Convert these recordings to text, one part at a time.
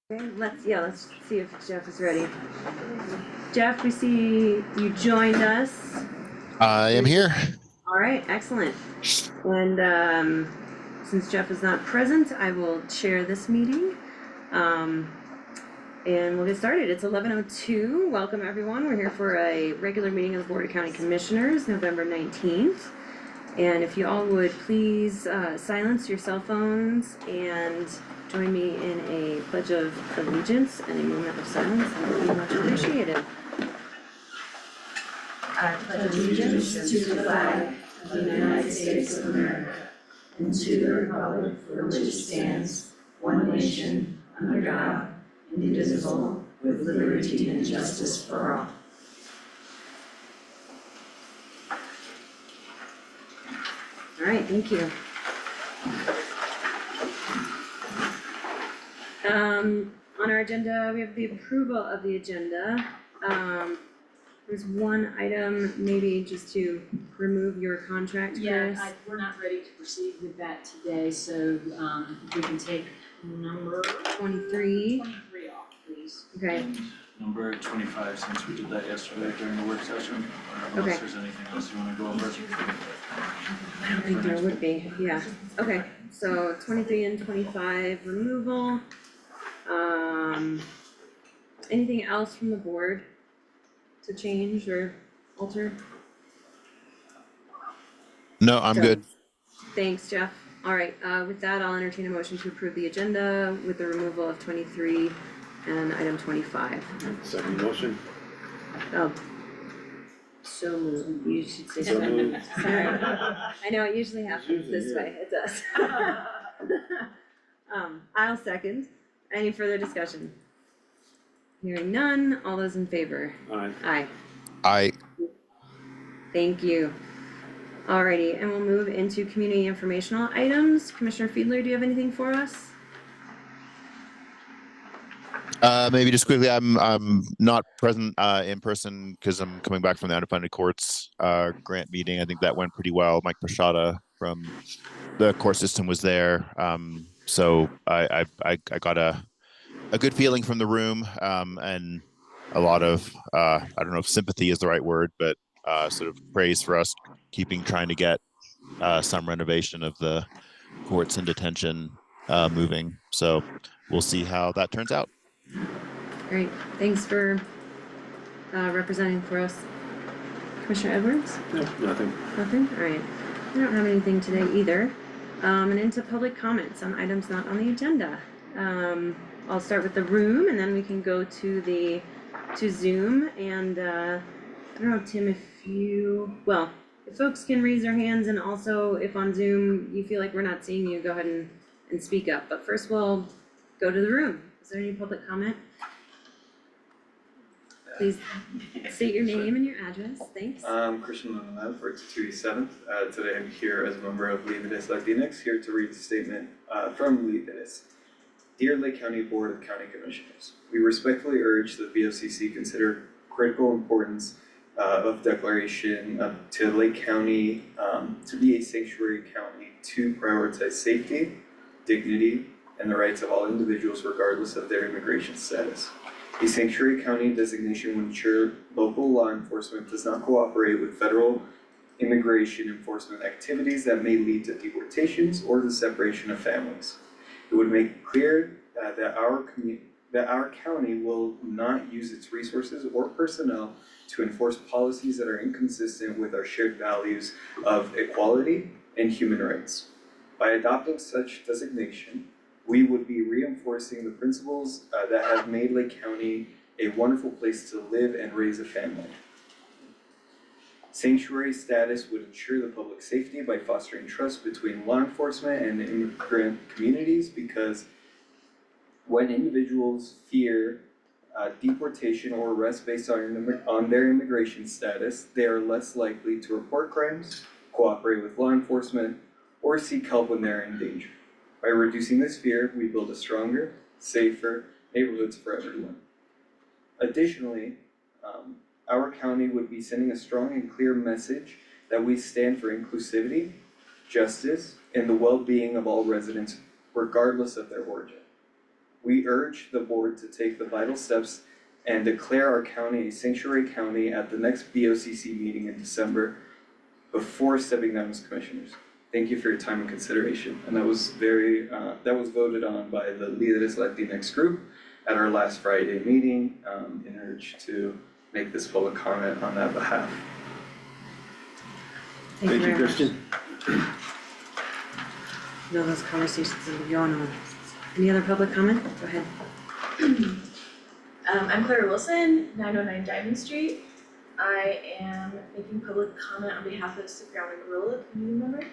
Okay, let's see if Jeff is ready. Jeff, we see you joined us. I am here. All right, excellent. And since Jeff is not present, I will chair this meeting. And we'll get started. It's 11:02. Welcome everyone. We're here for a regular meeting of the Board of County Commissioners, November 19th. And if you all would please silence your cell phones and join me in a pledge of allegiance and a moment of silence, that would be much appreciated. I pledge allegiance to the flag of the United States of America and to the republic for which it stands, one nation, under God, indivisible, with liberty and justice for all. All right, thank you. On our agenda, we have the approval of the agenda. There's one item, maybe just to remove your contract, Chris. Yeah, we're not ready to proceed with that today, so we can take number 23. 23 off, please. Okay. And number 25, since we did that yesterday during the work session, unless there's anything else you wanna go over. I don't think there would be, yeah. Okay, so 23 and 25 removal. Anything else from the board to change or alter? No, I'm good. Thanks, Jeff. All right, with that, I'll entertain a motion to approve the agenda with the removal of 23 and item 25. Second motion. Oh. So moved. You should say So so. moved. Sorry. I know it usually happens this way. It does. I'll second. Any further discussion? Hearing none. All those in favor? Aye. Aye. I Thank you. Alrighty, and we'll move into community informational items. Commissioner Fiedler, do you have anything for us? maybe just quickly, I'm not present in person because I'm coming back from the underfunded courts grant meeting. I think that went pretty well. Mike Prashada from the court system was there, so I got a good feeling from the room, and a lot of I don't know if sympathy is the right word, but sort of praise for us trying to get some renovation of the courts and detention moving. So we'll see how that turns out. Great, thanks for representing for us. Commissioner Edwards? No, nothing. Nothing? Alright, I don't have anything today either. And into public comments on items not on the agenda. I'll start with the room and then we can go to Zoom, and I don't know, Tim, if folks can raise their hands, and also if on Zoom you feel like we're not seeing you, go ahead and speak up. But first we'll go to the room. Is there any public comment? Please state your name and your address, thanks. Christian Leonard, 42 East 7th. Today I'm here as a member of Leadiness Latinx, here to read a statement from Leadiness. Dear Lake County Board of County Commissioners, we respectfully urge the BOCC consider critical importance of declaration to Lake County to be a sanctuary county to prioritize safety, dignity, and the rights of all individuals regardless of their immigration status. A sanctuary county designation will ensure local law enforcement does not cooperate with federal immigration enforcement activities that may lead to deportations or the separation of families. It would make it clear that our county will not use its resources or personnel to enforce policies that are inconsistent with our shared values of equality and human rights. By adopting such designation, we would be reinforcing the principles that have made Lake County a wonderful place to live and raise a family. Sanctuary status would ensure the public safety by fostering trust between law enforcement and immigrant communities, because when individuals fear deportation or arrest based on their immigration status, they are less likely to report crimes, cooperate with law enforcement, or seek help when they are in danger. By reducing this fear, we build a stronger, safer neighborhoods for everyone. Additionally, our county would be sending a strong and clear message that we stand for inclusivity, justice, and the well-being of all residents, regardless of their origin. We urge the board to take the vital steps and declare our county a sanctuary county at the next BOCC meeting in December before stepping down as commissioners. Thank you for your time and consideration. And that was voted on by the Líderes Latinx group at our last Friday meeting, and urge to make this public comment on that behalf. Thank you very much. Christian. No, those conversations will be going on. Any other public comment? Go ahead. I'm Claire Wilson, 909 Diamond Street. I am making public comment on behalf of Cipriano Gorilla, community member.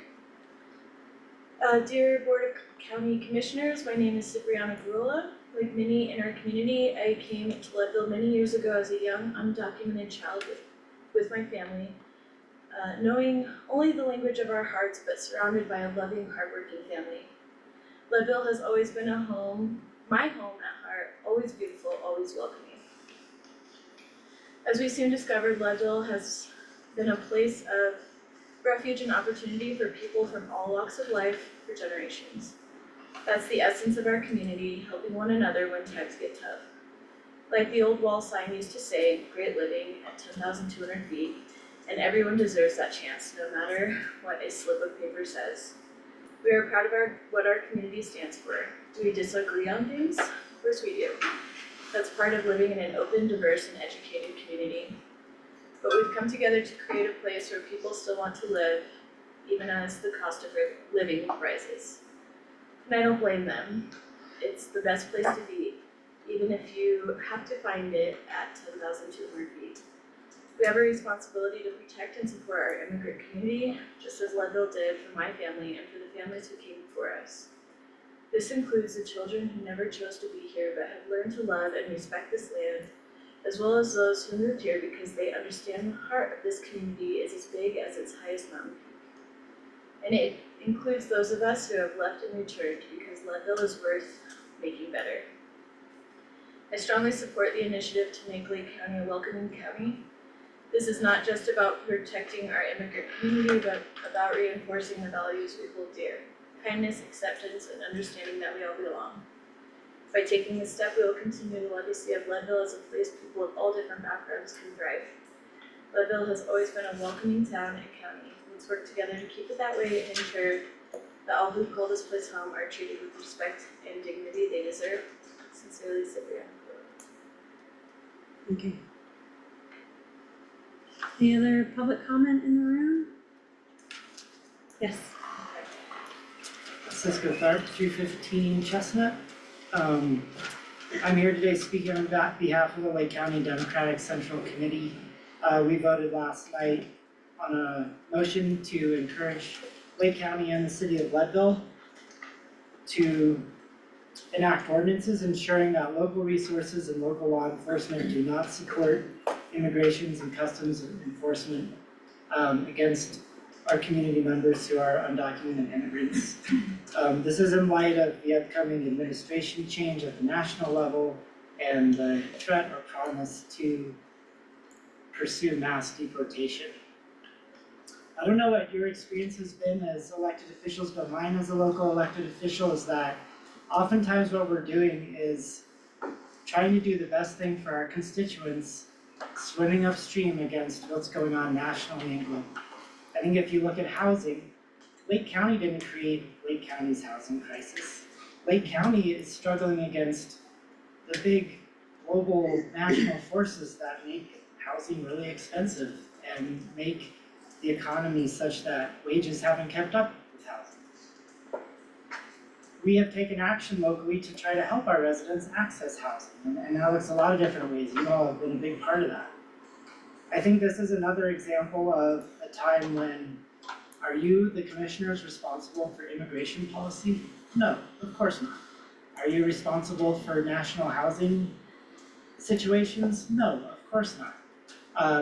Dear Board of County Commissioners, my name is Cipriano Gorilla. Like many in our community, I came to Leadville many years ago as a young, undocumented child with my family, knowing only the language of our hearts, but surrounded by a loving, hardworking family. Leadville has always been a home, my home at heart, always beautiful, always welcoming. As we soon discovered, Leadville has been a place of refuge and opportunity for people from all walks of life for generations. That's the essence of our community, helping one another when times get tough. Like the old wall sign used to say, great living at 10,200 feet, and everyone deserves that chance, no matter what a slip of paper says. We are proud of what our community stands for. Do we disagree on things? Of course we do. That's part of living in an open, diverse, and educated community. But we've come together to create a place where people still want to live, even as the cost of living rises. And I don't blame them. It's the best place to be, even if you have to find it at 10,200 feet. We have a responsibility to protect and support our immigrant community, just as Leadville did for my family and for the families who came before us. This includes the children who never chose to be here but have learned to love and respect this land, as well as those who moved here because they understand the heart of this community is as big as its highest mountain peak. And it includes those of us who have left and returned because Leadville is worth making better. I strongly support the initiative to make Lake County a welcoming county. This is not just about protecting our immigrant community, but about reinforcing the values we hold dear: kindness, acceptance, and understanding that we all belong. By taking this step, we will continue the legacy of Leadville as a place people of all different backgrounds can thrive. Leadville has always been a welcoming town and county. Let's work together to keep it that way and ensure that all who call this place home are treated with respect and dignity they deserve. Sincerely, Cipriano. Thank you. Any other public comment in the room? Yes. Cisco Tharp, 315 Chestnut. I'm here today speaking on behalf of the Lake County Democratic Central Committee. We voted last night on a motion to encourage Lake County and the city of Leadville to enact ordinances ensuring that local resources and local law enforcement do not support immigrations and customs enforcement against our community members who are undocumented immigrants. This is in light of the upcoming administration change at the national level and the threat or promise to pursue mass deportation. I don't know what your experience has been as elected officials, but mine as a local elected official is that oftentimes what we're doing is trying to do the best thing for our constituents, swimming upstream against what's going on nationally and globally. I think if you look at housing, Lake County didn't create Lake County's housing crisis. Lake County is struggling against the big global national forces that make housing really expensive and make the economy such that wages haven't kept up with housing. We have taken action locally to try to help our residents access housing, and that looks a lot of different ways. You all have been a big part of that. I think this is another example of a time when, are you, the commissioners, responsible for immigration policy? No, of course not. Are you responsible for national housing situations? No, of course not.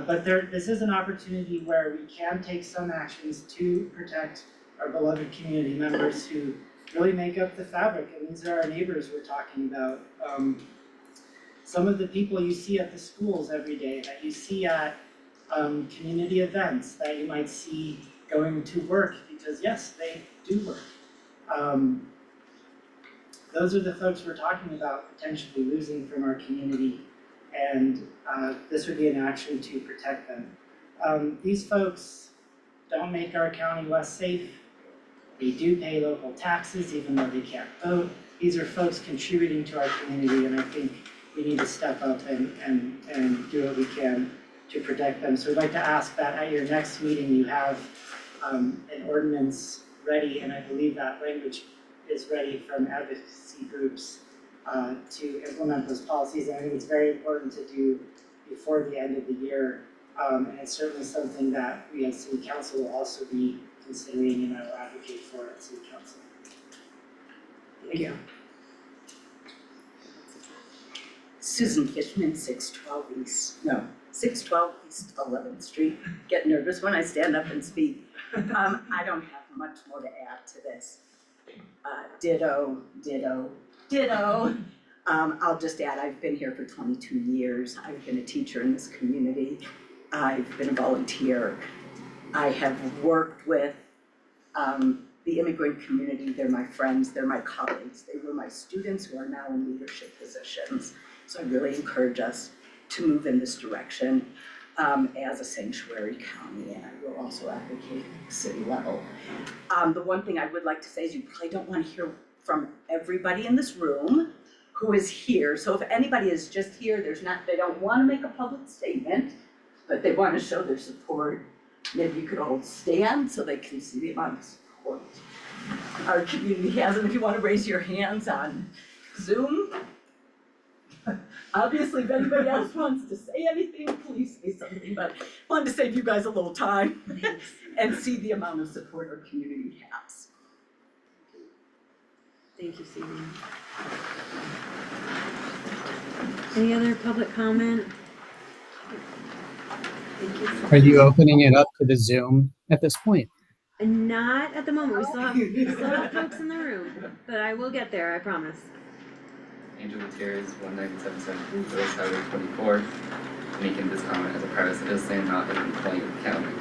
But this is an opportunity where we can take some actions to protect our beloved community members who really make up the fabric, and these are our neighbors we're talking about. Some of the people you see at the schools every day, that you see at community events, that you might see going to work, because yes, they do work. Those are the folks we're talking about potentially losing from our community, and this would be an action to protect them. These folks don't make our county less safe. They do pay local taxes even though they can't vote. These are folks contributing to our community, and I think we need to step up and do what we can to protect them. So I'd like to ask that at your next meeting you have an ordinance ready, and I believe that language is ready from advocacy groups to implement those policies. And I think it's very important to do before the end of the year. And it's certainly something that we as City Council will also be considering, and I will advocate for at City Council. Thank you. Susan Fishman, 612 East 11th Street. Get nervous when I stand up and speak. I don't have much more to add to this. Ditto. I'll just add, I've been here for 22 years. I've been a teacher in this community. I've been a volunteer. I have worked with the immigrant community. They're my friends, they're my colleagues. They were my students who are now in leadership positions. So I really encourage us to move in this direction as a sanctuary county, and I will also advocate at the city level. The one thing I would like to say is you probably don't want to hear from everybody in this room who is here. So if anybody is just here, they don't want to make a public statement, but they want to show their support, maybe you could all stand so they can see the amount of support our community has. And if you want to raise your hands on Zoom, obviously, if anybody else wants to say anything, please say something, but I wanted to save you guys a little time and see the amount of support our community has. Thank you, Susan. Any other public comment? Are you opening it up to the Zoom at this point? And not at the moment, we still have folks in the room, but I will get there, I promise. Angel Gutierrez, 1977 West Highway 24, making this comment as a private citizen, not as an employee of the county.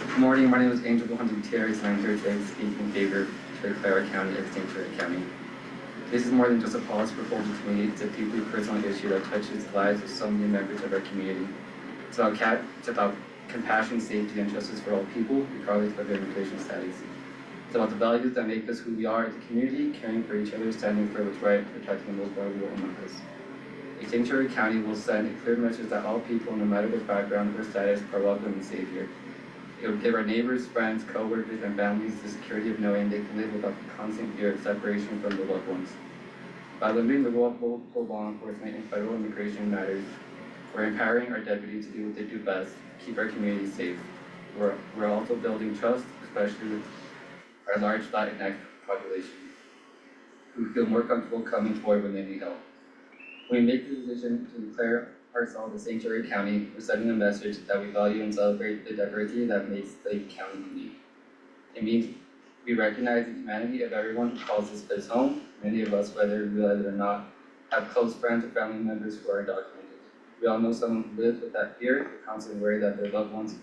Good morning, my name is Angel Gutierrez, and I'm here today to speak in favor to declare our county as sanctuary county. This is more than just a policy proposal to me, it's a deeply personal issue that touches the lives of so many members of our community. It's about compassion, safety, and justice for all people, regardless of their immigration status. It's about the values that make us who we are as a community, caring for each other, standing for what's right, protecting the most valuable among us. A sanctuary county will send a clear message that all people, no matter their background or status, are welcome and safe here. It will give our neighbors, friends, co-workers, and families the security of knowing they can live without the constant fear of separation from their loved ones. By limiting the role of local law enforcement in federal immigration matters, we're empowering our deputies to do what they do best, keep our community safe. We're also building trust, especially with our large Latinx population, who feel more comfortable coming forward when they need help. When we make the decision to declare ourselves a sanctuary county, we're sending a message that we value and celebrate the diversity that makes the county unique. It means we recognize the humanity of everyone who calls this place home. Many of us, whether we realize it or not, have close friends or family members who are undocumented. We all know someone who lives with that fear, the constant worry that their loved ones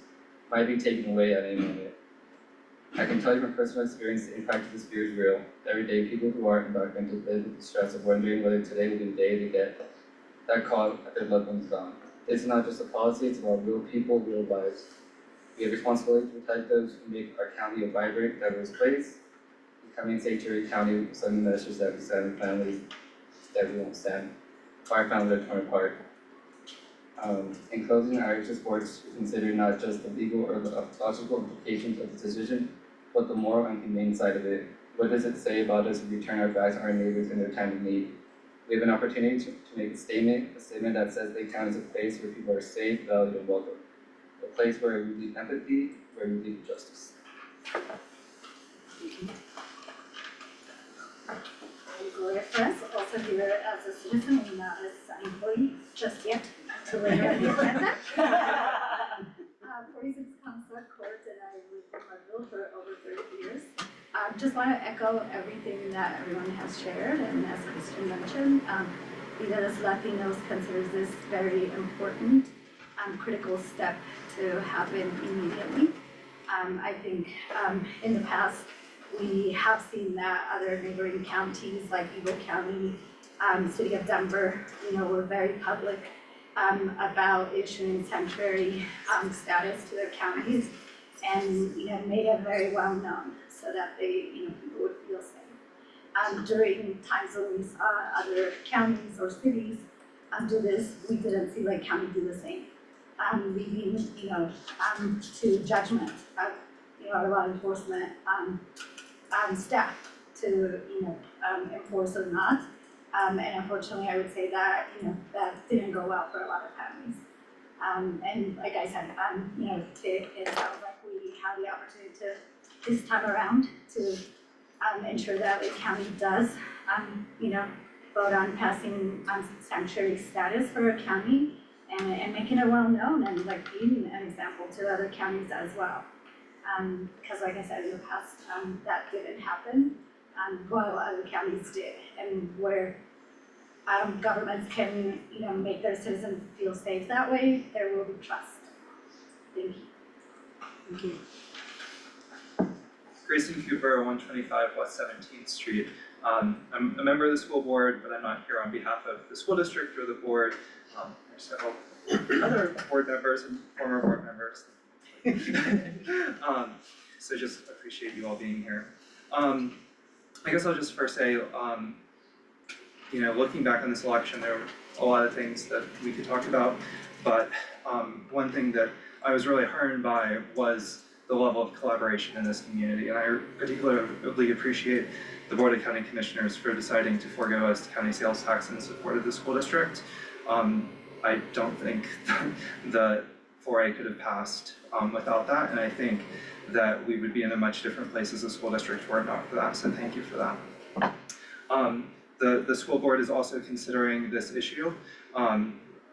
might be taken away at any moment. I can tell you from personal experience the impact of this fear is real. Every day, people who aren't undocumented live with the stress of wondering whether today will be the day they get that call that their loved one's gone. It's not just a policy, it's about real people, real lives. We have a responsibility to protect those who make our county a vibrant, diverse place. Becoming a sanctuary county will send the message that we stand with families that we won't stand. Our families are torn apart. In closing, I urge the boards to consider not just the legal or the logical implications of the decision, but the moral and humane side of it. What does it say about us if we turn our backs on our neighbors in their time of need? We have an opportunity to make a statement that says Lake County is a place where people are safe, valued, and welcome. A place where we lead empathy, where we lead justice. I'm Gloria Press, also here as a citizen and not as an employee just yet, until later on the agenda. 46 Comstock Court, and I lived in Mudville for over 30 years. just want to echo everything that everyone has shared, and as Christian mentioned, Leaders Latinos considers this very important, critical step to happen immediately. I think in the past, we have seen that other neighboring counties like Eagle County, City of Denver, were very public about issuing sanctuary status to their counties, and made it very well known so that they, people would feel safe. During times when we saw other counties or cities do this, we didn't see Lake County do the same. Leading, to judgment of, our law enforcement staff to, enforce or not. And unfortunately, I would say that, that didn't go well for a lot of families. And like I said, it sounds like we have the opportunity to, this time around, to ensure that Lake County does, vote on passing sanctuary status for a county and making it well known and like being an example to other counties as well. Because like I said, in the past, that didn't happen, while other counties did, and where governments can, make their citizens feel safe that way, there will be trust. Thank you. Thank you. Grayson Cooper, 125 West 17th Street. I'm a member of the school board, but I'm not here on behalf of the school district or the board. There's several other board members and former board members. So just appreciate you all being here. I guess I'll just first say, looking back on this election, there were a lot of things that we could talk about, but one thing that I was really heartened by was the level of collaboration in this community, and I particularly appreciate the Board of County Commissioners for deciding to forego us county sales tax in support of the school district. I don't think the 4A could have passed without that, and I think that we would be in a much different place as a school district were it not for that, so thank you for that. The school board is also considering this issue.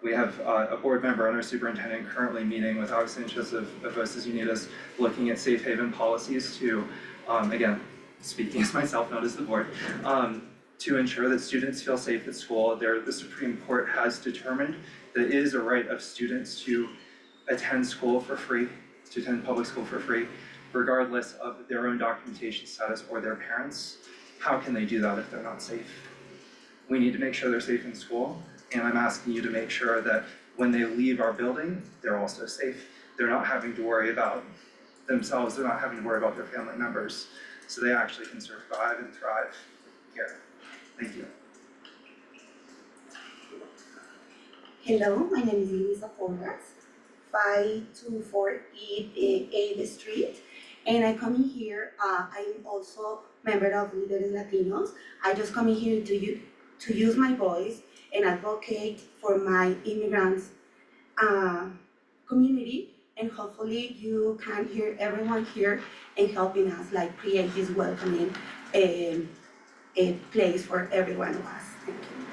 We have a board member and our superintendent currently meeting with Alex Sanchez of Voces Unidas, looking at safe haven policies to, again, speaking as myself, not as the board, to ensure that students feel safe at school. The Supreme Court has determined that it is a right of students to attend school for free, to attend public school for free, regardless of their own documentation status or their parents. How can they do that if they're not safe? We need to make sure they're safe in school, and I'm asking you to make sure that when they leave our building, they're also safe. They're not having to worry about themselves, they're not having to worry about their family members, so they actually can survive and thrive here. Thank you. Hello, my name is Luisa Porras, 524 8th Street, and I come in here, I'm also member of Leaders Latinos. I just come in here to use my voice and advocate for my immigrants community, and hopefully you can hear everyone here and helping us like create this welcoming a place for every one of us. Thank you.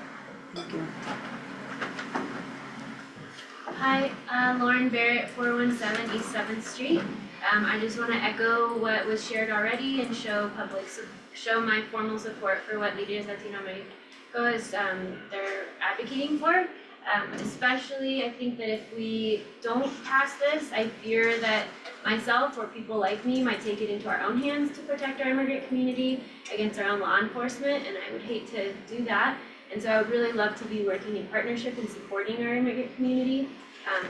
Thank you. Hi, Lauren Barrett, 417 East 7th Street. I just want to echo what was shared already and show my formal support for what Leaders Latino Mexico is they're advocating for. Especially, I think that if we don't pass this, I fear that myself or people like me might take it into our own hands to protect our immigrant community against our own law enforcement, and I would hate to do that. And so I would really love to be working in partnership and supporting our immigrant community,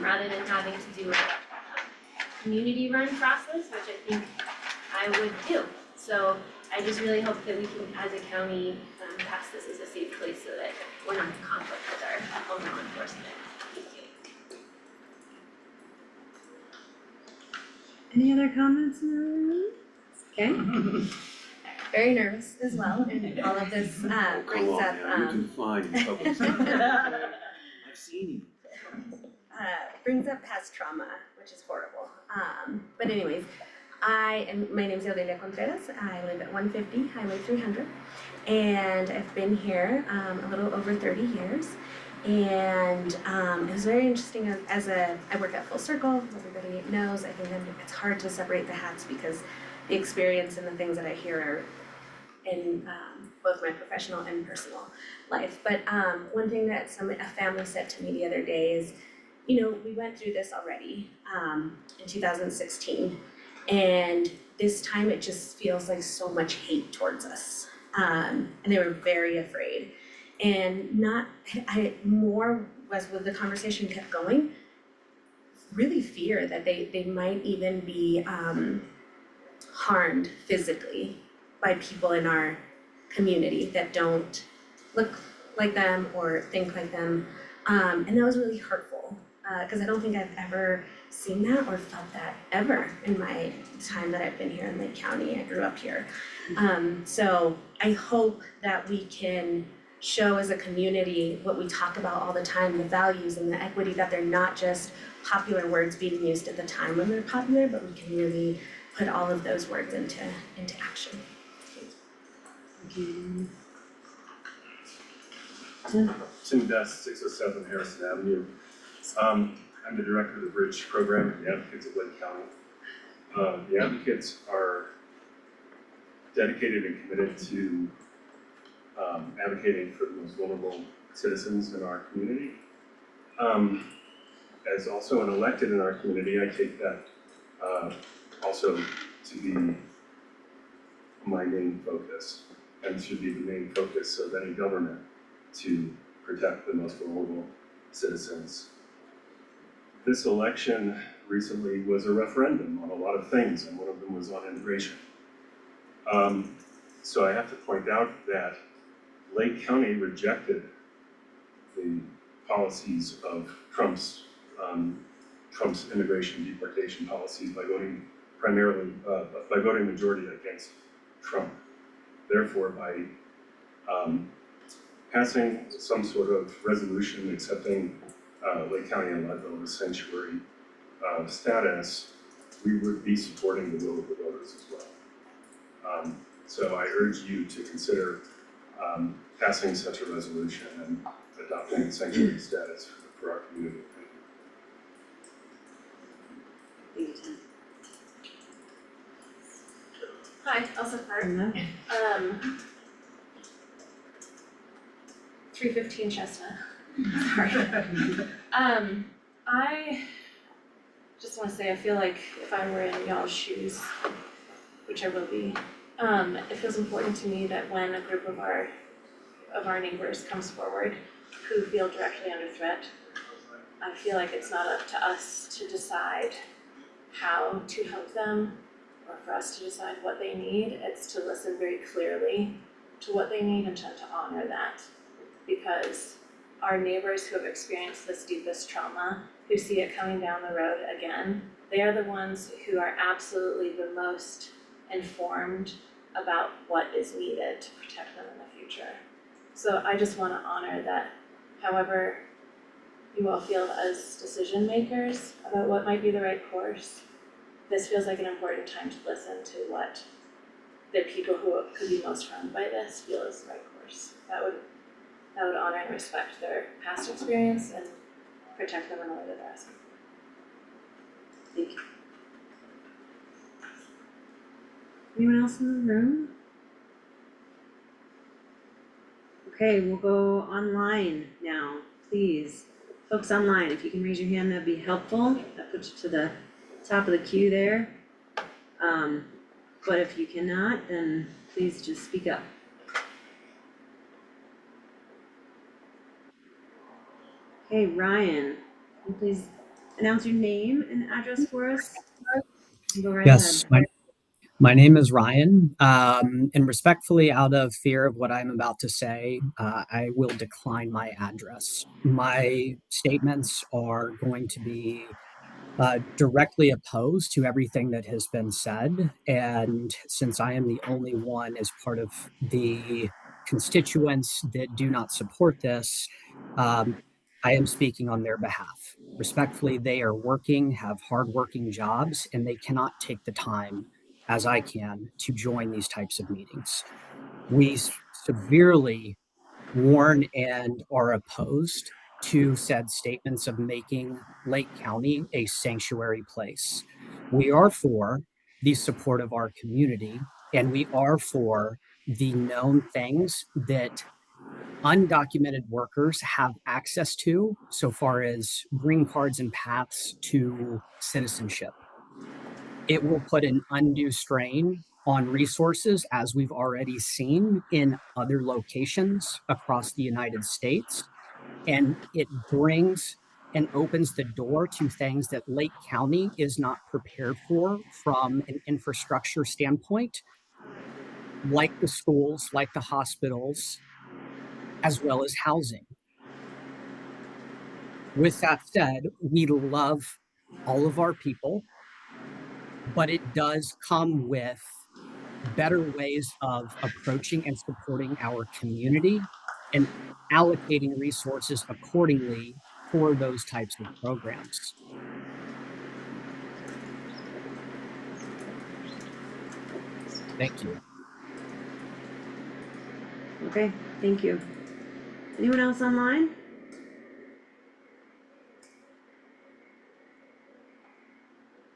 rather than having to do a community-run process, which I think I would do. So I just really hope that we can, as a county, pass this as a safe place so that we're not in conflict with our own law enforcement. Thank you. Any other comments in the room? Okay. Very nervous as well, and all of this brings up. You can fly in public. I've seen you. Brings up past trauma, which is horrible. But anyways, my name is Audelia Contreras. I live at 150 Highway 300, and I've been here a little over 30 years. And it was very interesting I work at Full Circle. Everybody knows. I think it's hard to separate the hats because the experience and the things that I hear in both my professional and personal life. But one thing that a family said to me the other day is, you know, we went through this already in 2016, and this time it just feels like so much hate towards us, and they were very afraid. And more was when the conversation kept going, really fear that they might even be harmed physically by people in our community that don't look like them or think like them. And that was really hurtful, because I don't think I've ever seen that or felt that ever in my time that I've been here in Lake County. I grew up here. So I hope that we can show as a community what we talk about all the time, the values and the equity, that they're not just popular words being used at the time when they're popular, but we can really put all of those words into action. Thank you. Tim Best, 607 Harrison Avenue. I'm the director of the Bridge Program at the Advocates of Lake County. The Advocates are dedicated and committed to advocating for the most vulnerable citizens in our community. As also an elected in our community, I take that also to be my main focus, and should be the main focus of any government, to protect the most vulnerable citizens. This election recently was a referendum on a lot of things, and one of them was on immigration. So I have to point out that Lake County rejected the policies of Trump's immigration deportation policies by voting majority against Trump. Therefore, by passing some sort of resolution accepting Lake County and Leadville as sanctuary status, we would be supporting the will of the voters as well. So I urge you to consider passing such a resolution and adopting sanctuary status for our community. Thank you, Tim. Hi, I'll support. 315 Chestnut. Sorry. I just wanna say, I feel like if I were in y'all's shoes, which I will be, it feels important to me that when a group of our neighbors comes forward who feel directly under threat, I feel like it's not up to us to decide how to help them or for us to decide what they need. It's to listen very clearly to what they need and to honor that. Because our neighbors who have experienced this deepest trauma, who see it coming down the road again, they are the ones who are absolutely the most informed about what is needed to protect them in the future. So I just wanna honor that, however you all feel as decision makers about what might be the right course, this feels like an important time to listen to what the people who could be most harmed by this feel is the right course. That would honor and respect their past experience and protect them in the way that they're asking. Thank you. Anyone else in the room? Okay, we'll go online now, please. Folks online, if you can raise your hand, that'd be helpful. That puts you to the top of the queue there. But if you cannot, then please just speak up. Okay, Ryan, can you please announce your name and address for us? Go right Yes, ahead. my name is Ryan, and respectfully, out of fear of what I'm about to say, I will decline my address. My statements are going to be directly opposed to everything that has been said, and since I am the only one as part of the constituents that do not support this, um, I am speaking on their behalf. Respectfully, they are working, have hardworking jobs, and they cannot take the time, as I can, to join these types of meetings. We severely warn and are opposed to said statements of making Lake County a sanctuary place. We are for the support of our community, and we are for the known things that undocumented workers have access to so far as green cards and paths to citizenship. It will put an undue strain on resources, as we've already seen in other locations across the United States. And it brings and opens the door to things that Lake County is not prepared for from an infrastructure standpoint, like the schools, like the hospitals, as well as housing. With that said, we love all of our people, but it does come with better ways of approaching and supporting our community and allocating resources accordingly for those types of programs. Thank you. Okay, thank you. Anyone else online?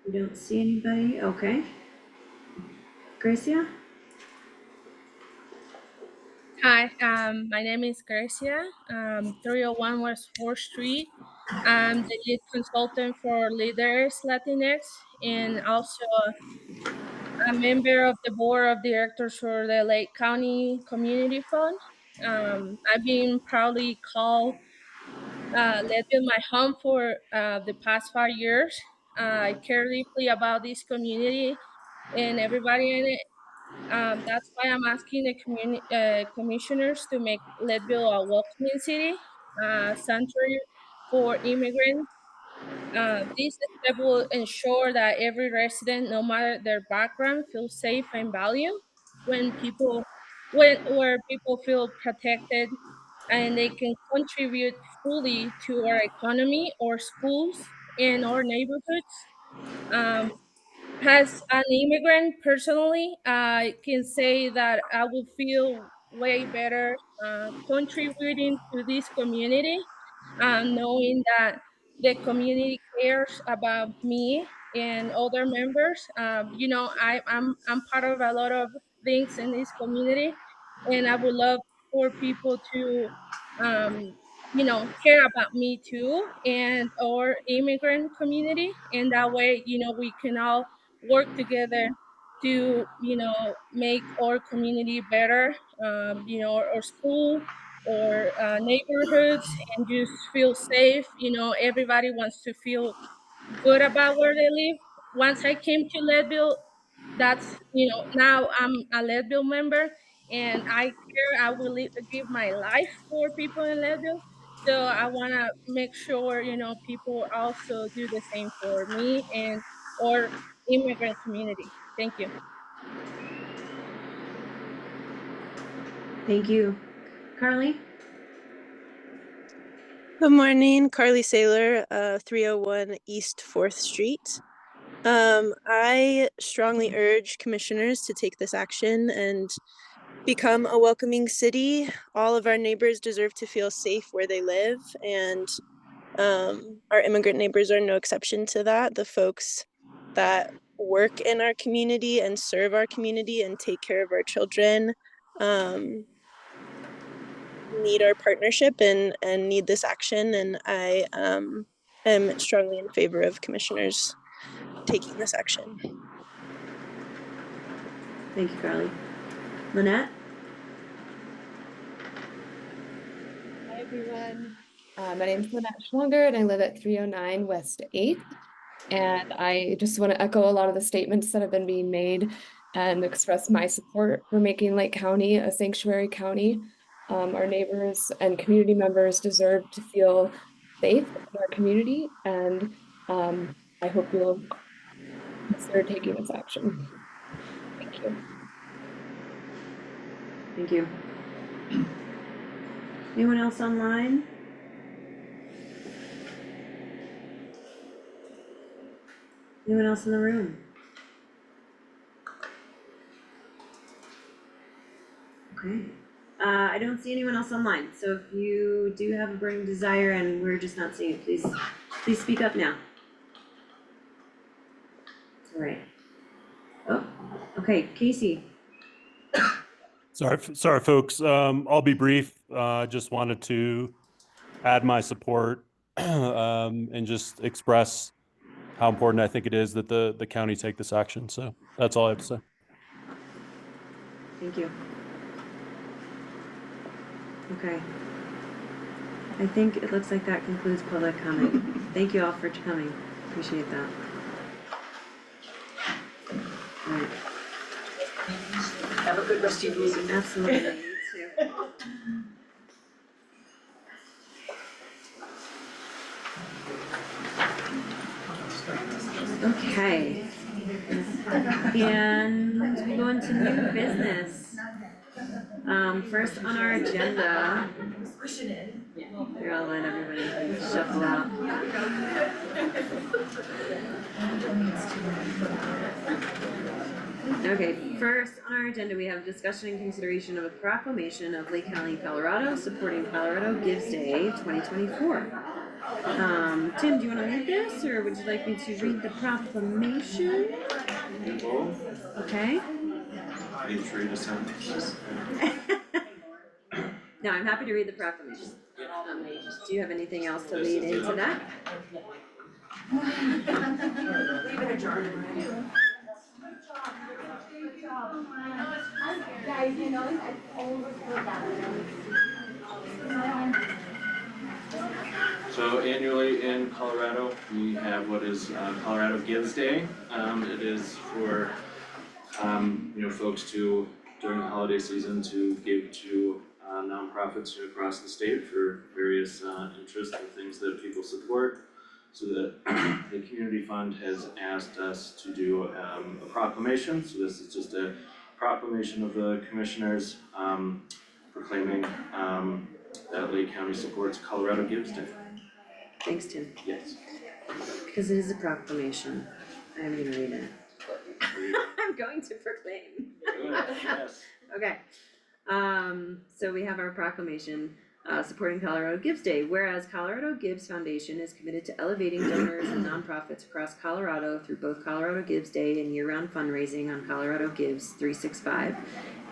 We don't see anybody, okay. Gracia? Hi, my name is Gracia, 301 West 4th Street. I'm the lead consultant for Leaders Latinx and also a member of the board of directors for the Lake County Community Fund. I've been proudly called Leadville my home for the past 5 years. I care deeply about this community and everybody in it. That's why I'm asking the commissioners to make Leadville a welcoming city, sanctuary for immigrants. This step will ensure that every resident, no matter their background, feels safe and valued. Where people feel protected and they can contribute fully to our economy, our schools, and our neighborhoods. Um, as an immigrant personally, I can say that I will feel way better contributing to this community, knowing that the community cares about me and other members. I'm part of a lot of things in this community, and I would love for people to, um, care about me too and our immigrant community, and that way, we can all work together to make our community better, our school or neighborhoods, and just feel safe. Everybody wants to feel good about where they live. Once I came to Leadville, now I'm a Leadville member, and I care. I will give my life for people in Leadville. So I want to make sure people also do the same for me and or immigrant community. Thank you. Thank you. Carly? Good morning, Carly Saylor, 301 East 4th Street. I strongly urge commissioners to take this action and become a welcoming city. All of our neighbors deserve to feel safe where they live, and our immigrant neighbors are no exception to that. The folks that work in our community and serve our community and take care of our children need our partnership and need this action, and I am strongly in favor of commissioners taking this action. Thank you, Carly. Lynette? Hi, everyone. My name is Lynette Schlonger, and I live at 309 West 8th. And I just want to echo a lot of the statements that have been being made and express my support for making Lake County a sanctuary county. Our neighbors and community members deserve to feel safe in our community, and I hope you'll consider taking this action. Thank you. Thank you. Anyone else online? Anyone else in the room? Okay. I don't see anyone else online, so if you do have a burning desire and we're just not seeing it, please speak up now. All right. Okay, Casey. Sorry, folks. I'll be brief. Just wanted to add my support and just express how important I think it is that the county take this action. So that's all I have to say. Thank you. Okay. I think it looks like that concludes public comment. Thank you all for coming. Appreciate that. All right. Have a good rest of your meeting. Absolutely, you too. Okay. And we go into new business. First on our agenda, here I'll let everybody shuffle out. Okay, first on our agenda, we have discussion and consideration of a proclamation of Lake County, Colorado, supporting Colorado Gives Day 2024. Tim, do you want to lead this, or would you like me to read the proclamation? Okay. Each read a sentence. No, I'm happy to read the proclamation. Do you have anything else to lead into that? Leave it adjourned. So annually in Colorado, we have what is Colorado Gives Day. It is for folks to, during the holiday season, to give to nonprofits across the state for various interests and things that people support. So that the community fund has asked us to do a proclamation. So this is just a proclamation of the commissioners proclaiming that Lake County supports Colorado Gives Day. Thanks, Tim. Yes. Because it is a proclamation. I'm gonna read it. I'm going to proclaim. Yes. Okay. So we have our proclamation supporting Colorado Gives Day. Whereas Colorado Gives Foundation is committed to elevating donors and nonprofits across Colorado through both Colorado Gives Day and year-round fundraising on Colorado Gives 365.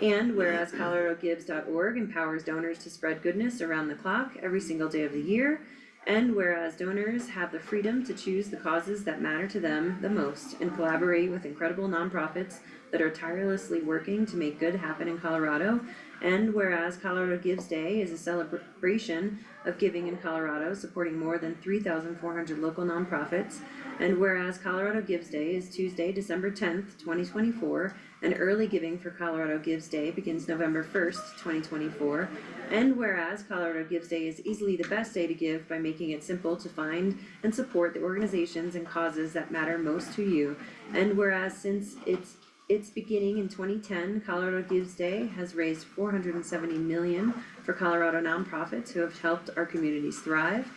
And whereas coloradogives.org empowers donors to spread goodness around the clock every single day of the year. And whereas donors have the freedom to choose the causes that matter to them the most and collaborate with incredible nonprofits that are tirelessly working to make good happen in Colorado. And whereas Colorado Gives Day is a celebration of giving in Colorado, supporting more than 3,400 local nonprofits. And whereas Colorado Gives Day is Tuesday, December 10th, 2024, and early giving for Colorado Gives Day begins November 1st, 2024. And whereas Colorado Gives Day is easily the best day to give by making it simple to find and support the organizations and causes that matter most to you. And whereas since its beginning in 2010, Colorado Gives Day has raised $470 million for Colorado nonprofits who have helped our communities thrive.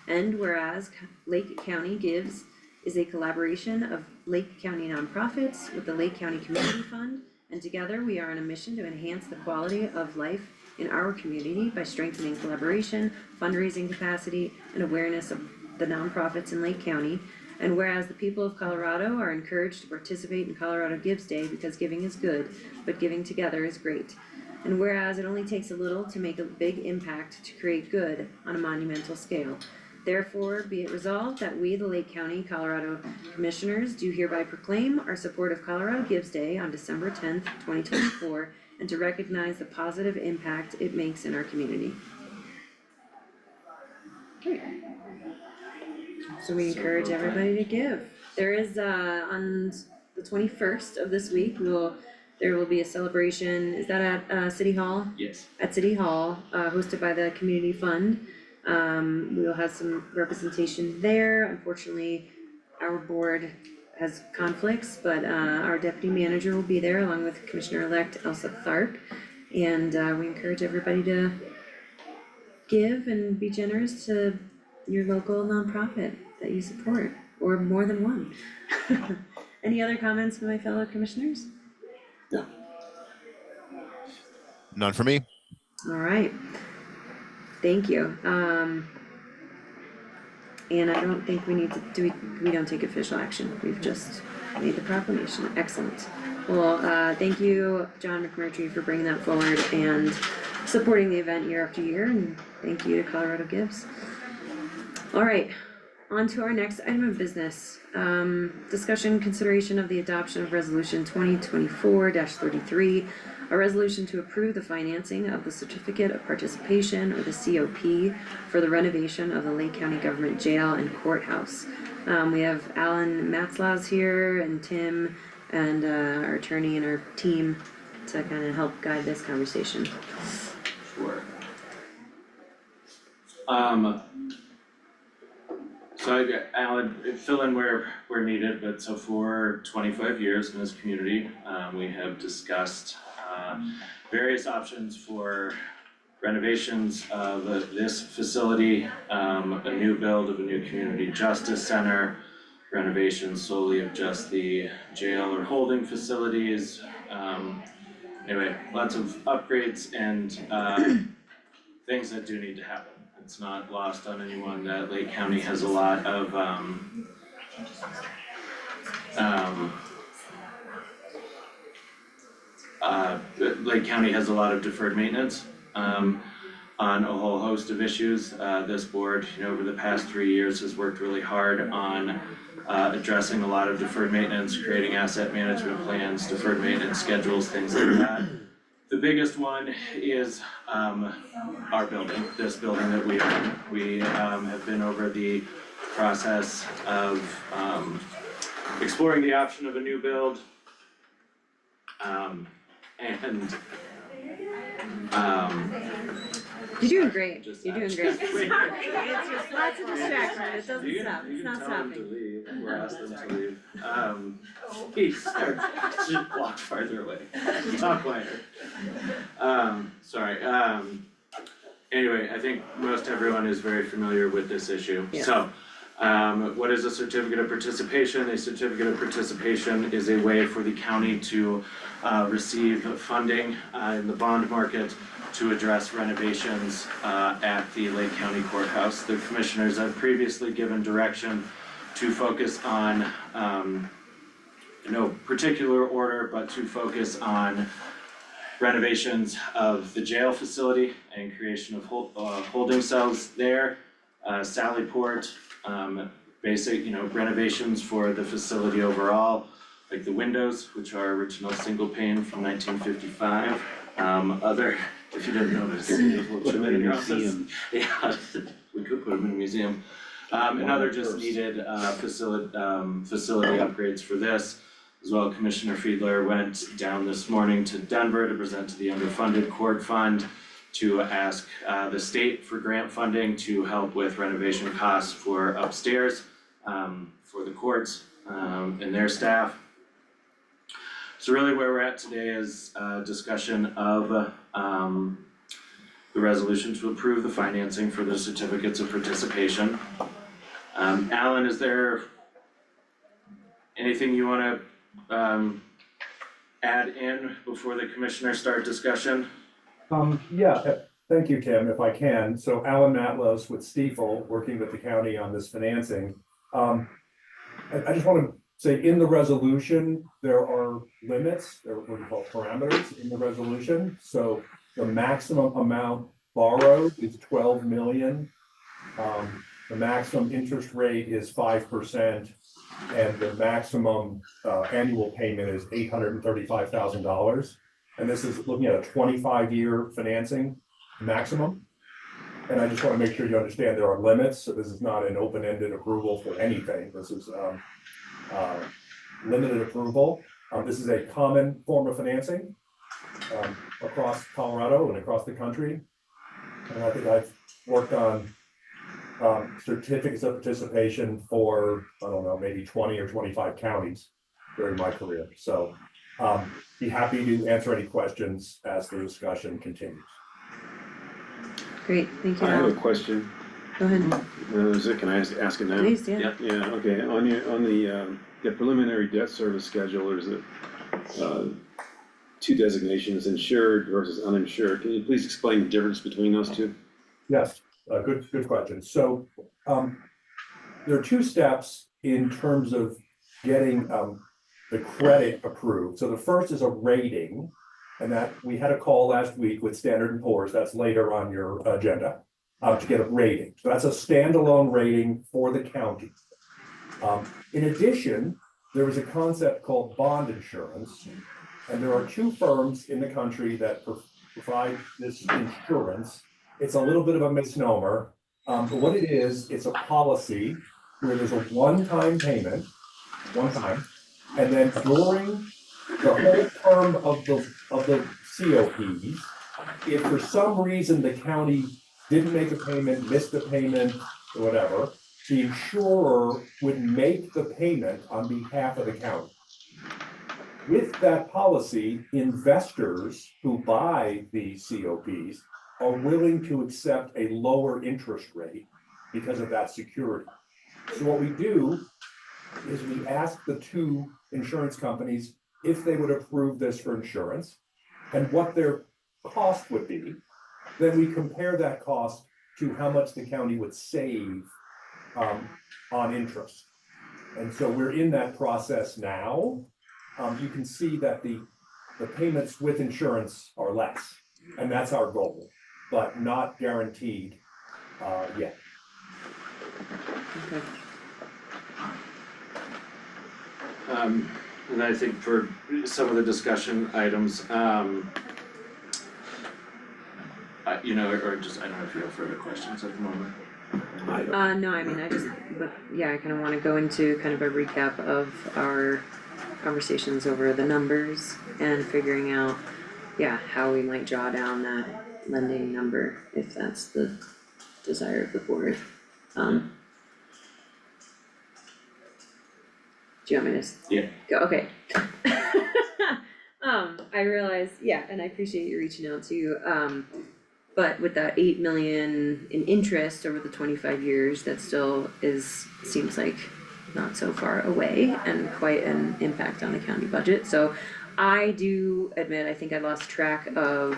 And whereas Lake County Gives is a collaboration of Lake County nonprofits with the Lake County Community Fund, and together we are on a mission to enhance the quality of life in our community by strengthening collaboration, fundraising capacity, and awareness of the nonprofits in Lake County. And whereas the people of Colorado are encouraged to participate in Colorado Gives Day because giving is good, but giving together is great. And whereas it only takes a little to make a big impact to create good on a monumental scale. Therefore, be it resolved that we, the Lake County, Colorado Commissioners, do hereby proclaim our support of Colorado Gives Day on December 10th, 2024, and to recognize the positive impact it makes in our community. Great. So we encourage everybody to give. There is on the 21st of this week, there will be a celebration. Is that at City Hall? Yes. At City Hall, hosted by the Community Fund. We will have some representation there. Unfortunately, our board has conflicts, but our deputy manager will be there along with Commissioner-elect Elsa Tharp. And we encourage everybody to give and be generous to your local nonprofit that you support, or more than one. Any other comments from my fellow commissioners? No. None for me. All right. Thank you. And I don't think we need to we don't take official action. We've just made the proclamation. Excellent. Well, thank you, John McMurtry, for bringing that forward and supporting the event year after year, and thank you to Colorado Gives. All right, on to our next item of business. Discussion consideration of the adoption of resolution 2024-33, a resolution to approve the financing of the certificate of participation, or the COP, for the renovation of the Lake County Government Jail and Courthouse. We have Alan Matzlaus here and Tim and our attorney and our team to kind of help guide this conversation. Sure. So Alan, fill in where needed, but so for 25 years in this community, we have discussed various options for renovations of this facility, a new build of a new community justice center, renovations solely of just the jail or holding facilities. Anyway, lots of upgrades and things that do need to happen. It's not lost on anyone that Lake County has a lot of Lake County has a lot of deferred maintenance on a whole host of issues. This board, over the past 3 years has worked really hard on addressing a lot of deferred maintenance, creating asset management plans, deferred maintenance schedules, things like that. The biggest one is our building, this building that we own. We have been over the process of exploring the option of a new build. You're doing great. You're doing great. Wait. It's just lots of distraction. It doesn't stop. It's not You can tell them to stopping. leave, or ask them to leave. Please, should walk farther away. Talk quieter. Sorry, anyway, I think most everyone is very familiar with this issue. Yes. So, what is a certificate of participation? A certificate of participation is a way for the county to receive funding in the bond market to address renovations at the Lake County Courthouse. The commissioners have previously given direction to focus on, no particular order, but to focus on renovations of the jail facility and creation of holding cells there, Sallyport, basic, renovations for the facility overall, like the windows, which are original single pane from 1955. Other, if you didn't notice, we'll put them in your office. Yeah, we could put them in a museum. And other just needed facility upgrades for this. As well, Commissioner Fiedler went down this morning to Denver to present to the underfunded court fund to ask the state for grant funding to help with renovation costs for upstairs for the courts and their staff. So really where we're at today is discussion of the resolution to approve the financing for the certificates of participation. Alan, is there anything you wanna add in before the commissioners start discussion? Thank you, Tim, if I can. So Alan Matlos with Stiefel, working with the county on this financing. I just want to say in the resolution, there are limits, there are what we call parameters in the resolution. So the maximum amount borrowed is 12 million. The maximum interest rate is 5%, and the maximum annual payment is $835,000. And this is looking at a 25-year financing maximum. And I just want to make sure you understand there are limits. So this is not an open-ended approval for anything. This is limited approval. This is a common form of financing across Colorado and across the country. And I think I've worked on certificates of participation for, I don't know, maybe 20 or 25 counties during my career. So be happy to answer any questions as the discussion continues. Great, thank you. I have a question. Go ahead. Can I ask it now? Please, yeah. Yeah, okay, on the preliminary debt service schedule, there's two designations, insured versus uninsured. Can you please explain the difference between those two? Yes, good question. So there are two steps in terms of getting the credit approved. So the first is a rating, and that we had a call last week with Standard & Poor's, that's later on your agenda, to get a rating. So that's a standalone rating for the county. In addition, there is a concept called bond insurance, and there are two firms in the country that provide this insurance. It's a little bit of a misnomer, but what it is, it's a policy where there's a one-time payment, and then during the whole term of the COPs, if for some reason the county didn't make a payment, missed a payment, or whatever, the insurer would make the payment on behalf of the county. With that policy, investors who buy the COPs are willing to accept a lower interest rate because of that security. So what we do is we ask the two insurance companies if they would approve this for insurance and what their cost would be. Then we compare that cost to how much the county would save on interest. And so we're in that process now. You can see that the payments with insurance are less, and that's our goal, but not guaranteed yet. Okay. And I think for some of the discussion items, you know, or just, I don't know if you have further questions at the moment. No, I mean, but yeah, I kind of want to go into kind of a recap of our conversations over the numbers and figuring out, yeah, how we might draw down that lending number if that's the desire of the board. Do you want me to? Yeah. Go, okay. I realize, yeah, and I appreciate you reaching out too. But with that 8 million in interest over the 25 years, that still seems like not so far away and quite an impact on the county budget. So I do admit, I think I lost track of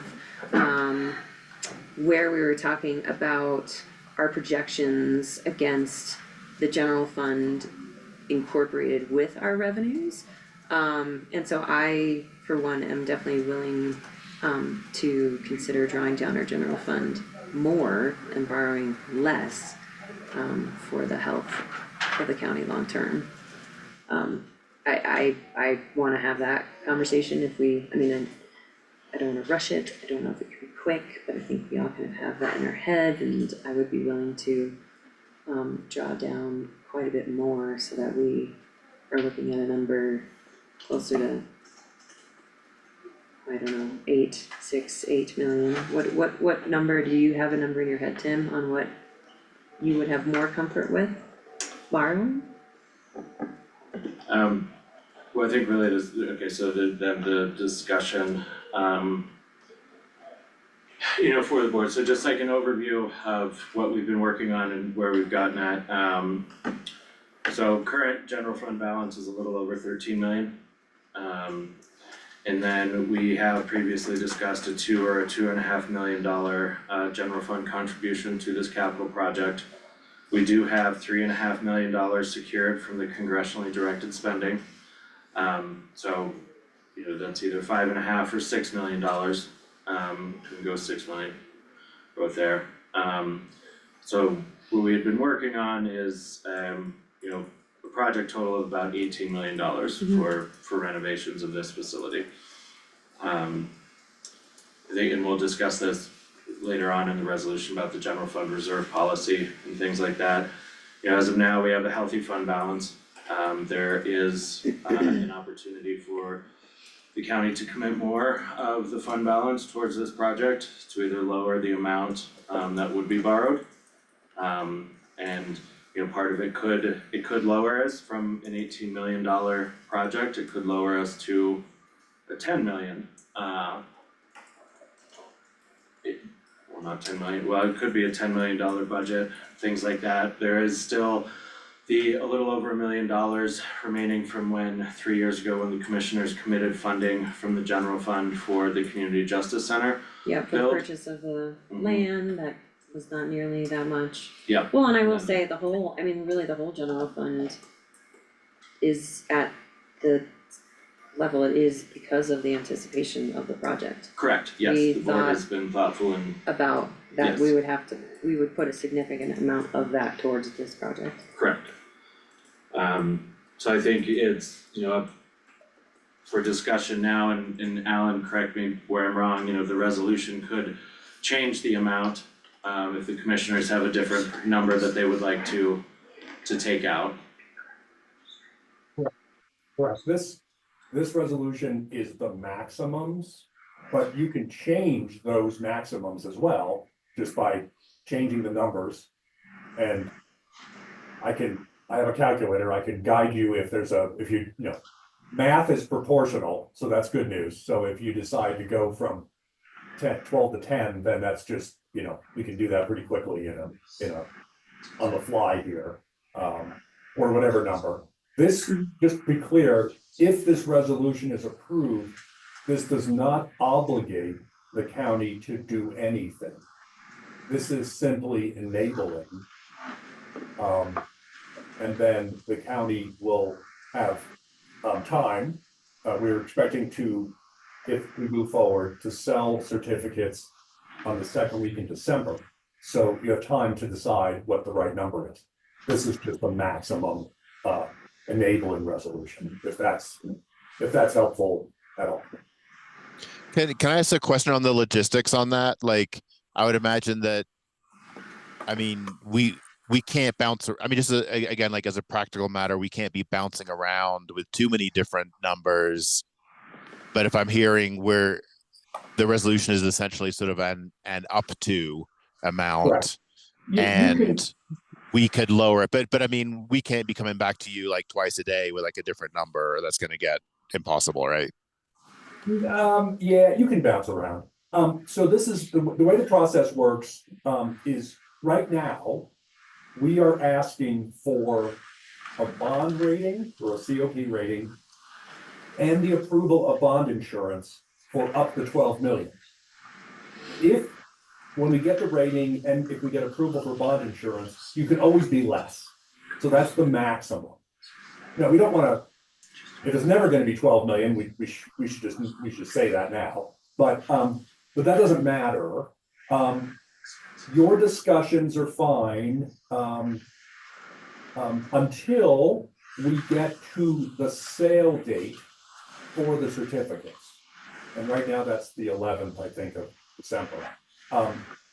where we were talking about our projections against the general fund incorporated with our revenues. And so I, for one, am definitely willing to consider drawing down our general fund more and borrowing less for the health of the county long term. I wanna have that conversation if we, I mean, I don't wanna rush it, I don't know if it can be quick, but I think we all kind of have that in our head, and I would be willing to draw down quite a bit more so that we are looking at a number closer to, I don't know, 8 million. What number, do you have a number in your head, Tim, on what you would have more comfort with borrowing? Well, I think really it is, okay, so the discussion, you know, for the board, so just like an overview of what we've been working on and where we've gotten at. So current general fund balance is a little over 13 million. And then we have previously discussed a $2.5 million general fund contribution to this capital project. We do have $3.5 million secured from the congressionally directed spending. So, you know, that's either $5.5 or $6 million. Can go 6 million, both there. So what we had been working on is, you know, a project total of about $18 million for renovations of this facility. I think, and we'll discuss this later on in the resolution about the general fund reserve policy and things like that. You know, as of now, we have a healthy fund balance. There is an opportunity for the county to commit more of the fund balance towards this project to either lower the amount that would be borrowed. And you know, part of it could lower us from an $18 million project, it could lower us to a 10 million. Well, not 10 million, well, it could be a $10 million budget, things like that. There is still a little over $1 million remaining from when 3 years ago when the commissioners committed funding from the general fund for the community justice center. Yeah, for the purchase of the land, that was not nearly that much. Yeah. Well, and I will say the whole general fund is at the level it is because of the anticipation of the project. Correct, yes, We the board thought has been thoughtful and about that Yes. we would put a significant amount of that towards this project. correct. So I think it's, you know, up for discussion now, and Alan, correct me where I'm wrong, you know, the resolution could change the amount, if the commissioners have a different number that they would like to take out. Correct. This resolution is the maximums, but you can change those maximums as well, just by changing the numbers. And I have a calculator, I can guide you if there's math is proportional, so that's good news. So if you decide to go from 12 to 10, then that's just, we can do that pretty quickly on the fly here, or whatever number. This, just to be clear, if this resolution is approved, this does not obligate the county to do anything. This is simply enabling. And then the county will have time. We're expecting to, if we move forward, to sell certificates on the second week in December. So you have time to decide what the right number is. This is just the maximum enabling resolution, if that's helpful at all. Can I ask a question on the logistics on that? Like, I would imagine that, I mean, we can't bounce. I mean, just again, like as a practical matter, we can't be bouncing around with too many different numbers. But if I'm hearing where the resolution is essentially sort of an up to amount, and we could lower it, but I mean, we can't be coming back to you like twice a day with like a different number. That's going to get impossible, right? Yeah, you can bounce around. So this is the way the process works, is right now, we are asking for a bond rating or a COP rating and the approval of bond insurance for up to 12 million. When we get the rating and if we get approval for bond insurance, you can always be less. So that's the maximum. No, we don't want to. If it's never going to be 12 million, we should say that now. But that doesn't matter. Your discussions are fine until we get to the sale date for the certificates. And right now that's the 11th, I think, of December.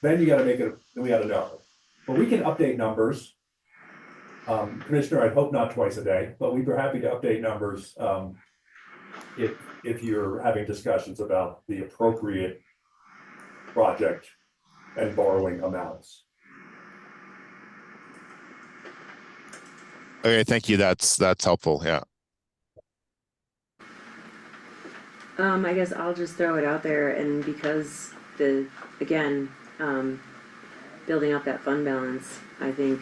Then you got to make it. Then we got to know. But we can update numbers. Commissioner, I'd hope not twice a day, but we'd be happy to update numbers if you're having discussions about the appropriate project and borrowing amounts. Okay, thank you. That's helpful. Yeah. I guess I'll just throw it out there, and because building up that fund balance, I think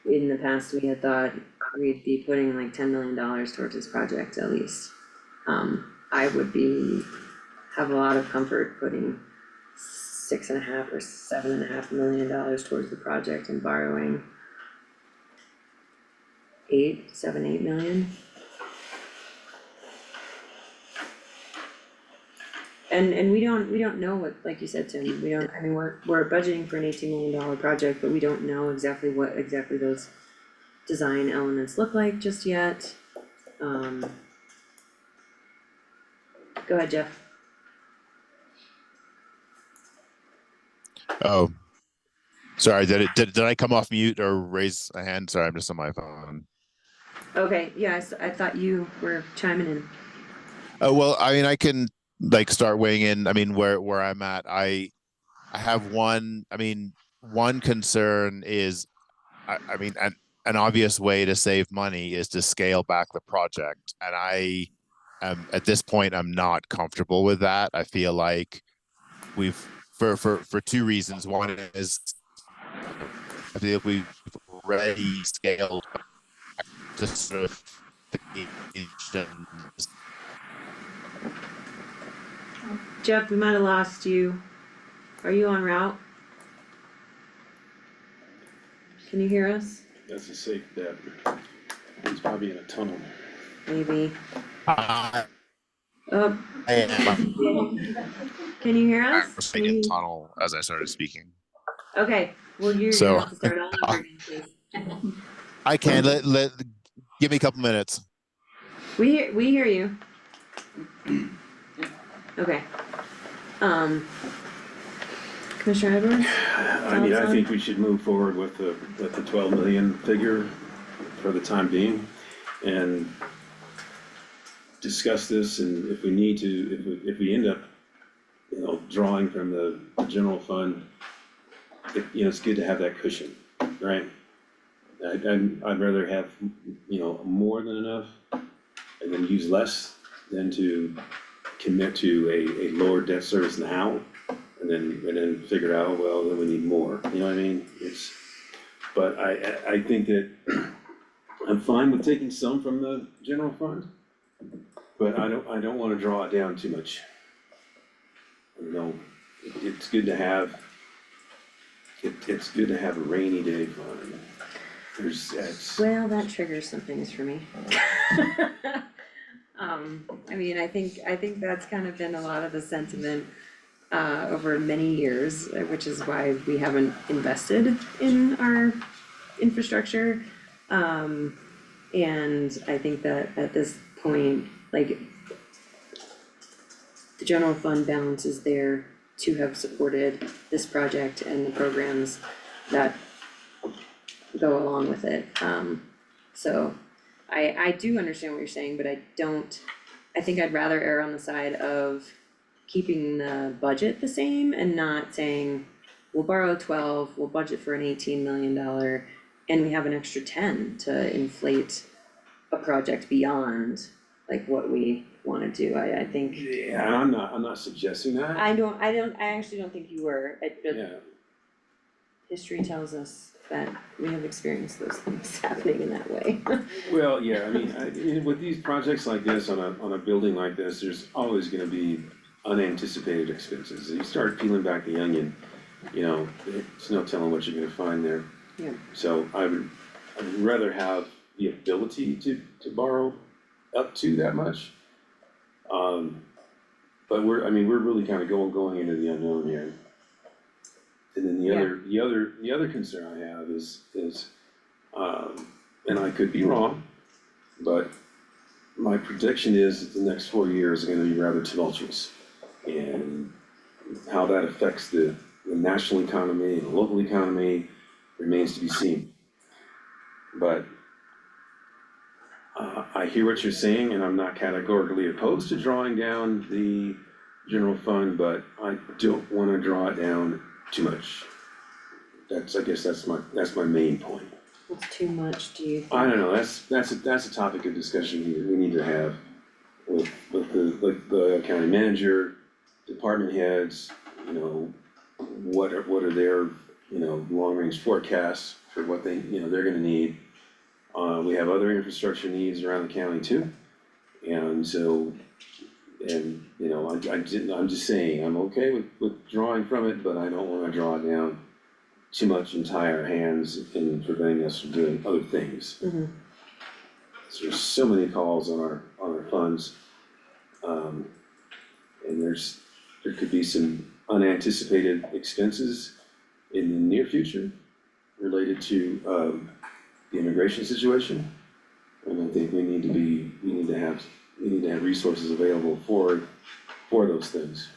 in the past we had thought we'd be putting like $10 million towards this project at least. I would have a lot of comfort putting $6.5 or $7.5 million towards the project and borrowing 8 million. And we don't know what, like you said, Tim, we're budgeting for an $18 million project, but we don't know exactly what those design elements look like just yet. Go ahead, Jeff. Oh, sorry. Did I come off mute or raise a hand? Sorry, I'm just on my phone. Okay, yeah, I thought you were chiming in. Oh, well, I mean, I can like start weighing in. I mean, where I'm at, I have one concern is, I mean, an obvious way to save money is to scale back the project. And I am, at this point, I'm not comfortable with that. I feel like for two reasons. One is I feel like we've already scaled back to sort of Jeff, we might have lost you. Are you en route? Can you hear us? That's a safe bet. He's probably in a tunnel. Maybe. I am. Can you hear I us? was Can in you? tunnel as I started speaking. Okay, well, you're So gonna have to start all over again, please. I can give me a couple minutes. We hear you. Okay. Commissioner Edwards? I mean, I think we should move forward with the 12 million figure for the time being and discuss this, and if we need to, if we end up, you know, drawing from the general fund, you know, it's good to have that cushion, right? I'd rather have, you know, more than enough and then use less than to commit to a lower debt service now and then figure out, well, then we need more, you know what I mean? But I think that I'm fine with taking some from the general fund, but I don't wanna draw it down too much. You know, it's good to have, it's good to have a rainy day fund. Well, that triggers some things for me. I mean, I think that's kind of been a lot of the sentiment over many years, which is why we haven't invested in our infrastructure. And I think that at this point, like, the general fund balance is there to have supported this project and the programs that go along with it. So I do understand what you're saying, but I think I'd rather err on the side of keeping the budget the same and not saying, we'll borrow 12, we'll budget for an $18 million, and we have an extra 10 to inflate a project beyond like what we wanna do. I think. Yeah, I'm not suggesting that. I actually don't think you were. Yeah. History tells us that we have experienced those things happening in that way. Well, yeah, I mean, with these projects like this, on a building like this, there's always gonna be unanticipated expenses. You start peeling back the onion, you know, it's no telling what you're gonna find there. Yeah. So I'd rather have the ability to borrow up to that much. But we're really kind of going into the unknown here. And then the other concern I have is, and I could be wrong, but my prediction is that the next 4 years are gonna be rather tumultuous. And how that affects the national economy and the local economy remains to be seen. But I hear what you're saying, and I'm not categorically opposed to drawing down the general fund, but I don't wanna draw it down too much. I guess that's my main point. What's too much, do you think? I don't know, that's a topic of discussion we need to have with the county manager, department heads, you know, what are their, you know, long-range forecasts for what they're gonna need. We have other infrastructure needs around the county too, and so, you know, I'm just saying, I'm okay with drawing from it, but I don't wanna draw it down too much and tie our hands in preventing us from doing other things. Mhm. So there's so many calls on our funds, and there could be some unanticipated expenses in the near future related to the immigration situation. And I think we need to have resources available for those things.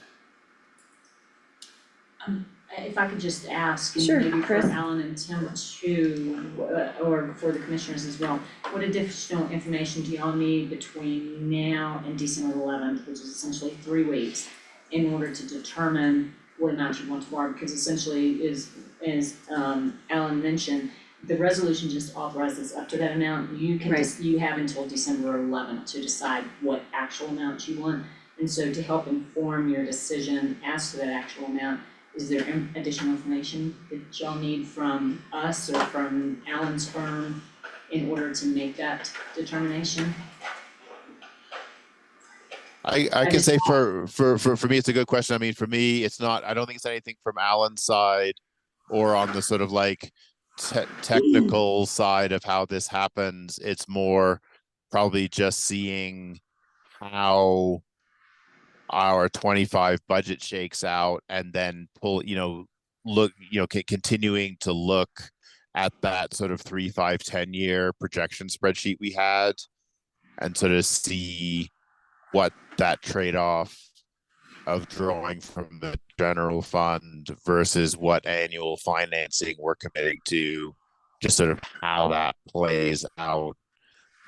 If I could just ask, and Sure, maybe for Chris. Alan and Tim too, or for the commissioners as well, what additional information do y'all need between now and December 11th, which is essentially 3 weeks, in order to determine what amount you want to borrow? Because essentially, as Alan mentioned, the resolution just authorizes up to that amount. You can you have until December 11th to decide what actual amount you want. And so to help inform your decision as to that actual amount, is there additional information that y'all need from us or from Alan's firm in order to make that determination? I can say for me, it's a good question. I mean, for me, it's not, I don't think it's anything from Alan's side or on the sort of like technical side of how this happens. It's more probably just seeing how our 25 budget shakes out, and then pull, look, continuing to look at that sort of 3, 5, 10-year projection spreadsheet we had, and sort of see what that trade-off of drawing from the general fund versus what annual financing we're committing to, just sort of how that plays out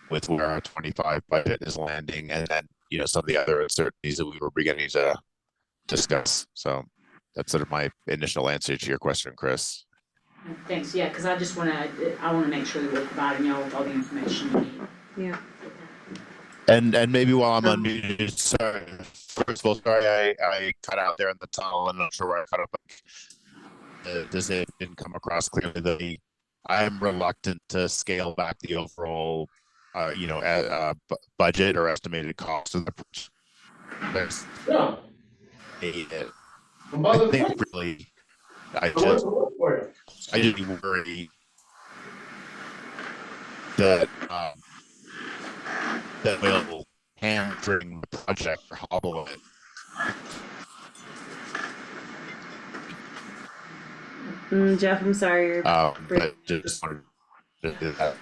with where our 25 budget is landing, and then some of the other uncertainties that we were beginning to discuss. So that's sort of my initial answer to your question, Chris. Thanks, yeah, because I wanna make sure that we're providing y'all with all the information you need. Yeah. And maybe while I'm unmuted, sorry, first of all, sorry I cut out there in the tunnel, and I'm not sure where I cut up. This didn't come across clearly. I am reluctant to scale back the overall, budget or estimated cost of the project. Yeah. I think really, I just worry that that will hamstring the project or hobble it. Jeff, I'm sorry. You're but just wanted to do that.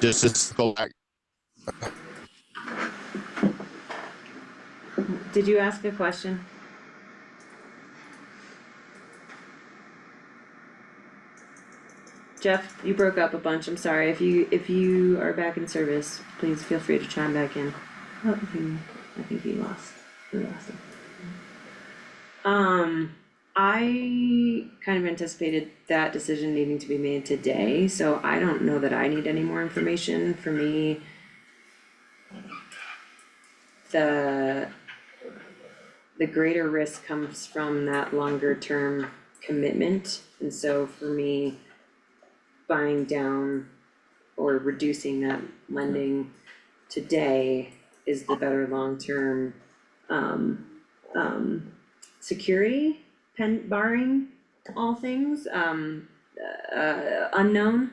Just go back. Did you ask a question? Jeff, you broke up a bunch. I'm sorry. If you are back in service, please feel free to chime back in. Oh, I think we lost him. I kind of anticipated that decision needing to be made today, so I don't know that I need any more information. For me, the greater risk comes from that longer term commitment, and so for me, buying down or reducing that lending today is the better long-term security, barring all things unknown.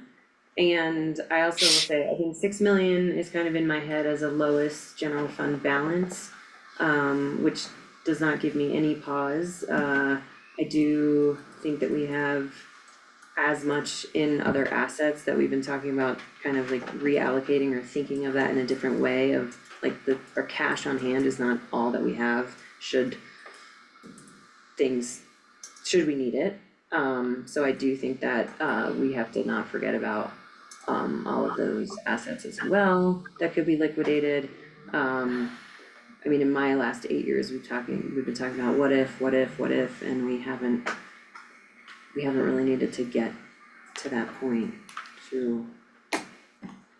And I also will say, I think 6 million is kind of in my head as a lowest general fund balance, which does not give me any pause. I do think that we have as much in other assets that we've been talking about, kind of like reallocating or thinking of that in a different way of like our cash on hand is not all that we have should we need it. So I do think that we have to not forget about all of those assets as well that could be liquidated. I mean, in my last 8 years, we've been talking about what if, and we haven't really needed to get to that point through the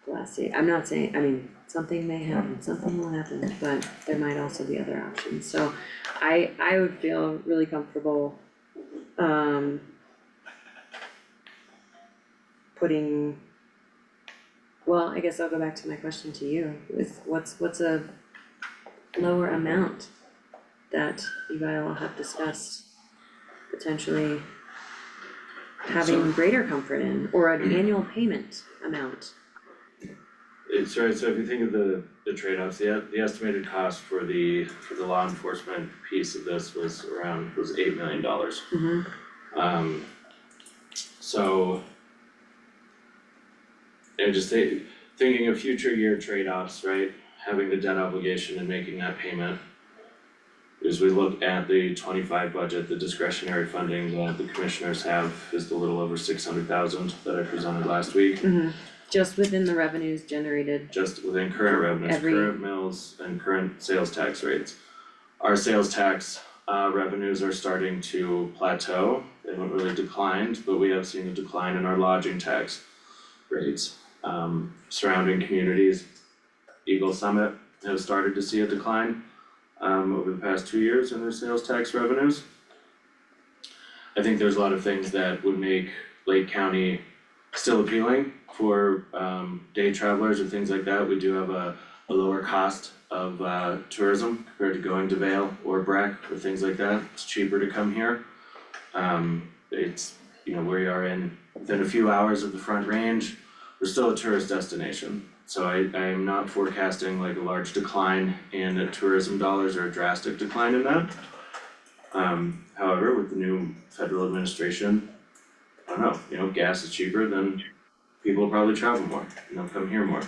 last 8. I'm not saying, I mean, something may happen, something will happen, but there might also be other options. So I would feel really comfortable well, I guess I'll go back to my question to you, is what's a lower amount that you guys all have discussed potentially having greater comfort in, or an annual payment amount? So if you think of the trade-offs, the estimated cost for the law enforcement piece of this was $8 million. So, and just thinking of future year trade-offs, right? Having the debt obligation and making that payment. As we look at the 25 budget, the discretionary funding that the commissioners have is a little over 600,000 that I presented last week. Just within the revenues generated. Just within current revenues, current mills and current sales tax rates. Our sales tax revenues are starting to plateau. They haven't really declined, but we have seen a decline in our lodging tax rates. Surrounding communities, Eagle Summit has started to see a decline over the past 2 years in their sales tax revenues. I think there's a lot of things that would make Lake County still appealing for day travelers or things like that. We do have a lower cost of tourism compared to going to Vail or Breck or things like that. It's cheaper to come here. It's, we are within a few hours of the Front Range. We're still a tourist destination. So I am not forecasting like a large decline in tourism dollars or a drastic decline in that. However, with the new federal administration, I don't know, you know, gas is cheaper, then people will probably travel more and they'll come here more.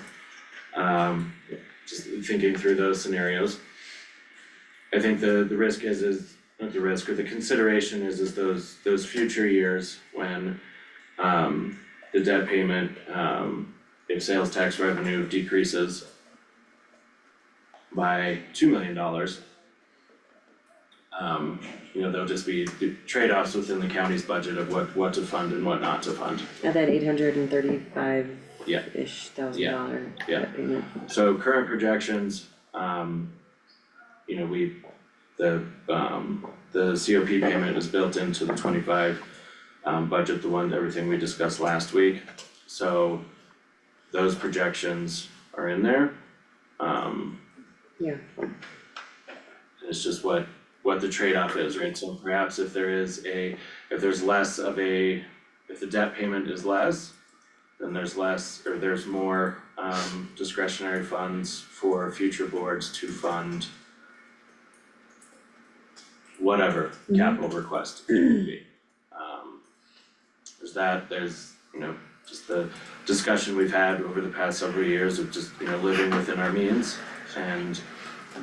Just thinking through those scenarios. I think the risk is not the risk, or the consideration is those future years when the debt payment, if sales tax revenue decreases by $2 million, you know, there'll just be trade-offs within the county's budget of what to fund and what not to fund. At that $835 Yeah. ish $1,000 Yeah. debt payment. So current projections, you know, the COP payment is built into the 25 budget, everything we discussed last week. So those projections are in there. Yeah. It's just what the trade-off is, right? So perhaps if there's less of if the debt payment is less, then there's less, or there's more discretionary funds for future boards to fund whatever capital request it may be. There's you know, just the discussion we've had over the past several years of just, you know, living within our means, and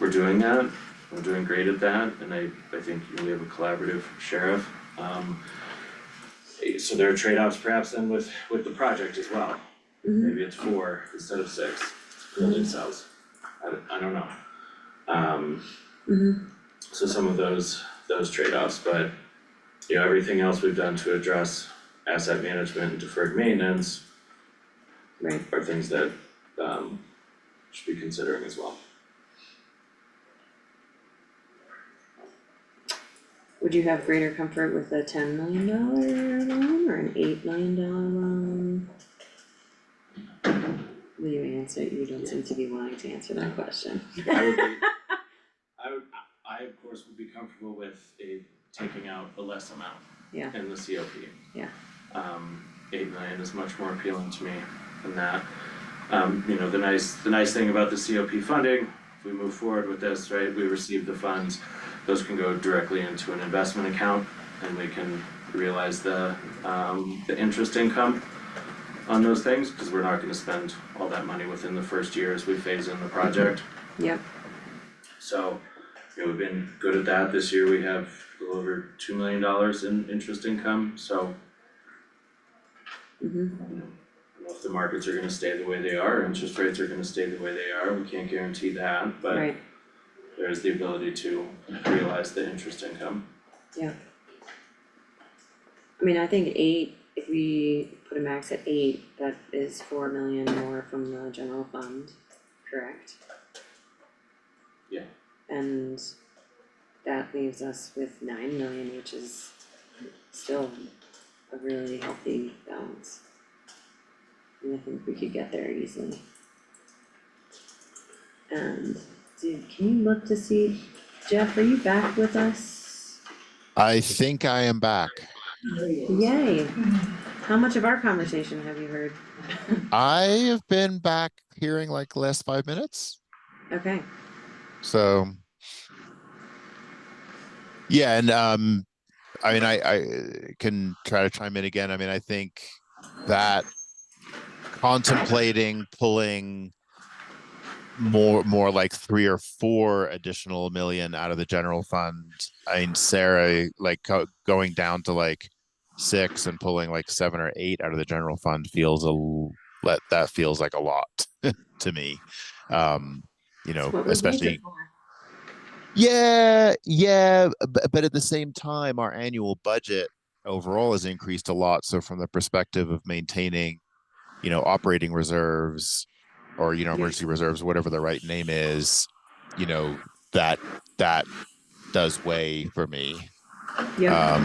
we're doing that. We're doing great at that, and I think, you know, we have a collaborative sheriff. So there are trade-offs perhaps then with the project as well. Maybe it's 4 instead of 6 building cells. I don't know. So some of those trade-offs, but you know, everything else we've done to address asset management and deferred maintenance are things that should be considering as well. Would you have greater comfort with a $10 million loan or an $8 million loan? Will you answer? You don't seem to be wanting to answer that question. I of course would be comfortable with taking out a less amount in the COP. Yeah. 8 million is much more appealing to me than that. You know, the nice thing about the COP funding, if we move forward with this, right, we receive the funds, those can go directly into an investment account, and we can realize the interest income on those things, because we're not gonna spend all that money within the first year as we phase in the project. Yep. So, you know, we've been good at that. This year we have a little over $2 million in interest income, so I don't know if the markets are gonna stay the way they are, interest rates are gonna stay the way they are, we can't guarantee that, but there's the ability to realize the interest income. Yeah. I mean, I think 8, if we put a max at 8, that is 4 million more from the general fund, correct? Yeah. And that leaves us with 9 million, which is still a really healthy balance. And I think we could get there easily. And can you look to see, Jeff, are you back with us? I think I am back. Yay. How much of our conversation have you heard? I have been back hearing like the last 5 minutes. Okay. So yeah, and I mean, I can try to chime in again. I mean, I think that contemplating pulling more like 3 or 4 additional million out of the general fund. I mean, Sarah, like going down to like 6 and pulling like 7 or 8 out of the general fund feels that feels like a lot to me. You know, especially. Yeah, but at the same time, our annual budget overall has increased a lot. So from the perspective of maintaining, you know, operating reserves or, you know, emergency reserves, whatever the right name is, you know, that does weigh for me. Yeah.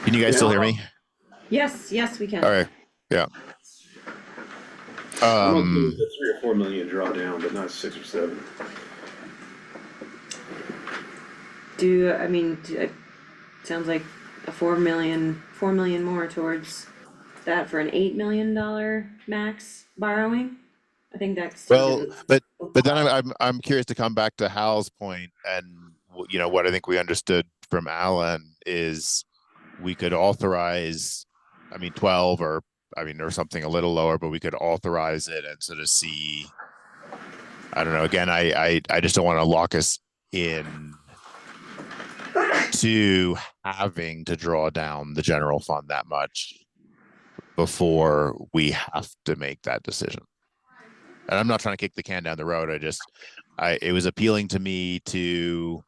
Can you guys still hear me? Yes, we can. All right. Yeah. I'm okay with the 3 or 4 million drawdown, but not 6 or 7. It sounds like a 4 million more towards that for an $8 million max borrowing. I think that's. Well, but then I'm curious to come back to Hal's point, and you know what I think we understood from Alan is we could authorize, 12 or or something a little lower, but we could authorize it and sort of see. I don't know. Again, I just don't want to lock us in to having to draw down the general fund that much before we have to make that decision. And I'm not trying to kick the can down the road. It was appealing to me to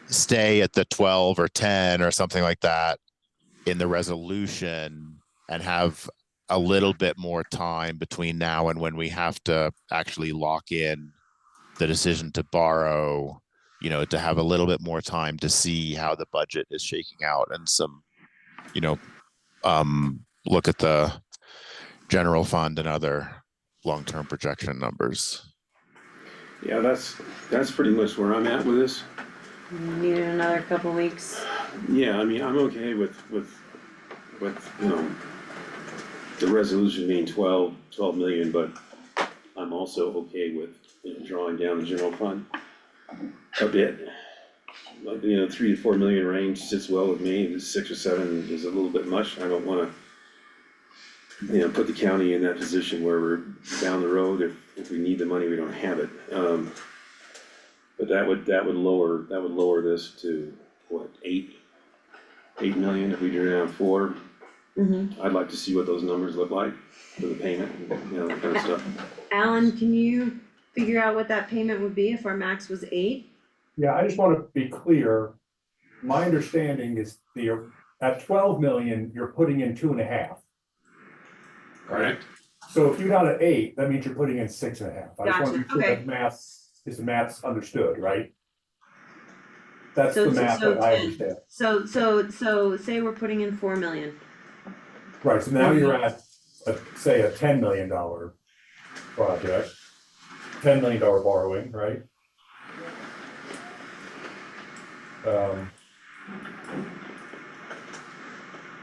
stay at the 12 or 10 or something like that in the resolution and have a little bit more time between now and when we have to actually lock in the decision to borrow, to have a little bit more time to see how the budget is shaking out and some, look at the general fund and other long-term projection numbers. Yeah, that's pretty much where I'm at with this. Need another couple weeks. Yeah, I'm okay with the resolution being 12 million, but I'm also okay with drawing down the general fund a bit. Like, 3 to 4 million range sits well with me. 6 or 7 is a little bit much. I don't want to put the county in that position where we're down the road if we need the money, we don't have it. But that would lower this to what, 8 million if we drew down 4. Mm-hmm. I'd like to see what those numbers look like for the payment and that kind of stuff. Alan, can you figure out what that payment would be if our max was 8? Yeah, I just want to be clear. My understanding is at 12 million, you're putting in 2.5. Correct. So if you got an 8, that means you're putting in 6.5. I just want to be sure Okay. that the math's understood, right? That's So- the math so that I 10. understand. So say we're putting in 4 million. Right, so now you're at, say, a $10 million project, $10 million borrowing, right?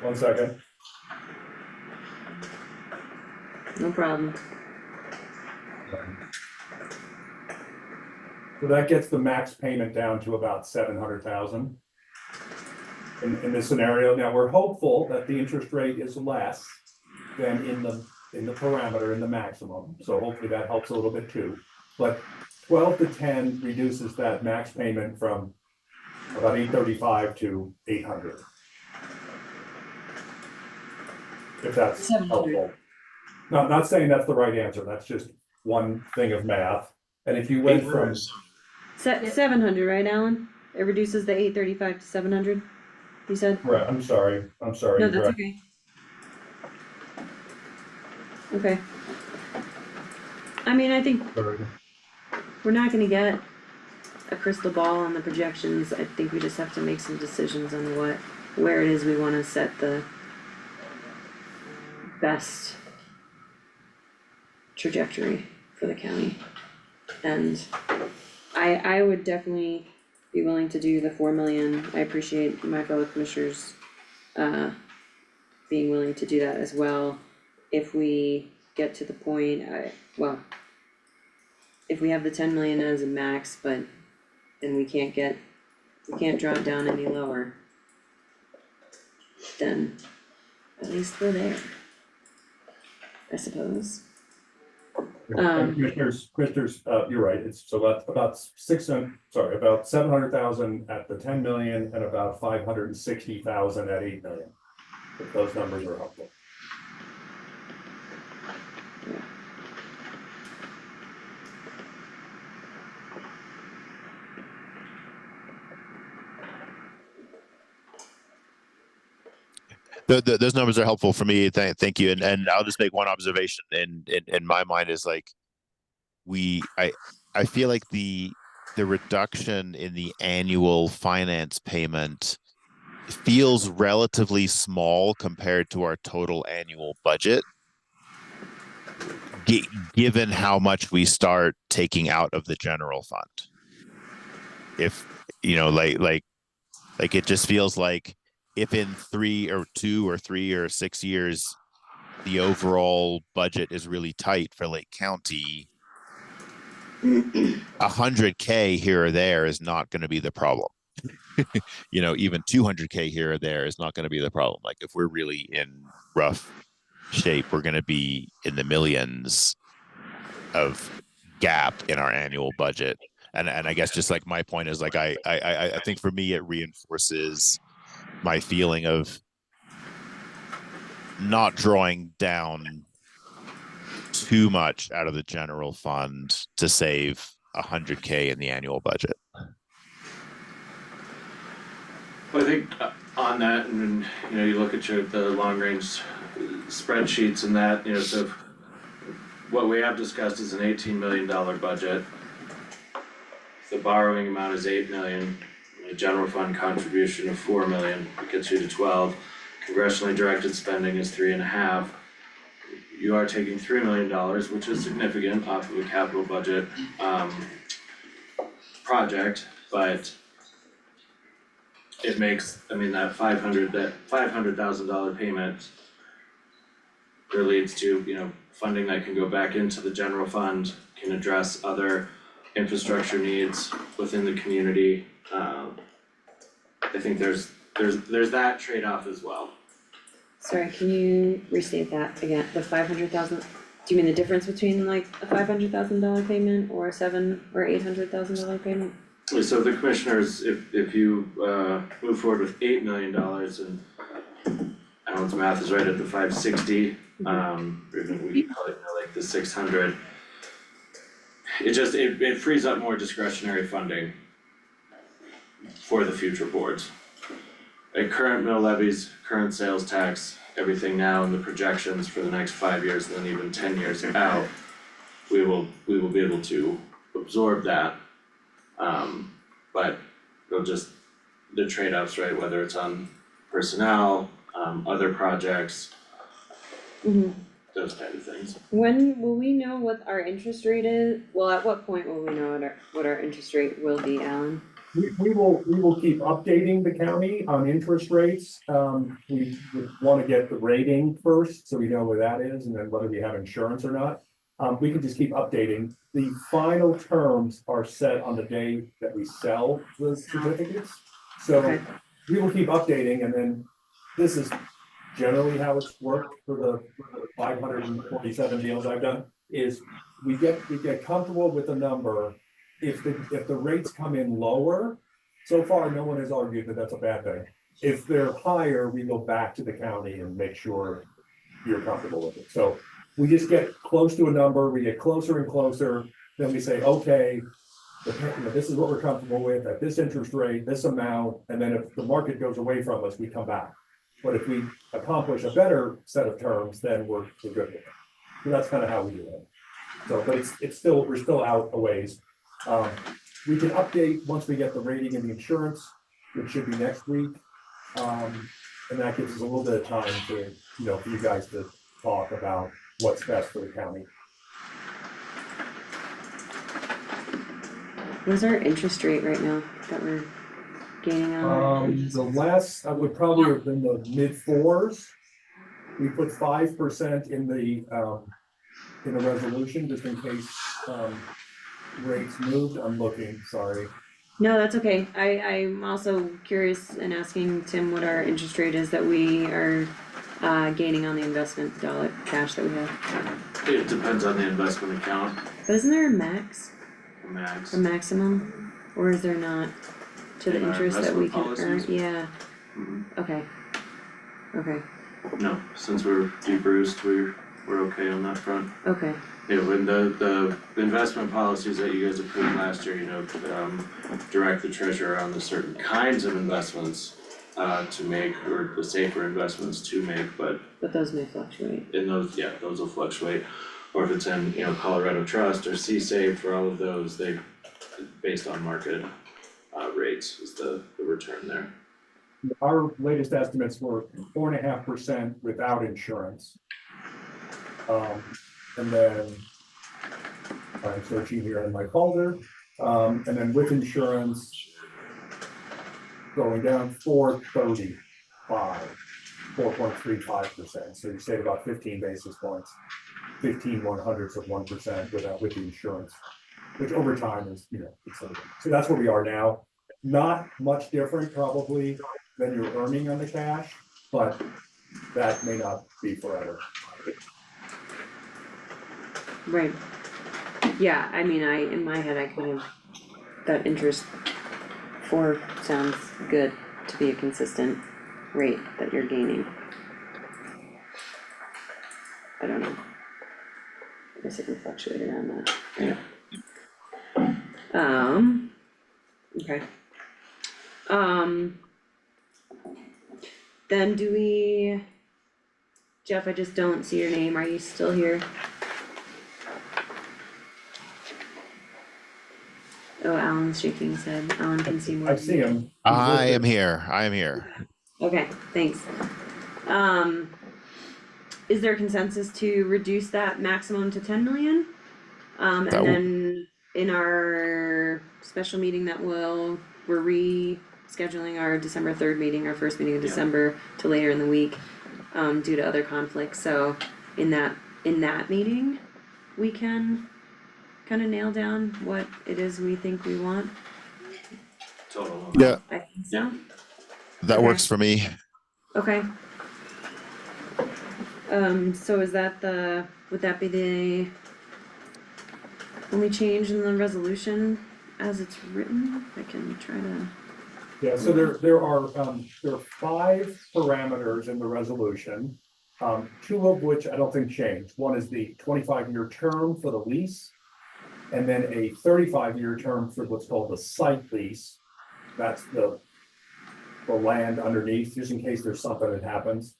One second. No problem. So that gets the max payment down to about 700,000 in this scenario. Now, we're hopeful that the interest rate is less than in the parameter, in the maximum. So hopefully that helps a little bit too. But 12 to 10 reduces that max payment from about 835 to 800. If that's 700. helpful. No, I'm not saying that's the right answer. That's just one thing of math. And if you went from 700, right, Alan? It reduces the 835 to 700. You said. Right. I'm sorry. No, that's Right. okay. Okay. I think we're not gonna get a crystal ball on the projections. I think we just have to make some decisions on where it is we wanna set the best trajectory for the county. And I would definitely be willing to do the 4 million. I appreciate my fellow commissioners being willing to do that as well. If we get to the point, if we have the 10 million as a max, and we can't draw it down any lower, then at least we're there, I suppose. Commissioners, you're right. It's so that's about 700,000 at the 10 million and about 560,000 at 8 million. If those numbers are helpful. Those numbers are helpful for me. Thank you. And I'll just make one observation in my mind is like I feel like the reduction in the annual finance payment feels relatively small compared to our total annual budget, given how much we start taking out of the general fund. If like it just feels like if in 3 or 2 or 3 or 6 years, the overall budget is really tight for Lake County, 100K here or there is not going to be the problem. You know, even 200K here or there is not going to be the problem. Like if we're really in rough shape, we're going to be in the millions of gap in our annual budget. And I guess just like my point is like I think for me it reinforces my feeling of not drawing down too much out of the general fund to save 100K in the annual budget. Well, I think on that, and you know, you look at the long range spreadsheets and that, you know, so what we have discussed is an $18 million budget. The borrowing amount is 8 million, a general fund contribution of 4 million, it gets you to 12. Congressionally directed spending is 3.5. You are taking $3 million, which is significant off of a capital budget project, but it makes, I mean, that $500,000 payment leads to, you know, funding that can go back into the general fund, can address other infrastructure needs within the community. I think there's that trade-off as well. Sorry, can you restate that again, the 500,000, do you mean the difference between like a $500,000 payment or $700,000 or $800,000 payment? So the commissioners, if you move forward with $8 million and Alan's math is right at the 560, or even we call it like the 600. It frees up more discretionary funding for the future boards. At current mill levies, current sales tax, everything now and the projections for the next 5 years and then even 10 years out, we will be able to absorb that. But it'll just, the trade-offs, right, whether it's on personnel, other projects, those kind of things. When will we know what our interest rate is? Well, at what point will we know what our interest rate will be, Alan? We will keep updating the county on interest rates. We would want to get the rating first, so we know where that is, and then whether we have insurance or not. We can just keep updating. The final terms are set on the day that we sell the certificates. So we will keep updating, and then this is generally how it's worked for the 547 deals I've done, is we get comfortable with the number. If the rates come in lower, so far no one has argued that that's a bad thing. If they're higher, we go back to the county and make sure you're comfortable with it. So we just get close to a number, we get closer and closer, then we say, okay, this is what we're comfortable with at this interest rate, this amount, and then if the market goes away from us, we come back. But if we accomplish a better set of terms, then we're good with it. So that's kind of how we do it. So, but we're still out a ways. We can update once we get the rating and the insurance, which should be next week. And that gives us a little bit of time to, for you guys to talk about what's best for the county. What's our interest rate right now that we're gaining on? The last, I would probably have been the mid-4s. We put 5% in the resolution, just in case rates moved. I'm looking, sorry. No, that's okay. I'm also curious and asking Tim what our interest rate is that we are gaining on the investment cash that we have. It depends on the investment account. But isn't there a max? A maximum, or is there not to the interest that we can earn? Yeah. Okay. No, since we're de-bruised, we're okay on that front. Okay. Yeah, when the investment policies that you guys approved last year, direct the treasurer on the certain kinds of investments to make, or the safer investments to make, but those may fluctuate. in those, those will fluctuate. Or if it's in, Colorado Trust or C-Save, for all of those, they, based on market rates is the return there. Our latest estimates were 4.5% without insurance. And then I'm searching here in my folder, and then with insurance going down 4.30. 4.35%. So you save about 15 basis points, 15/100ths of 1% with the insurance, which over time is, it's so that's where we are now. Not much different probably than you're earning on the cash, but that may not be forever. Right. Yeah, I mean, in my head, I kind of, that interest 4 sounds good to be a consistent rate that you're gaining. I don't know. I guess it can fluctuate around that. Yeah. Okay. Then do we, Jeff, I just don't see your name. Are you still here? Oh, Alan's shaking his head. Alan can see more. I see him. I am here. Okay, thanks. Is there consensus to reduce that maximum to 10 million? And then in our special meeting that we're rescheduling our December 3rd meeting, our first meeting of December to later in the week, due to other conflicts. So in that meeting, we can kind of nail down what it is we think we want. Total. Yeah. I think so. That works for me. Okay. So is that would that be the only change in the resolution as it's written? I can try to. Yeah, so there are 5 parameters in the resolution, 2 of which I don't think change. One is the 25-year term for the lease, and then a 35-year term for what's called the site lease. That's the land underneath, just in case there's something that happens.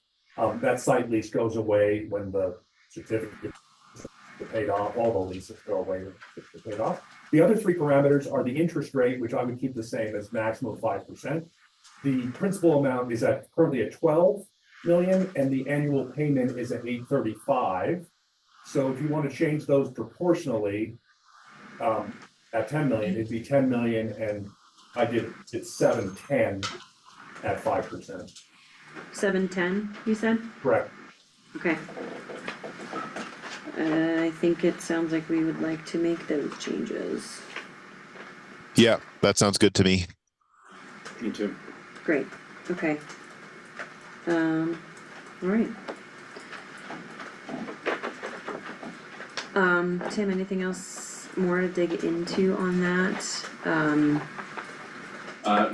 That site lease goes away when the certificate is paid off. All the leases go away when it's paid off. The other 3 parameters are the interest rate, which I would keep the same as maximum 5%. The principal amount is currently at 12 million, and the annual payment is at 835. So if you want to change those proportionally, at 10 million, it'd be 10 million, and it's 710 at 5%. 710, you said? Correct. Okay. I think it sounds like we would like to make those changes. Yeah, that sounds good to me. Me too. Great, okay. All right. Tim, anything else more to dig into on that?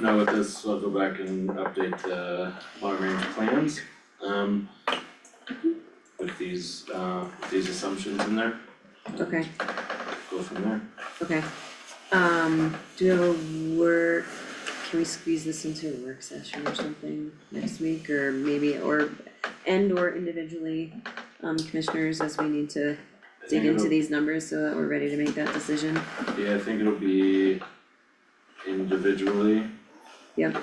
No, with this, I'll go back and update the long range plans, with these assumptions in there, Okay, go from there. okay. Do can we squeeze this into a work session or something next week, or maybe, or individually, commissioners, as we need to dig into these numbers so that we're ready to make that decision? Yeah, I think it'll be individually. Yep.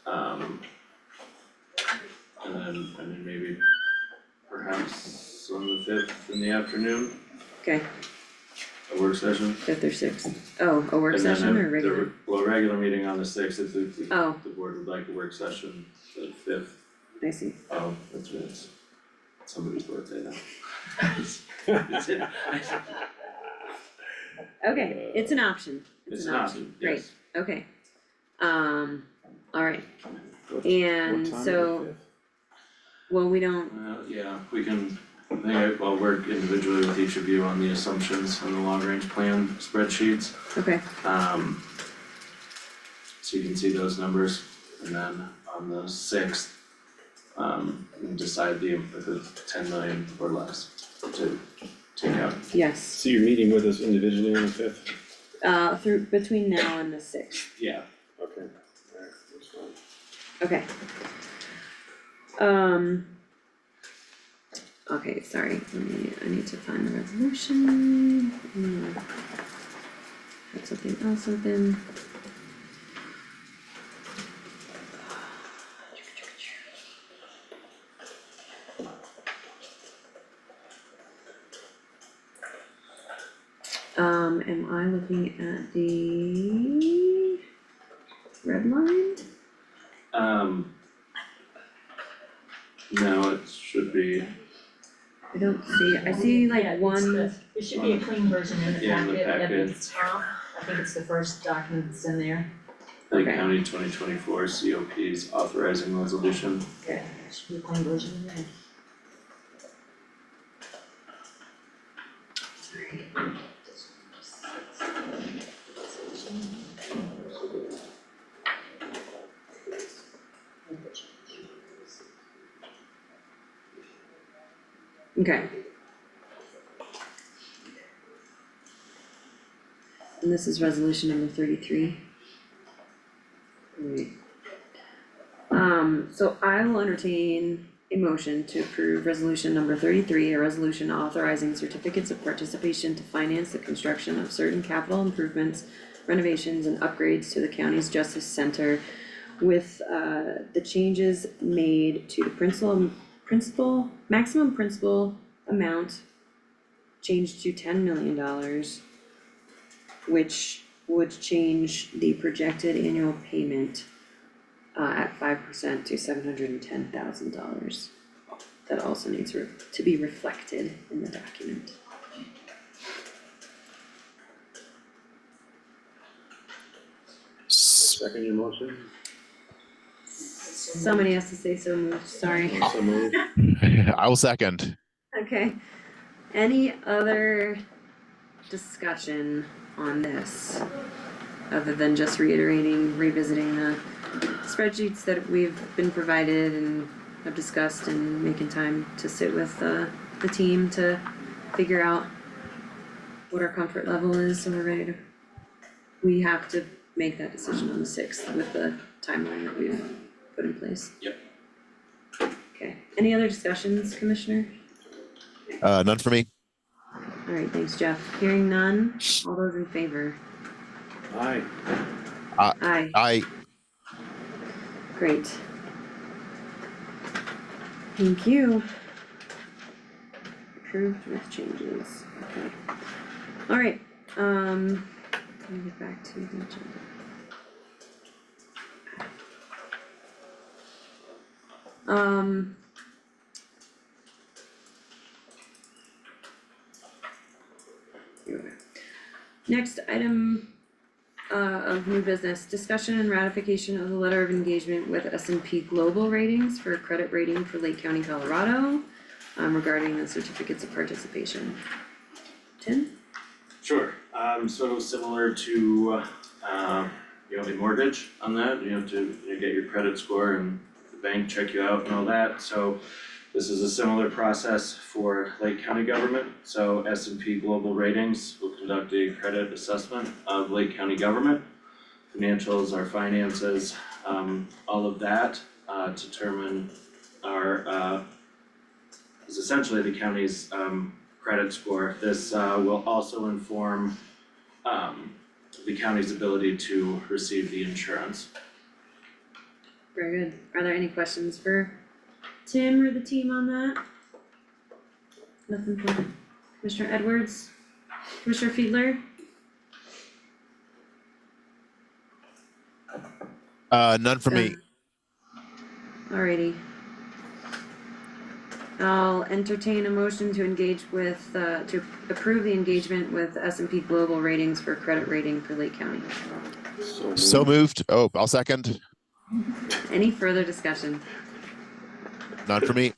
And then maybe perhaps on the 5th in the afternoon, Okay, a work session. 5th or 6th. Oh, a work session or regular? Well, a regular meeting on the 6th, if the Oh. the board would like a work session, the 5th. I see. Oh, that's right, it's somebody's birthday now. Okay, it's an option. It's an option, Great, yes. okay. Alright, What and time so, well, we don't, Yeah, we can, I think I'll work individually with each of you on the assumptions on the long range plan spreadsheets. okay, So you can see those numbers, and then on the 6th, we can decide if it's 10 million or less to take out. yes. So you're meeting with us individually on the 5th? Through, between now and the 6th, Yeah. Okay, alright, that's fine. okay. Okay, sorry, I need to find the resolution. Have something else open. Am I looking at the red line? be, I don't see, I see Yeah, like it's one, the- There should be a clean version in the Yeah, in the packet at packet. the top, I think it's the first document that's in there. Lake Okay. County 2024 COPs authorizing resolution. Okay. There should be a clean version in there. okay. And this is resolution number 33. Right. So I will entertain a motion to approve resolution number 33, a resolution authorizing certificates of participation to finance the construction of certain capital improvements, renovations and upgrades to the county's Justice Center with the changes made to the maximum principal amount changed to $10 million, which would change the projected annual payment at 5% to $710,000. That also needs to be reflected in the document. Second your motion? Somebody has to say so moved, sorry. So moved. I will second. Okay, any other discussion on this? Other than just revisiting the spreadsheets that we've been provided and have discussed and making time to sit with the team to figure out what our comfort level is, so we're ready to, we have to make that decision on the 6th with the timeline that we've put in place. Yep. Okay, any other discussions, Commissioner? None for me. Alright, thanks Jeff. Hearing none, all those in favor? Aye. Aye. Aye. Great. Thank you. Approved with changes, okay. Alright, let me get back to the agenda. Here we go. Next item of new business, discussion and ratification of the letter of engagement with S&P Global Ratings for credit rating for Lake County, Colorado, regarding the certificates of participation. Tim? Sure, so similar to, a mortgage on that, you have to, get your credit score and the bank check you out and all that, so this is a similar process for Lake County government, so S&P Global Ratings will conduct a credit assessment of Lake County government. Financials, our finances, all of that, determine our, is essentially the county's, credit score. This, will also inform, the county's ability to receive the insurance. Very good. Are there any questions for Tim or the team on that? Nothing for Commissioner Edwards? Commissioner Fiedler? None for me. Alrighty. I'll entertain a motion to engage with, to approve the engagement with S&P Global Ratings for credit rating for Lake County. So moved. Oh, I'll second. Any further discussion? None for me.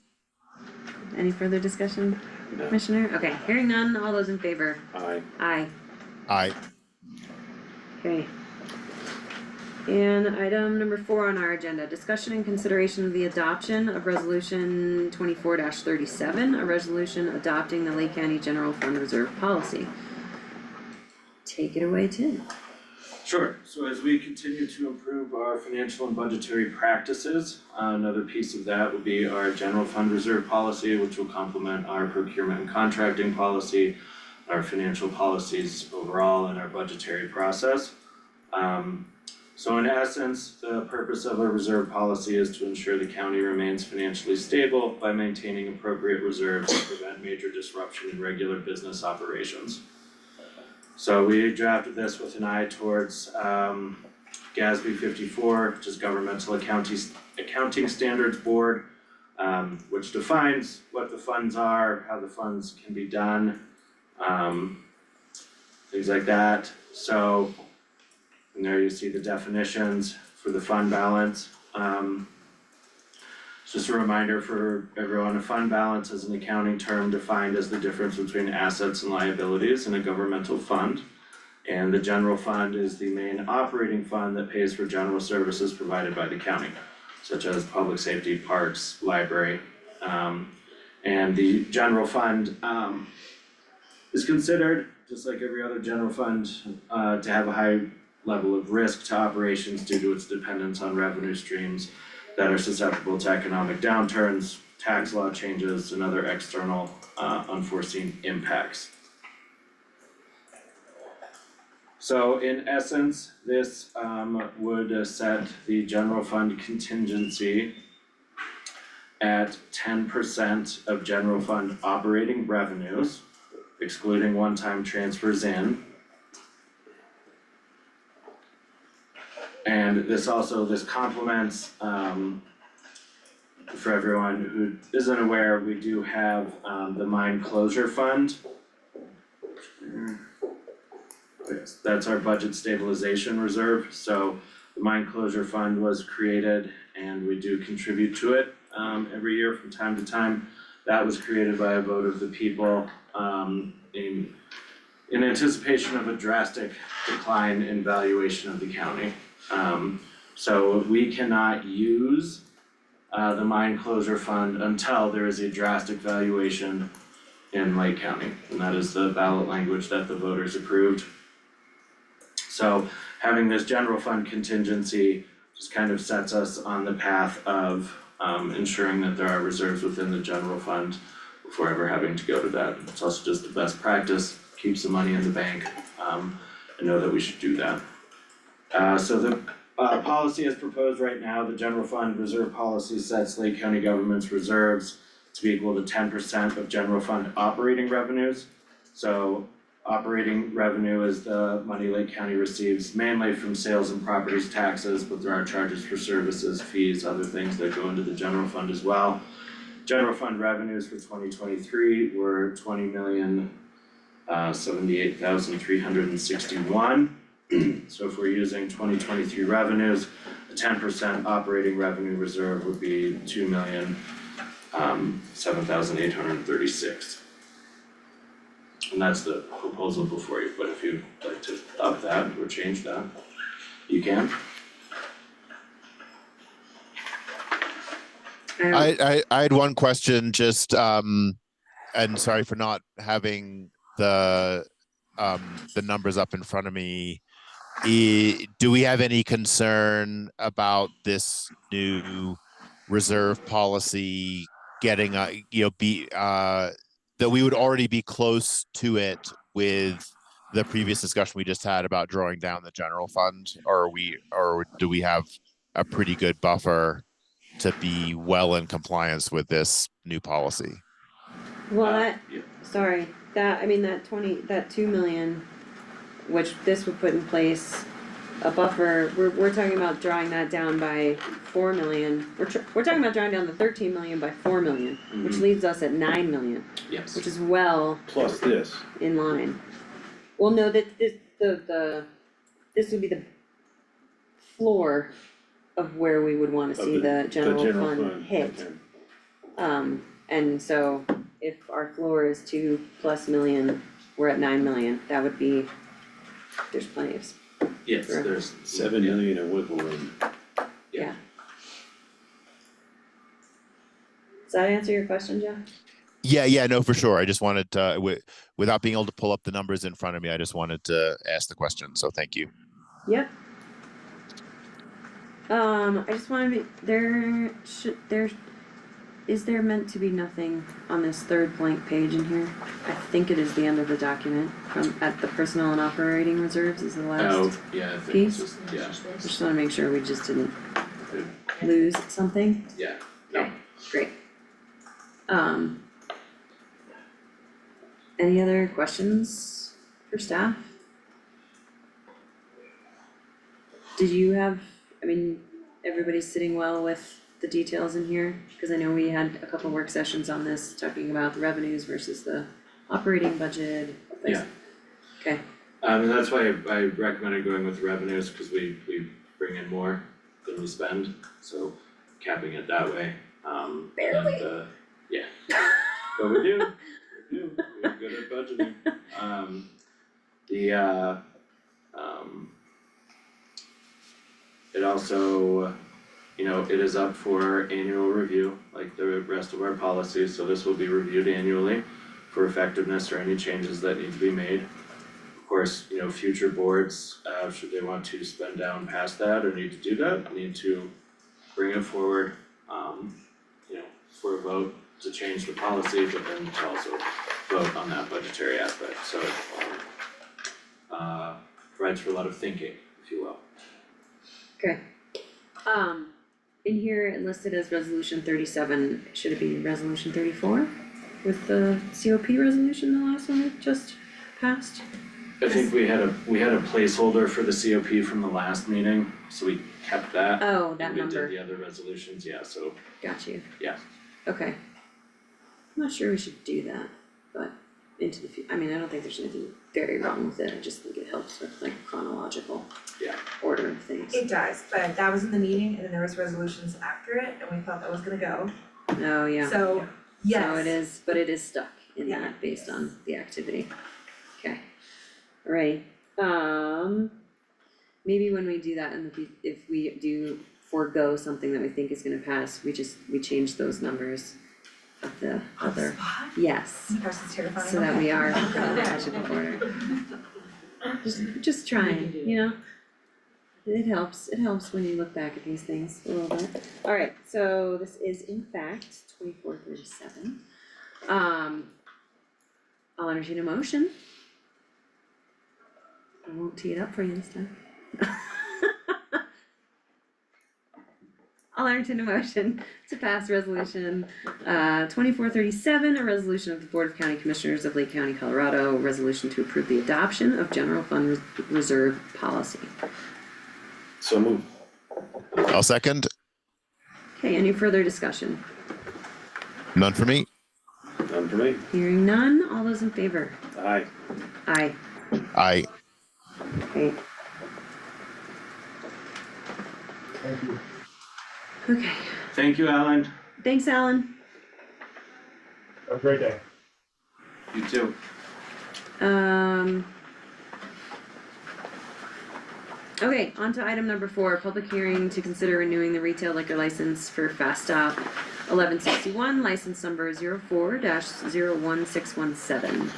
Any further discussion, Commissioner? Okay, hearing none, all those in favor? Aye. Aye. Aye. Okay. And item number 4 on our agenda, discussion and consideration of the adoption of resolution 24-37, a resolution adopting the Lake County General Fund Reserve Policy. Take it away, Tim. Sure, so as we continue to improve our financial and budgetary practices, another piece of that will be our general fund reserve policy, which will complement our procurement and contracting policy, our financial policies overall, and our budgetary process. So in essence, the purpose of a reserve policy is to ensure the county remains financially stable by maintaining appropriate reserves to prevent major disruption in regular business operations. So we drafted this with an eye towards GASB 54, which is Governmental Accounting Standards Board, which defines what the funds are, how the funds can be done, things like that. So, and there you see the definitions for the fund balance. Just a reminder for everyone, a fund balance is an accounting term defined as the difference between assets and liabilities in a governmental fund. And the general fund is the main operating fund that pays for general services provided by the county, such as public safety, parks, library. And the general fund is considered, just like every other general fund, to have a high level of risk to operations due to its dependence on revenue streams that are susceptible to economic downturns, tax law changes, and other external unforeseen impacts. So in essence, this would set the general fund contingency at 10% of general fund operating revenues, excluding one-time transfers in. And this complements, for everyone who isn't aware, we do have the mine closure fund. That's our budget stabilization reserve, so the mine closure fund was created and we do contribute to it every year from time to time. That was created by a vote of the people in anticipation of a drastic decline in valuation of the county. So we cannot use the mine closure fund until there is a drastic valuation in Lake County, and that is the ballot language that the voters approved. So having this general fund contingency just kind of sets us on the path of ensuring that there are reserves within the general fund before ever having to go to that. It's also just the best practice, keeps the money in the bank. I know that we should do that. So the policy as proposed right now, the general fund reserve policy sets Lake County government's reserves to be equal to 10% of general fund operating revenues. So operating revenue is the money Lake County receives mainly from sales and properties taxes, but there are charges for services, fees, other things that go into the general fund as well. General fund revenues for 2023 were $20,078,361. So if we're using 2023 revenues, a 10% operating revenue reserve would be $2,007,836. And that's the proposal before you, but if you'd like to up that or change that, you can. I had one question, just and sorry for not having the numbers up in front of me. Do we have any concern about this new reserve policy getting that we would already be close to it with the previous discussion we just had about drawing down the general fund, or do we have a pretty good buffer to be well in compliance with this new policy? Well, that 2 million, which this would put in place a buffer, we're talking about drawing that down by 4 million. We're talking about drawing down the 13 million by 4 million, which leaves us at 9 million. Yes. Which is well plus this in line. Well, no, that this would be the floor of where we would wanna see the general fund hit. Okay. And so if our floor is 2+ million, we're at 9 million, that would be, there's plenty of. Yes, there's 7 million in wiggle room. Yeah. Does that answer your question, Jeff? Yeah, no, for sure. I just wanted to, without being able to pull up the numbers in front of me, I just wanted to ask the question, so thank you. Yep. I just wanna be, is there meant to be nothing on this third blank page in here? I think it is the end of the document at the personnel and operating reserves is the last yeah, I think piece. it's just, yeah. Just wanna make sure we just didn't lose something. Yeah. Okay, great. Any other questions for staff? Did you have, everybody's sitting well with the details in here? Cause I know we had a couple work sessions on this, talking about the revenues versus the operating budget. Yeah. Okay, And that's why I recommended going with revenues, cause we bring in more than we spend, so capping it that way, Barely. and yeah. But we do, we're good at budgeting. It also, it is up for annual review, like the rest of our policies, so this will be reviewed annually for effectiveness or any changes that need to be made. Of course, future boards, should they want to spend down past that or need to do that, need to bring it forward, for a vote to change the policy, but then to also vote on that budgetary aspect, so provides for a lot of thinking, if you will. okay. In here it listed as resolution 37, should it be resolution 34? With the COP resolution, the last one that just passed? I think we had a placeholder for the COP from the last meeting, so we kept that. Oh, that And number, we did the other resolutions, yeah, so, got you, yeah. okay. I'm not sure we should do that, but into the I mean, I don't think there's anything very wrong with it, I just think it helps with like chronological Yeah. order of things. It does, but that was in the meeting and then there was resolutions after it and we thought that was gonna go. Oh, yeah. So, yes. So it is, but it is stuck in Yeah. that based on the activity. Okay, alright, maybe when we do that and if we do forego something that we think is gonna pass, we change those numbers of the other, yes, Gosh, it's terrifying. so that we are Okay. chronological order. Just trying, It helps when you look back at these things a little bit. Alright, so this is in fact 2437. I'll entertain a motion. I won't tee it up for you this time. I'll entertain a motion to pass resolution 2437, a resolution of the Board of County Commissioners of Lake County, Colorado, a resolution to approve the adoption of general fund reserve policy. So moved. I'll second. Okay, any further discussion? None for me. None for me. Hearing none, all those in favor? Aye. Aye. Aye. Okay. Thank you. Okay, Thank you, Alan. thanks, Alan. Have a great day. You too. Okay, on to item number 4, public hearing to consider renewing the retail liquor license for Fast Stop 1161, license number 04-01617.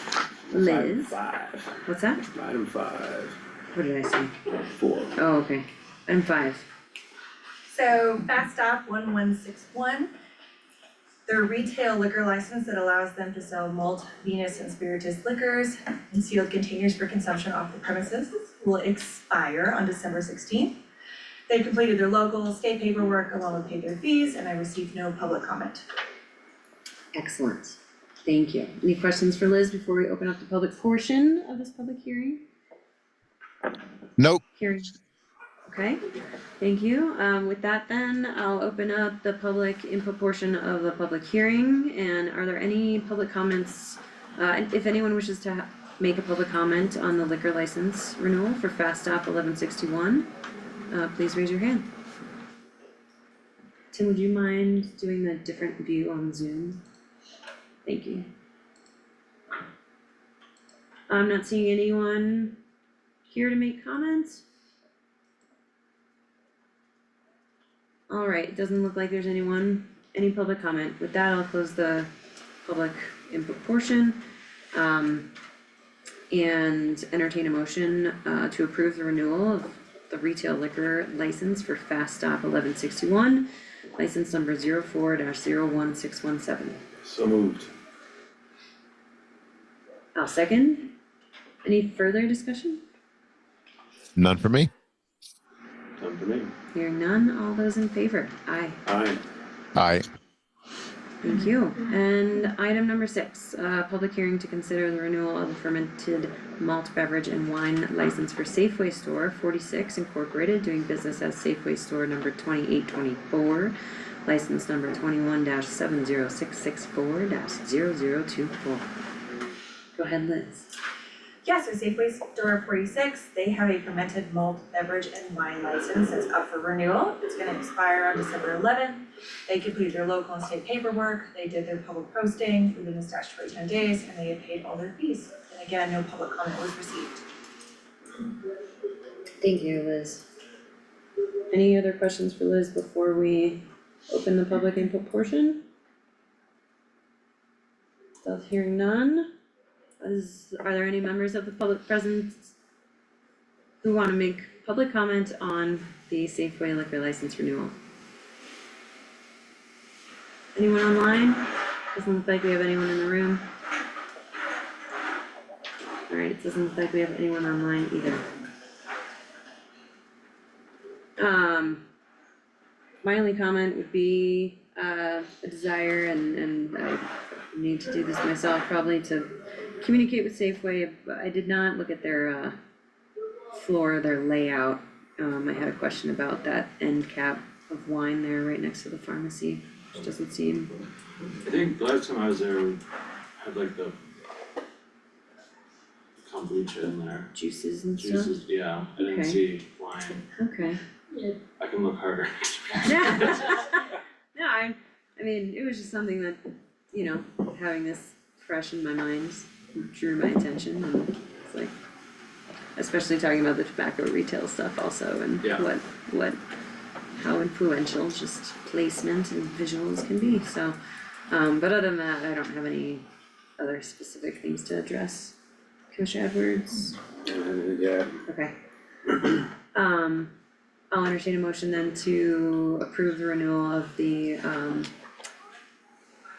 Liz, Five. what's that? Item 5. What did I say? 4. Oh, okay, item 5. So Fast Stop 1161, their retail liquor license that allows them to sell malt, Venus and spirituous liquors in sealed containers for consumption off the premises will expire on December 16th. They completed their local state paperwork along with paid their fees and I received no public comment. Excellent, thank you. Any questions for Liz before we open up the public portion of this public hearing? Nope. Hearing. Okay, thank you. With that then, I'll open up the public input portion of the public hearing. And are there any public comments? If anyone wishes to make a public comment on the liquor license renewal for Fast Stop 1161, please raise your hand. Tim, would you mind doing the different view on Zoom? Thank you. I'm not seeing anyone here to make comments. Alright, it doesn't look like there's any public comment. With that, I'll close the public input portion. And entertain a motion to approve the renewal of the retail liquor license for Fast Stop 1161, license number 04-01617. So moved. I'll second. Any further discussion? None for me. None for me. Hearing none, all those in favor? Aye. Aye. Aye. Thank you. And item number 6, public hearing to consider the renewal of the fermented malt beverage and wine license for Safeway Store 46 Incorporated, doing business as Safeway Store number 2824, license number 21-70664-0024. Go ahead, Liz. Yeah, so Safeway Store 46, they have a fermented malt beverage and wine license that's up for renewal. It's gonna expire on December 11th. They completed their local and state paperwork, they did their public posting within the statutory 10 days, and they had paid all their fees. And again, no public comment was received. Thank you, Liz. Any other questions for Liz before we open the public input portion? Still hearing none. Are there any members of the public present who want to make public comment on the Safeway liquor license renewal? Anyone online? Doesn't look like we have anyone in the room. Alright, it doesn't look like we have anyone online either. My only comment would be a desire, and I need to do this myself probably, to communicate with Safeway. I did not look at their floor, their layout. I had a question about that end cap of wine there right next to the pharmacy, which doesn't seem. I think the last time I was there, we had like the kombucha in there. Juices and stuff? Juices, yeah, I didn't Okay. see wine. Okay. I can look harder. No, I mean, it was just something that, you know, having this fresh in my mind drew my attention, and it's like, especially talking about the tobacco retail stuff also, and Yeah. how influential just placement and visuals can be, so, but other than that, I don't have any other specific things to address. Commissioner Edwards? Yeah. Okay. I'll entertain a motion then to approve the renewal of the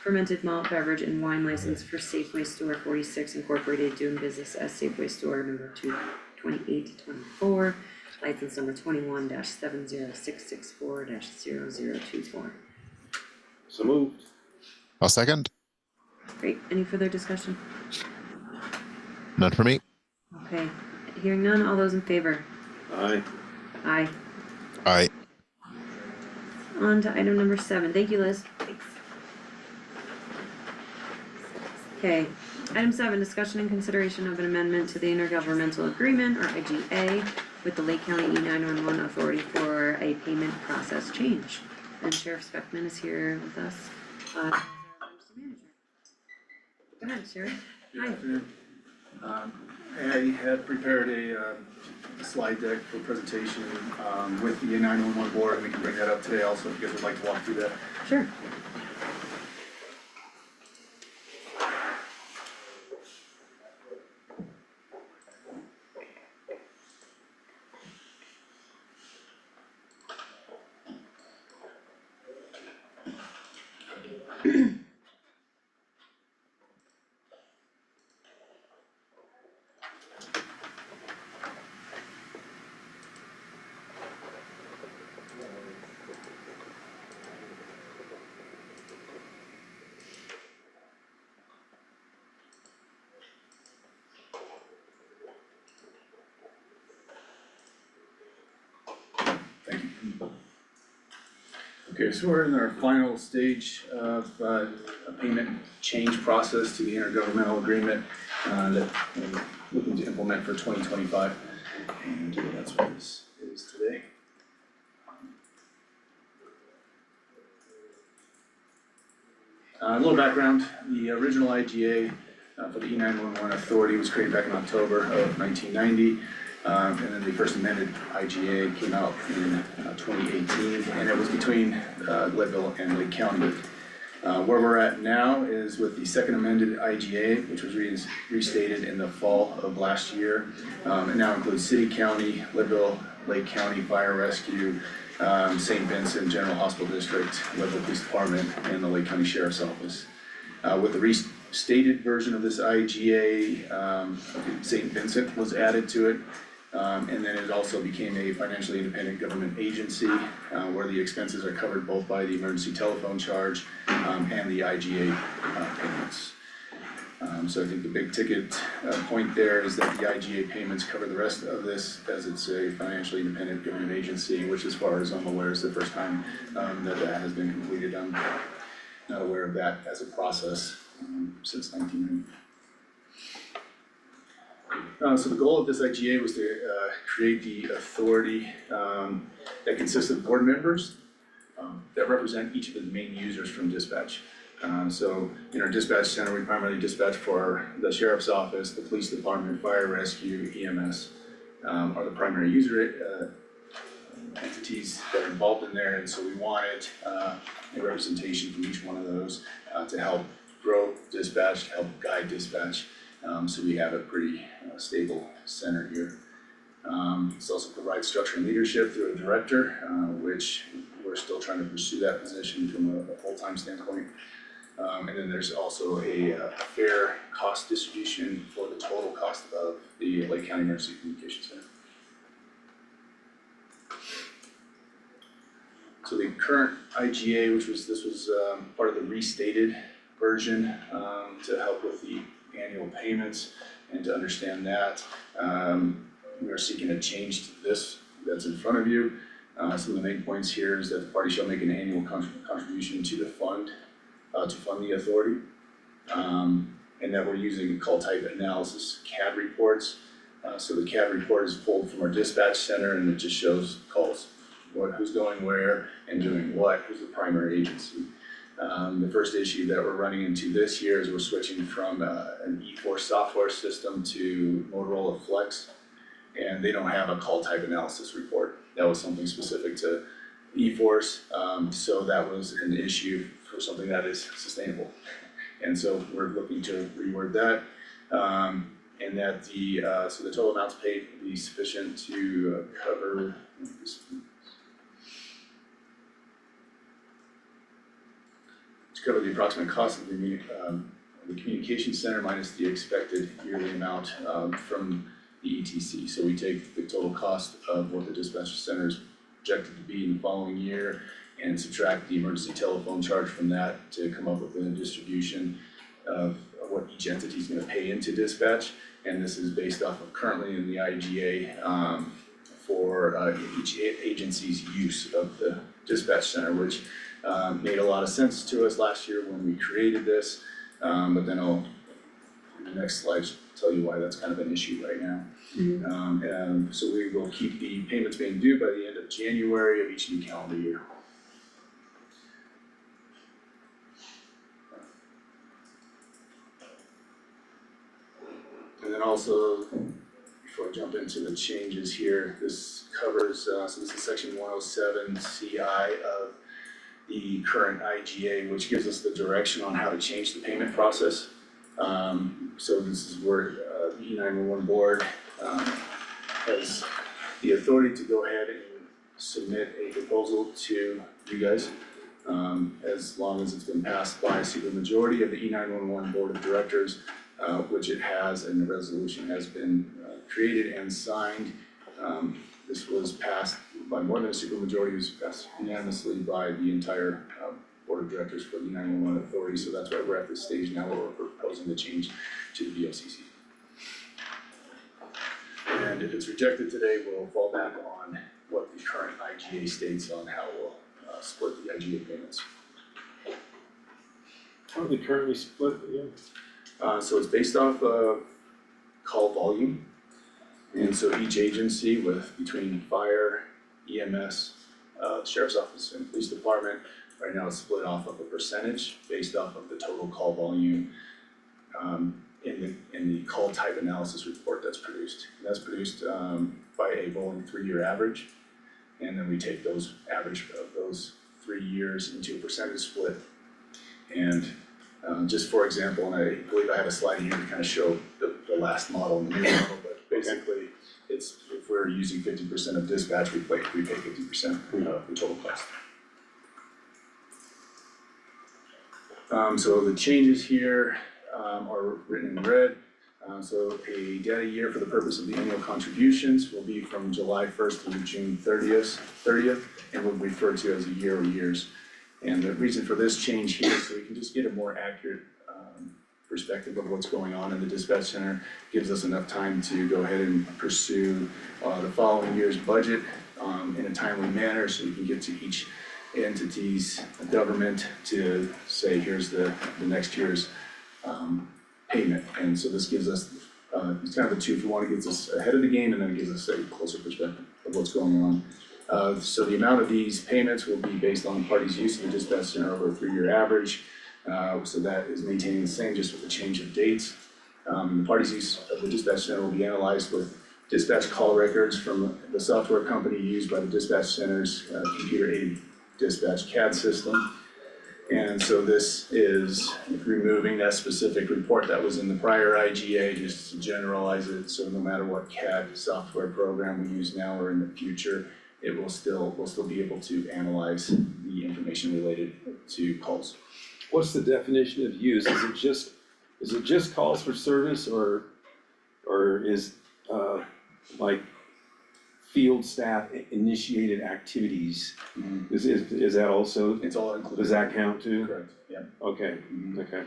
fermented malt beverage and wine license for Safeway Store 46 Incorporated, doing business as Safeway Store number 2824, license number 21-70664-0024. So moved. I'll second. Great, any further discussion? None for me. Okay, hearing none, all those in favor? Aye. Aye. Aye. On to item number 7, thank you, Liz. Okay, item 7, discussion and consideration of an amendment to the intergovernmental agreement, or IGA, with the Lake County E911 Authority for a payment process change. And Sheriff Speckman is here with us, as our emergency manager. Go ahead, Sheriff. Good Hi. afternoon. I had prepared a slide deck for presentation with the 911 board, and we can bring that up today also if you guys would like to walk through that. Sure. Okay, so we're in our final stage of a payment change process to the intergovernmental agreement that we're looking to implement for 2025. And that's what this is today. A little background, the original IGA for the E911 Authority was created back in October of 1990. And then the first amended IGA came out in 2018, and it was between Leadville and Lake County. Where we're at now is with the second amended IGA, which was restated in the fall of last year. It now includes City, County, Leadville, Lake County Fire Rescue, St. Vincent General Hospital District, Leadville Police Department, and the Lake County Sheriff's Office. With the restated version of this IGA, St. Vincent was added to it. And then it also became a financially independent government agency, where the expenses are covered both by the emergency telephone charge, and the IGA payments. So I think the big ticket point there is that the IGA payments cover the rest of this, as it's a financially independent government agency, which, as far as I'm aware, is the first time that has been completed. I'm not aware of that as a process since 1990. So the goal of this IGA was to create the authority that consists of board members that represent each of the main users from dispatch. So in our dispatch center, we primarily dispatch for the sheriff's office, the police department, fire rescue, EMS are the primary user entities that are involved in there, and so we wanted a representation from each one of those to help grow dispatch, to help guide dispatch. So we have a pretty stable center here. This also provides structure and leadership through a director, which we're still trying to pursue that position from a full-time standpoint. And then there's also a fair cost distribution for the total cost of the Lake County Emergency Communications Center. So the current IGA, this was part of the restated version to help with the annual payments and to understand that. We are seeking a change to this that's in front of you. Some of the main points here is that the party shall make an annual contribution to the fund to fund the authority, and that we're using call type analysis CAD reports. So the CAD report is pulled from our dispatch center, and it just shows calls, who's going where and doing what, who's the primary agency. The first issue that we're running into this year is we're switching from an E4 software system to Motorola Flex, and they don't have a call type analysis report. That was something specific to E-Force, so that was an issue for something that is sustainable. And so we're looking to reword that, and that so the total amounts paid will be sufficient to cover the approximate cost of the communication center minus the expected yearly amount from the ETC. So we take the total cost of what the dispatch center is projected to be in the following year and subtract the emergency telephone charge from that to come up with a distribution of what each entity is going to pay into dispatch. And this is based off of currently in the IGA for each agency's use of the dispatch center, which made a lot of sense to us last year when we created this, but then I'll, in the next slide, tell you why that's kind of an issue right now. So we will keep the payments being due by the end of January of each new calendar year. And then also, before I jump into the changes here, this covers, so this is section 107 CI of the current IGA, which gives us the direction on how to change the payment process. So this is where the E911 board has the authority to go ahead and submit a proposal to you guys, as long as it's been passed by a supermajority of the E911 board of directors, which it has, and the resolution has been created and signed. This was passed by more than a supermajority, it was passed unanimously by the entire board of directors for the E911 authority, so that's why we're at this stage now where we're proposing the change to the BOCC. And if it's rejected today, we'll fall back on what the current IGA states on how we'll split the IGA payments. How are they currently split again? So it's based off of call volume. And so each agency between fire, EMS, sheriff's office and police department, right now it's split off of a percentage based off of the total call volume in the call type analysis report that's produced. And that's produced by a rolling 3-year average. And then we take those average of those 3 years into a percentage split. And just for example, and I believe I have a slide here to kind of show the last model and the new model, but basically it's, if we're using 50% of dispatch, we pay 50% of the total cost. So the changes here are written in red. So a data year for the purpose of the annual contributions will be from July 1st through June 30th, and will be referred to as a year or years. And the reason for this change here is so we can just get a more accurate perspective of what's going on in the dispatch center. Gives us enough time to go ahead and pursue the following year's budget in a timely manner, so we can get to each entity's government to say, here's the next year's payment. And so this gives us, it's kind of a 2 for 1, it gets us ahead of the game, and then it gives us a closer perspective of what's going on. So the amount of these payments will be based on the party's use of the dispatch center over a 3-year average. So that is maintaining the same, just with the change of dates. The party's use of the dispatch center will be analyzed with dispatch call records from the software company used by the dispatch center's computer-aided dispatch CAD system. And so this is removing that specific report that was in the prior IGA, just to generalize it, so no matter what CAD software program we use now or in the future, it will still, we'll still be able to analyze the information related to calls. What's the definition of use? Is it just calls for service, or is like field staff initiated activities? Is that also? It's all included. Does that count too? Correct, yeah. Okay, okay.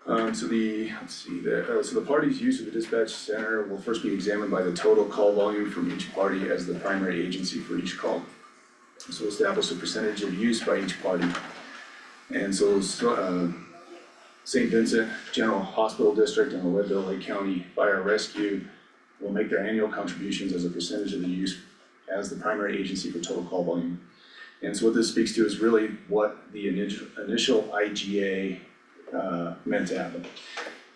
So the party's use of the dispatch center will first be examined by the total call volume from each party as the primary agency for each call. So establish a percentage of use by each party. And so St. Vincent General Hospital District and the Leadville Lake County Fire Rescue will make their annual contributions as a percentage of the use as the primary agency for total call volume. And so what this speaks to is really what the initial IGA meant to happen.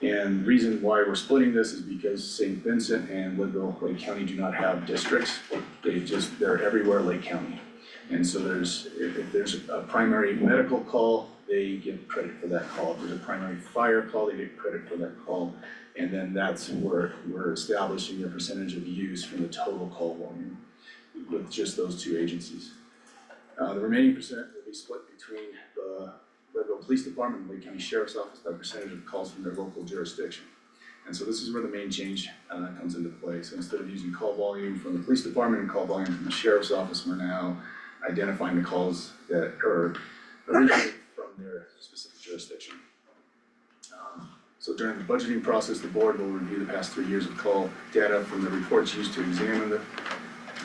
And the reason why we're splitting this is because St. Vincent and Leadville Lake County do not have districts. They're everywhere Lake County. And so if there's a primary medical call, they get credit for that call. If there's a primary fire call, they get credit for that call. And then that's where we're establishing the percentage of use from the total call volume with just those 2 agencies. The remaining percent will be split between the Leadville Police Department and Lake County Sheriff's Office by percentage of calls from their local jurisdiction. And so this is where the main change comes into play. So instead of using call volume from the police department and call volume from the sheriff's office, we're now identifying the calls that are originated from their specific jurisdiction. So during the budgeting process, the board will review the past 3 years of call data from the reports used to examine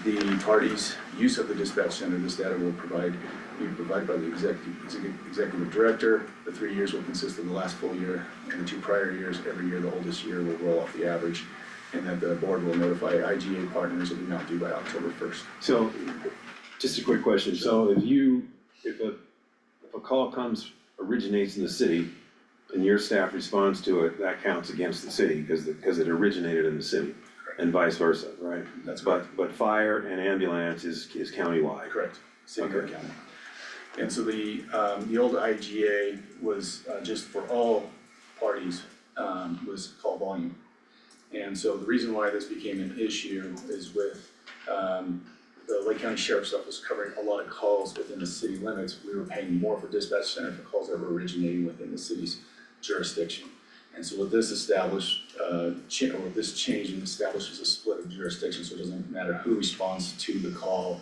the party's use of the dispatch center. This data will be provided by the executive director. The 3 years will consist of the last full year and the 2 prior years. Every year, the oldest year will roll off the average, and that the board will notify IGA partners of the amount due by October 1st. So, just a quick question. So if a call originates in the city and your staff responds to it, that counts against the city because it originated in the city, and vice versa, right? That's correct. But fire and ambulance is countywide. Correct. City or county. And so the old IGA was just for all parties was call volume. And so the reason why this became an issue is with the Lake County Sheriff's Office covering a lot of calls within the city limits. We were paying more for dispatch center for calls that were originating within the city's jurisdiction. And so what this established, this change establishes a split of jurisdiction, so it doesn't matter who responds to the call.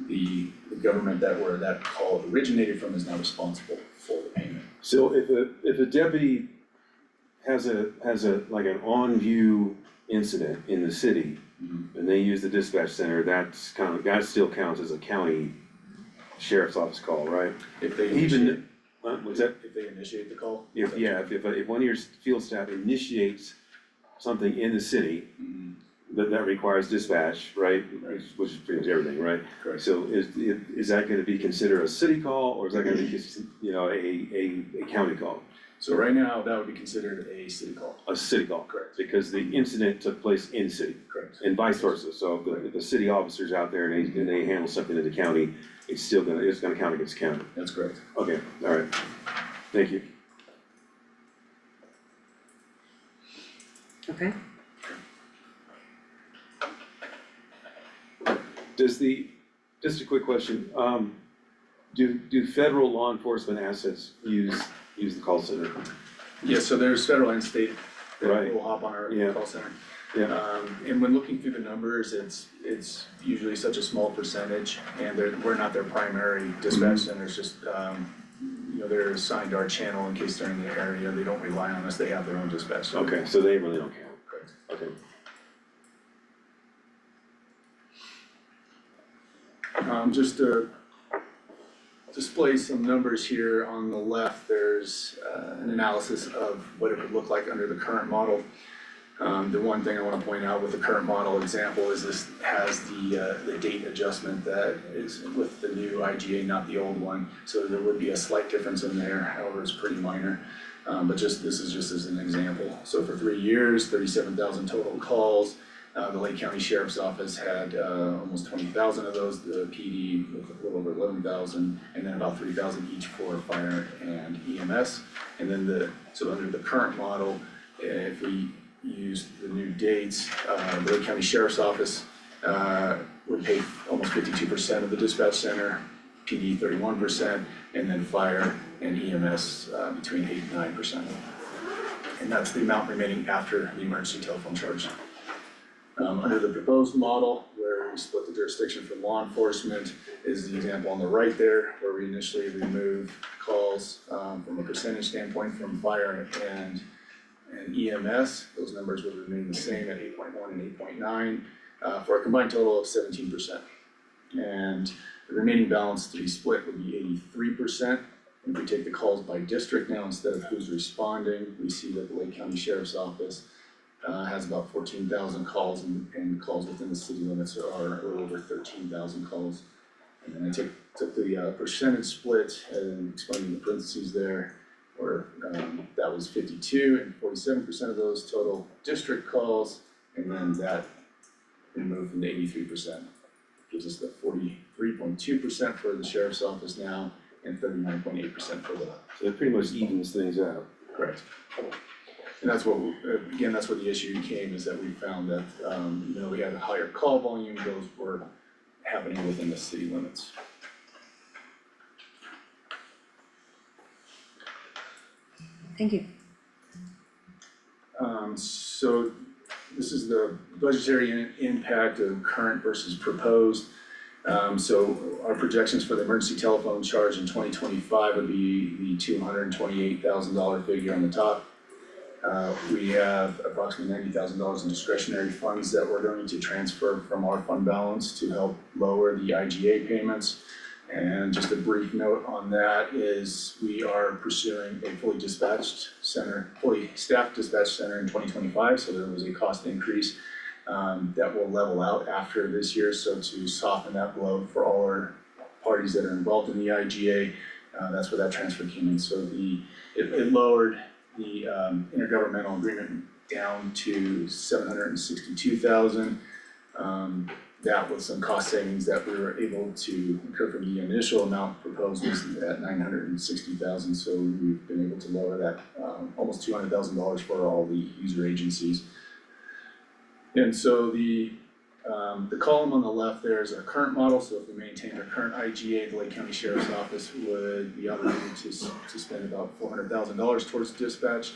The government where that call originated from is now responsible for the payment. So if a deputy has like an on-view incident in the city, and they use the dispatch center, that still counts as a county sheriff's office call, right? If they initiate, what's that? If they initiate the call? If one of your field staff initiates something in the city, that requires dispatch, right? Which is pretty much everything, right? Correct. So is that gonna be considered a city call, or is that gonna be, a county call? So right now, that would be considered a city call. A city call. Correct. Because the incident took place in city. Correct. And vice versa, so if the city officer's out there and they handle something in the county, it's gonna count against county. That's correct. Okay, all right, thank you. Okay. Just a quick question, do federal law enforcement assets use the call center? Yes, so there's federal and state that Right. will hop on our Yeah. call center. Yeah. And when looking through the numbers, it's usually such a small percentage, and we're not their primary dispatch center, it's just, you know, they're assigned our channel in case they're in the area, they don't rely on us, they have their own dispatch center. Okay, so they really don't care. Correct. Okay. Just to display some numbers here on the left, there's an analysis of what it would look like under the current model. The one thing I wanna point out with the current model example is this has the date adjustment that is with the new IGA, not the old one. So there would be a slight difference in there, however, it's pretty minor. But this is just as an example. So for 3 years, 37,000 total calls. The Lake County Sheriff's Office had almost 20,000 of those, the PD with a little over 11,000, and then about 3,000 each for fire and EMS. And then so under the current model, if we use the new dates, the Lake County Sheriff's Office would pay almost 52% of the dispatch center, PD 31%, and then fire and EMS between 8 and 9%. And that's the amount remaining after the emergency telephone charge. Under the proposed model, where we split the jurisdiction from law enforcement, is the example on the right there, where we initially remove calls from a percentage standpoint from fire and EMS. Those numbers would remain the same at 8.1 and 8.9 for a combined total of 17%. And the remaining balance to be split would be 83%. If we take the calls by district now instead of who's responding, we see that the Lake County Sheriff's Office has about 14,000 calls, and calls within the city limits are a little over 13,000 calls. And then I took the percentage split and explained in the parentheses there, where that was 52 and 47% of those total district calls, and then that removed from the 83%. Gives us the 43.2% for the sheriff's office now, and 39.8% for the. So it pretty much evens things out. Correct. And that's what, again, that's where the issue came, is that we found that, even though we had a higher call volume, those were happening within the city limits. Thank you. So this is the budgetary impact of current versus proposed. So our projections for the emergency telephone charge in 2025 would be the $228,000 figure on the top. We have approximately $90,000 in discretionary funds that we're going to transfer from our fund balance to help lower the IGA payments. And just a brief note on that is we are pursuing a fully staffed dispatch center in 2025, so there was a cost increase that will level out after this year. So to soften that blow for all our parties that are involved in the IGA, that's where that transfer came in. So it lowered the intergovernmental agreement down to $762,000. That was some cost savings that we were able to incur from the initial amount proposed was at $960,000. So we've been able to lower that almost $200,000 for all the user agencies. And so the column on the left there is our current model. So if we maintain our current IGA, the Lake County Sheriff's Office would be obligated to spend about $400,000 towards dispatch.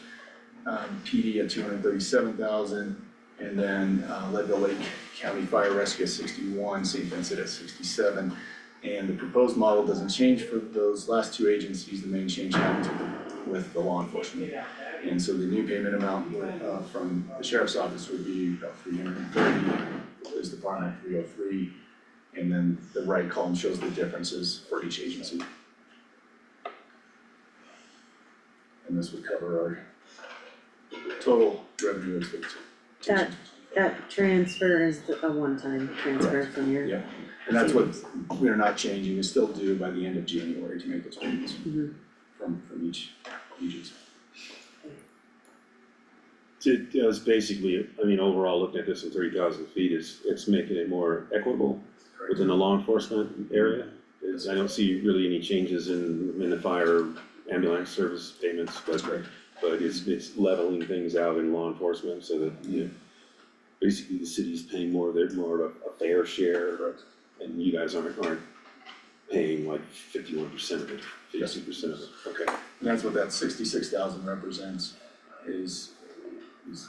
PD at $237,000, and then Leadville Lake County Fire Rescue at 61, St. Vincent at 67. And the proposed model doesn't change for those last two agencies. The main change happens with the law enforcement. And so the new payment amount from the Sheriff's Office would be about $330, Police Department 303, and then the right column shows the differences for each agency. And this would cover our total revenue expectation. That transfer is a one-time transfer from your. Yeah, and that's what we are not changing, we still do by the end of January to make those payments from each agency. It's basically, I mean, overall, looking at this in 30,000 feet, it's making it more equitable within the law enforcement area. I don't see really any changes in the fire ambulance service payments, but it's leveling things out in law enforcement so that, you know, basically the city's paying more of a fair share, and you guys aren't paying like 51% of it, 52% of it. Okay. And that's what that 66,000 represents, is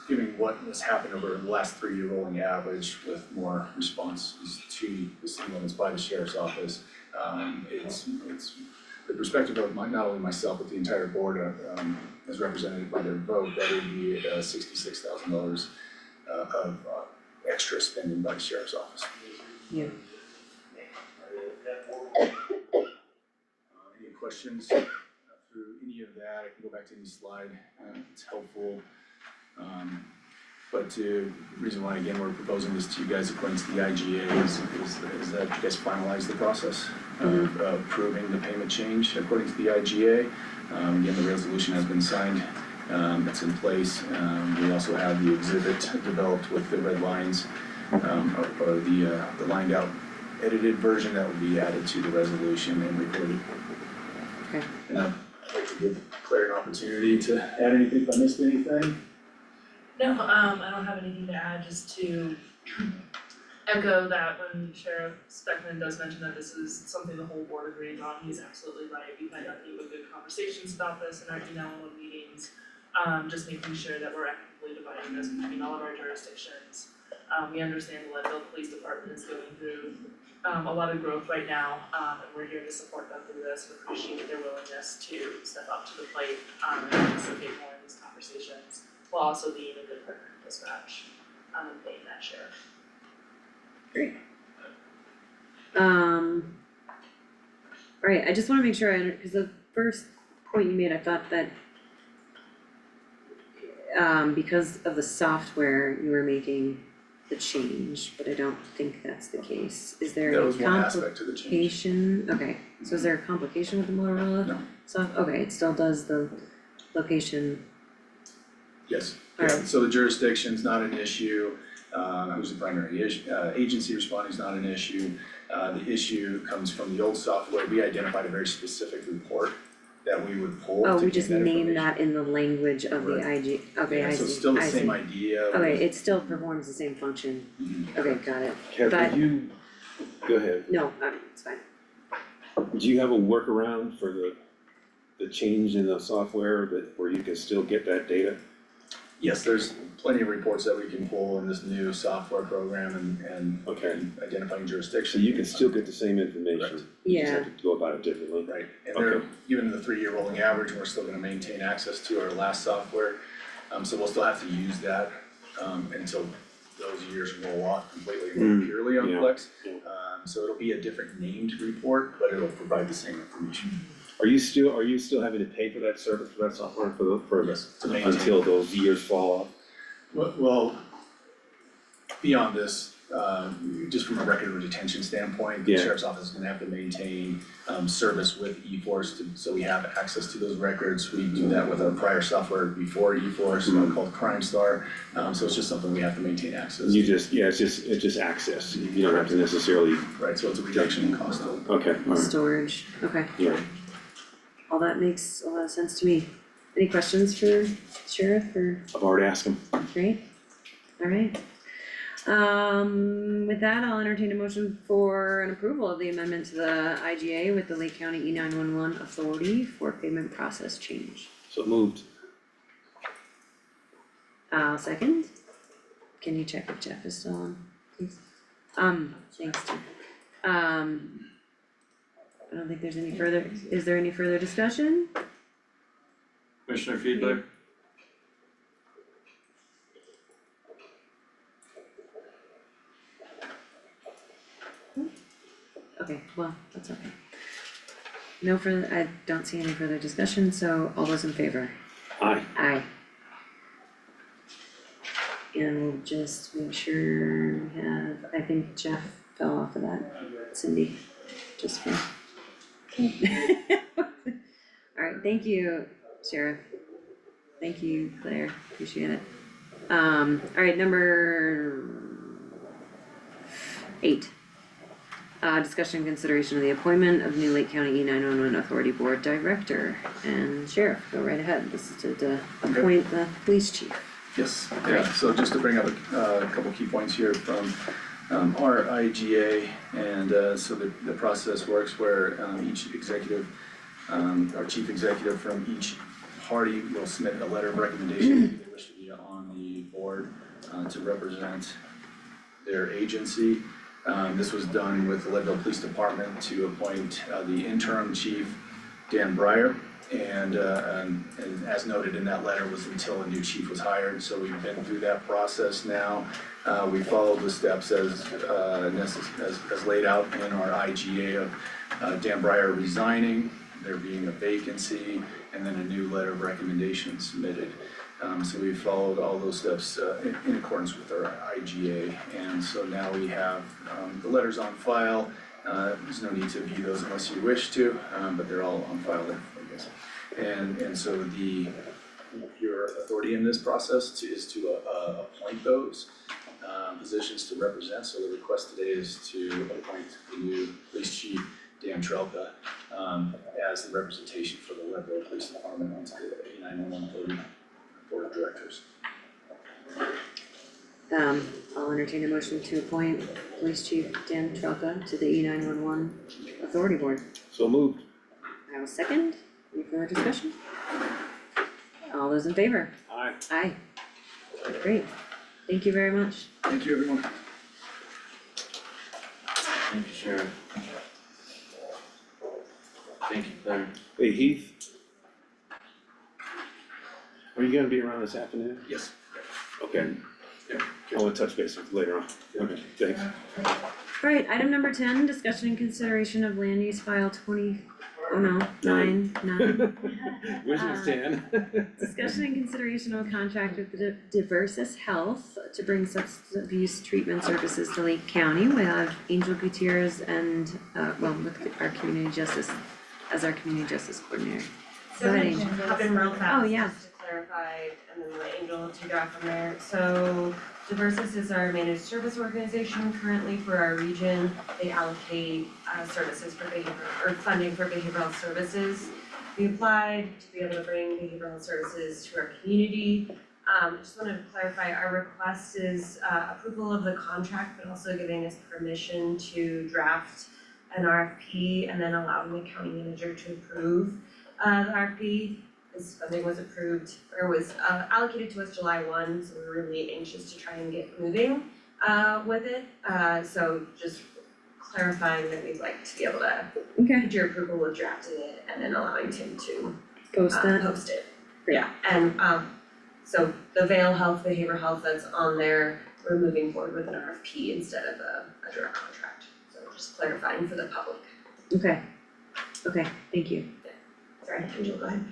giving what has happened over the last 3-year rolling average with more responses to the city limits by the sheriff's office. It's the perspective of not only myself, but the entire board, as represented by their vote, that would be $66,000 of extra spending by the sheriff's office. Yeah. Any questions through any of that? I can go back to any slide, it's helpful. But the reason why, again, we're proposing this to you guys according to the IGA is that you guys finalize the process of approving the payment change according to the IGA. Again, the resolution has been signed, it's in place. We also have the exhibit developed with the red lines, or the lined out edited version that will be added to the resolution and recorded. Okay. And I'd like to give Claire an opportunity to add anything if I missed anything. No, I don't have anything to add, just to echo that when Sheriff Speckman does mention that this is something the whole board agrees on, he's absolutely right. We've had nothing but good conversations about this in our E911 meetings, just making sure that we're equitably dividing this between all of our jurisdictions. We understand the Leadville Police Department is going through a lot of growth right now, and we're here to support them through this. We appreciate their willingness to step up to the plate and participate more in these conversations, while also being a good partner in dispatch, and paying that share. Great. Alright, I just wanna make sure because the first point you made, I thought that because of the software, you were making the change, but I don't think that's the case. Is there That a was one aspect of the change. complication? Okay, so is there a complication with the Motorola? No. Okay, it still does the location. Yes, Alright. so the jurisdiction's not an issue, who's the primary agency responding is not an issue. The issue comes from the old software. We identified a very specific report that we would pull to Oh, we get just that named information. that in the language of the Right. IG, okay, I Yeah, see, so it's still the I same see. idea. Okay, it still performs the same function, okay, got it, Kev, but, did you, go ahead, no, it's fine. do you have a workaround for the change in the software where you can still get that data? Yes, there's plenty of reports that we can pull in this new software program and Okay, identifying so jurisdictions. you can still get the same information, you just Yeah, have to go about it differently. Right, and they're, Okay. even the 3-year rolling average, we're still gonna maintain access to our last software. So we'll still have to use that, until those years roll off completely and purely on yeah, Flex. yeah. So it'll be a different named report, but it'll provide the same information. Are you still having to pay for that service, for that software, Yes, to maintain. until those years fall off? Well, beyond this, just from a record retention standpoint, the Yeah. sheriff's office is gonna have to maintain service with eForce so we have access to those records. We do that with our prior software before eForce, called Crime Star. So it's just something we have to maintain access You to. just, yeah, it's just access, you don't have to necessarily, Right, so it's a reduction in cost. okay, alright, storage, okay, yeah. all that makes a lot of sense to me. Any questions for Sheriff or, I've already asked them. great, alright. With that, I'll entertain a motion for an approval of the amendment to the IGA with the Lake County E911 authority for payment process change. So moved. Second, can you check if Jeff is still on, please? Thanks, Jeff. I don't think there's any further, is there any further discussion? Commissioner feedback? Okay, well, that's okay. No further, I don't see any further discussion, so all those in favor? Aye. Aye. And we'll just make sure we have, I think Jeff fell off of that, Cindy, just for. Alright, thank you, Sheriff. Thank you, Claire, appreciate it. Alright, number 8. Discussion and consideration of the appointment of new Lake County E911 Authority Board Director. And Sheriff, go right ahead, this is to appoint the police chief. Yes, yeah, so just to bring up a couple key points here from our IGA, and so the process works where each executive, our chief executive from each party will submit a letter of recommendation if they wish to be on the board to represent their agency. This was done with the Leadville Police Department to appoint the interim chief, Dan Breyer. And as noted in that letter, was until a new chief was hired, so we've been through that process now. We followed the steps as laid out in our IGA of Dan Breyer resigning, there being a vacancy, and then a new letter of recommendation submitted. So we followed all those steps in accordance with our IGA, and so now we have the letters on file. There's no need to view those unless you wish to, but they're all on file there, I guess. And so your authority in this process is to appoint those positions to represent. So the request today is to appoint the new police chief, Dan Trelka, as the representation for the Leadville Police Department onto the 8911 Board of Directors. I'll entertain a motion to appoint Police Chief Dan Trelka to the E911 Authority Board. So moved. I have a second. Any further discussion? All those in favor? Aye. Aye. Great. Thank you very much. Thank you, everyone. Thank you, Sharon. Thank you, Claire. Hey Heath. Are you gonna be around this afternoon? Yes. Okay. Yeah. I wanna touch base with you later on. Okay, thanks. Alright, item number 10, discussion and consideration of land use file 9. Which was 10? Discussion and consideration of a contract with the Diversis Health to bring substance abuse treatment services to Lake County. We have Angel Gutierrez and, with our community justice, as our community justice coordinator. So Go ahead, I'm Angel. gonna hop in real fast. Oh, yeah. Just to clarify, and then let Angel take it off from there. So Diversis is our managed service organization currently for our region. They allocate services for funding for behavioral health services. We applied to be able to bring behavioral health services to our community. Just wanted to clarify, our request is approval of the contract, but also giving us permission to draft an RFP and then allowing the county manager to approve the RFP. This funding was approved, or was allocated to us July 1, so we're really anxious to try and get moving with it. So just clarifying that we'd like to be able to get your approval with drafting it and then allowing Tim to Post it. Great. Yeah, and so the Vail Health, Behavioral Health that's on there, we're moving forward with an RFP instead of a direct contract. So just clarifying for the public. Okay, thank you. Sorry, Angel, go ahead.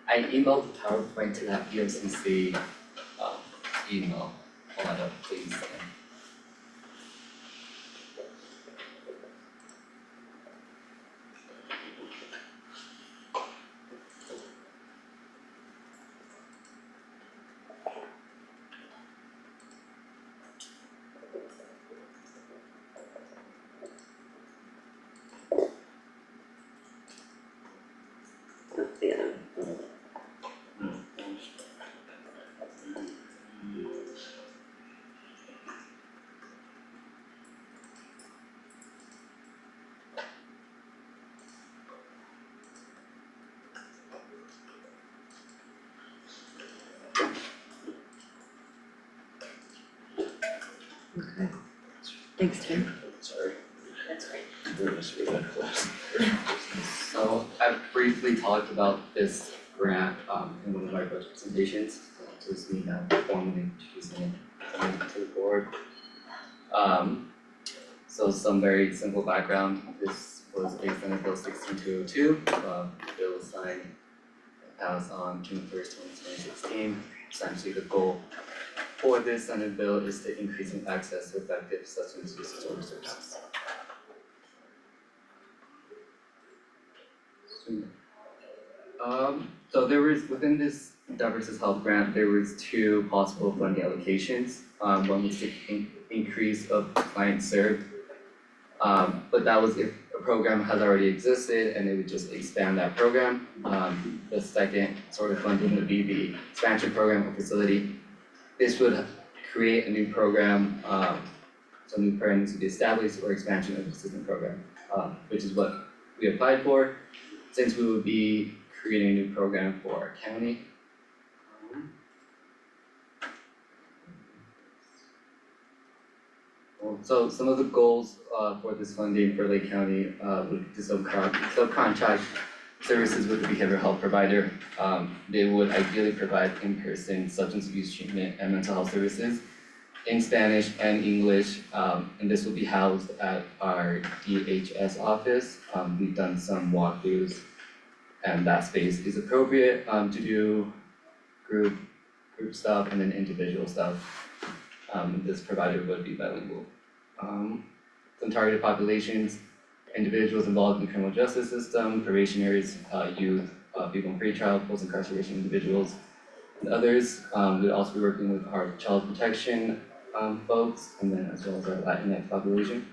I emailed the PowerPoint to that BOCC email. Hold on, please. Okay. Thanks, Tim. Sorry. That's great. So I briefly talked about this grant in one of my presentations. So it's me now formally introducing it to the board. So some very simple background. This was based on Bill 16202. The bill was signed and passed on June 1st, 2016. Essentially, the goal for this Senate bill is to increasing access to effective substance use disorder services. So there was, within this Diversis Health grant, there was two possible funding allocations. One was to increase of clients served, but that was if a program has already existed and it would just expand that program. The second sort of funding would be the expansion program or facility. This would create a new program, so new programs would be established or expansion of the existing program, which is what we applied for. Since we would be creating a new program for our county, So some of the goals for this funding for Lake County would be to subcontract services with the behavioral health provider. They would ideally provide in-person substance abuse treatment and mental health services in Spanish and English, and this will be housed at our DHS office. We've done some walkthroughs, and that space is appropriate to do group stuff and then individual stuff. This provider would be bilingual. Some targeted populations, individuals involved in the criminal justice system, probationaries, youth, people in pretrial, post-incarceration individuals, and others. We'd also be working with our child protection folks, and then as well as our Latinx population.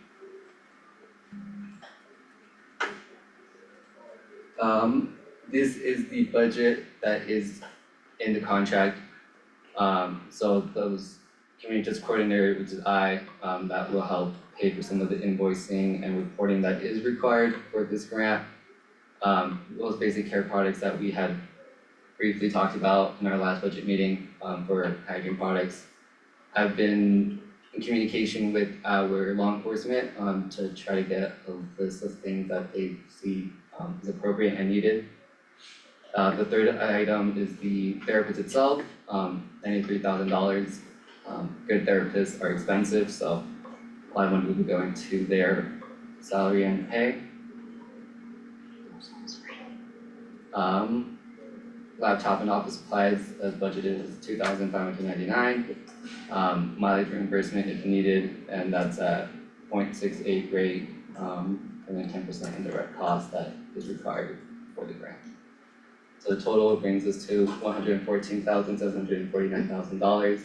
This is the budget that is in the contract. So those community justice coordinator, which is that will help pay for some of the invoicing and reporting that is required for this grant. Those basic care products that we had briefly talked about in our last budget meeting for hygiene products. I've been in communication with our law enforcement to try to get a list of things that they see is appropriate and needed. The third item is the therapist itself, $93,000. Good therapists are expensive, so a lot of money will be going to their salary and pay. Laptop and office supplies as budgeted is $2,599. Mileage reimbursement if needed, and that's at 0.68 rate, and then 10% indirect cost that is required for the grant. So the total brings us to $114,749,000,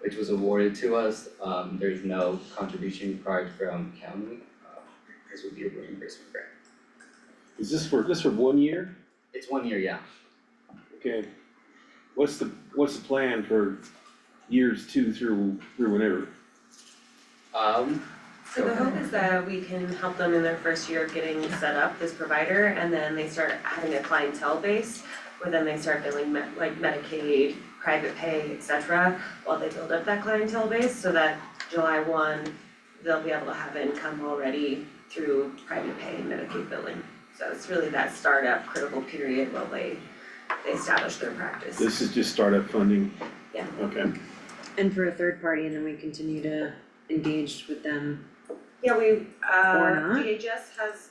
which was awarded to us. There's no contribution required from county. This would be a reimbursement grant. Is this for 1 year? It's 1 year, yeah. Okay. What's the plan for years 2 through whenever? So the hope is that we can help them in their first year of getting set up, this provider, and then they start having a clientele base, where then they start billing like Medicaid, private pay, et cetera, while they build up that clientele base, so that July 1, they'll be able to have income already through private pay and Medicaid billing. So it's really that startup critical period while they establish their practice. This is just startup funding? Yeah. Okay. And for a third party, and then we continue to engage with them. Yeah, Or not. DHS has,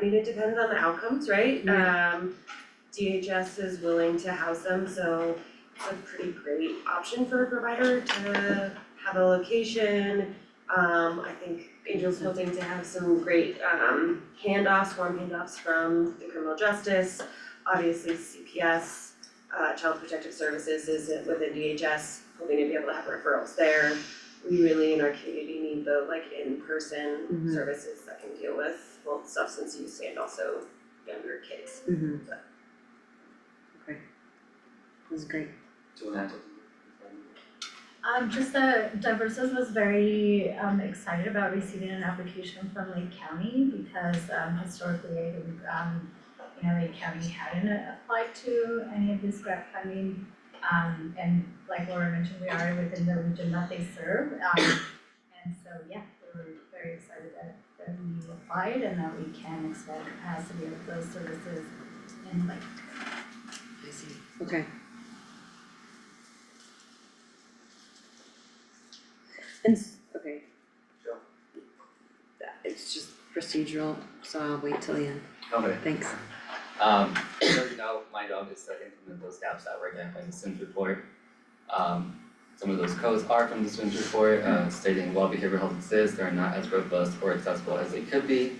it depends on the outcomes, right? DHS is willing to house them, so it's a pretty great option for a provider to have a location. I think Angel's hoping to have some great warm handoffs from the criminal justice. Obviously CPS, Child Protective Services is within DHS, hoping to be able to have referrals there. We really in our community need the in-person services that can deal with both substance use and also younger kids. Okay. This is great. Do you wanna add to Just that Diversos was very excited about receiving an application from Lake County because historically, Lake County hadn't applied to any of this grant funding. And like Laura mentioned, we are within the region that they serve. And so, yeah, we're very excited that we applied and that we can expand capacity of those services in Lake. I see. Okay. Okay. Sure. It's just procedural, so I'll wait till the end. Okay. Thanks. So you know, my job is to implement those gaps that were identified in the SWIMS report. Some of those codes are from the SWIMS report, stating while behavioral health exists, they are not as robust or accessible as they could be.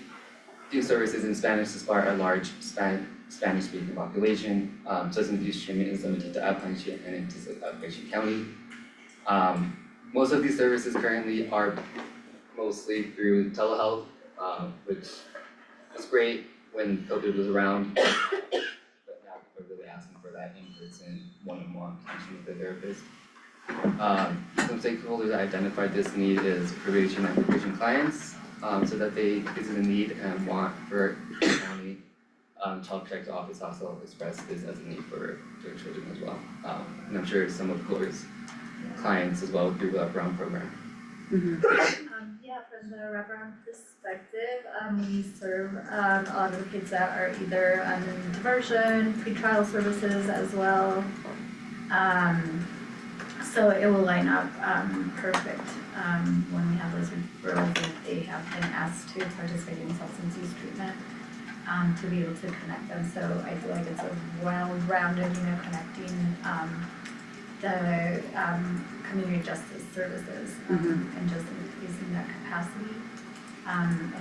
Due services in Spanish despite our large Spanish speaking population. Substance abuse treatment is limited to Appalachian and into Appalachian County. Most of these services currently are mostly through telehealth, which was great when COVID was around. But now people are really asking for that in-person, one-on-one connection with the therapist. Some stakeholders that identified this need is probation and probation clients, so that this is a need and want for the county. Child Protective Office also expressed this as a need for their children as well. And I'm sure some of Gloria's clients as well through the Brown program. Yeah, Yeah, from the wraparound perspective, we serve a lot of the kids that are either in diversion, pretrial services as well. So it will line up perfect when we have those referrals if they have been asked to participate in substance use treatment, to be able to connect them. So I feel like it's a well-rounded, connecting the community justice services and just increasing that capacity. And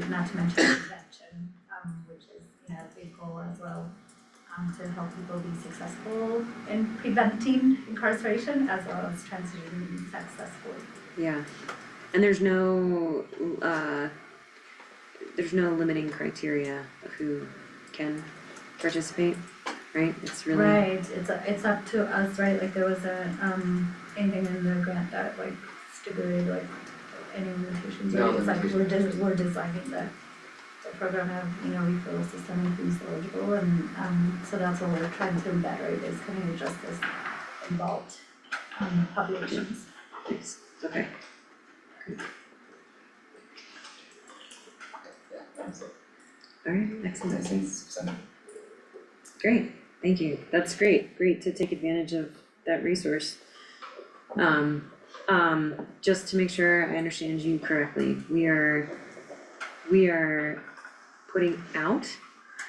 not to mention prevention, which is a big goal as well, to help people be successful in preventing incarceration as well as transitioning successfully. Yeah, and there's no limiting criteria of who can participate, right? It's really. Right, it's up to us, right? Like there was anything in the grant that like stipulated like any limitations, No right? It's like limitations. we're designing the program of, referral system and who's eligible, and so that's what we're trying to embed, right, is community justice involved populations. Thanks. Okay. Alright, excellent. Great, thank you. That's great to take advantage of that resource. Just to make sure I understand you correctly, we are putting out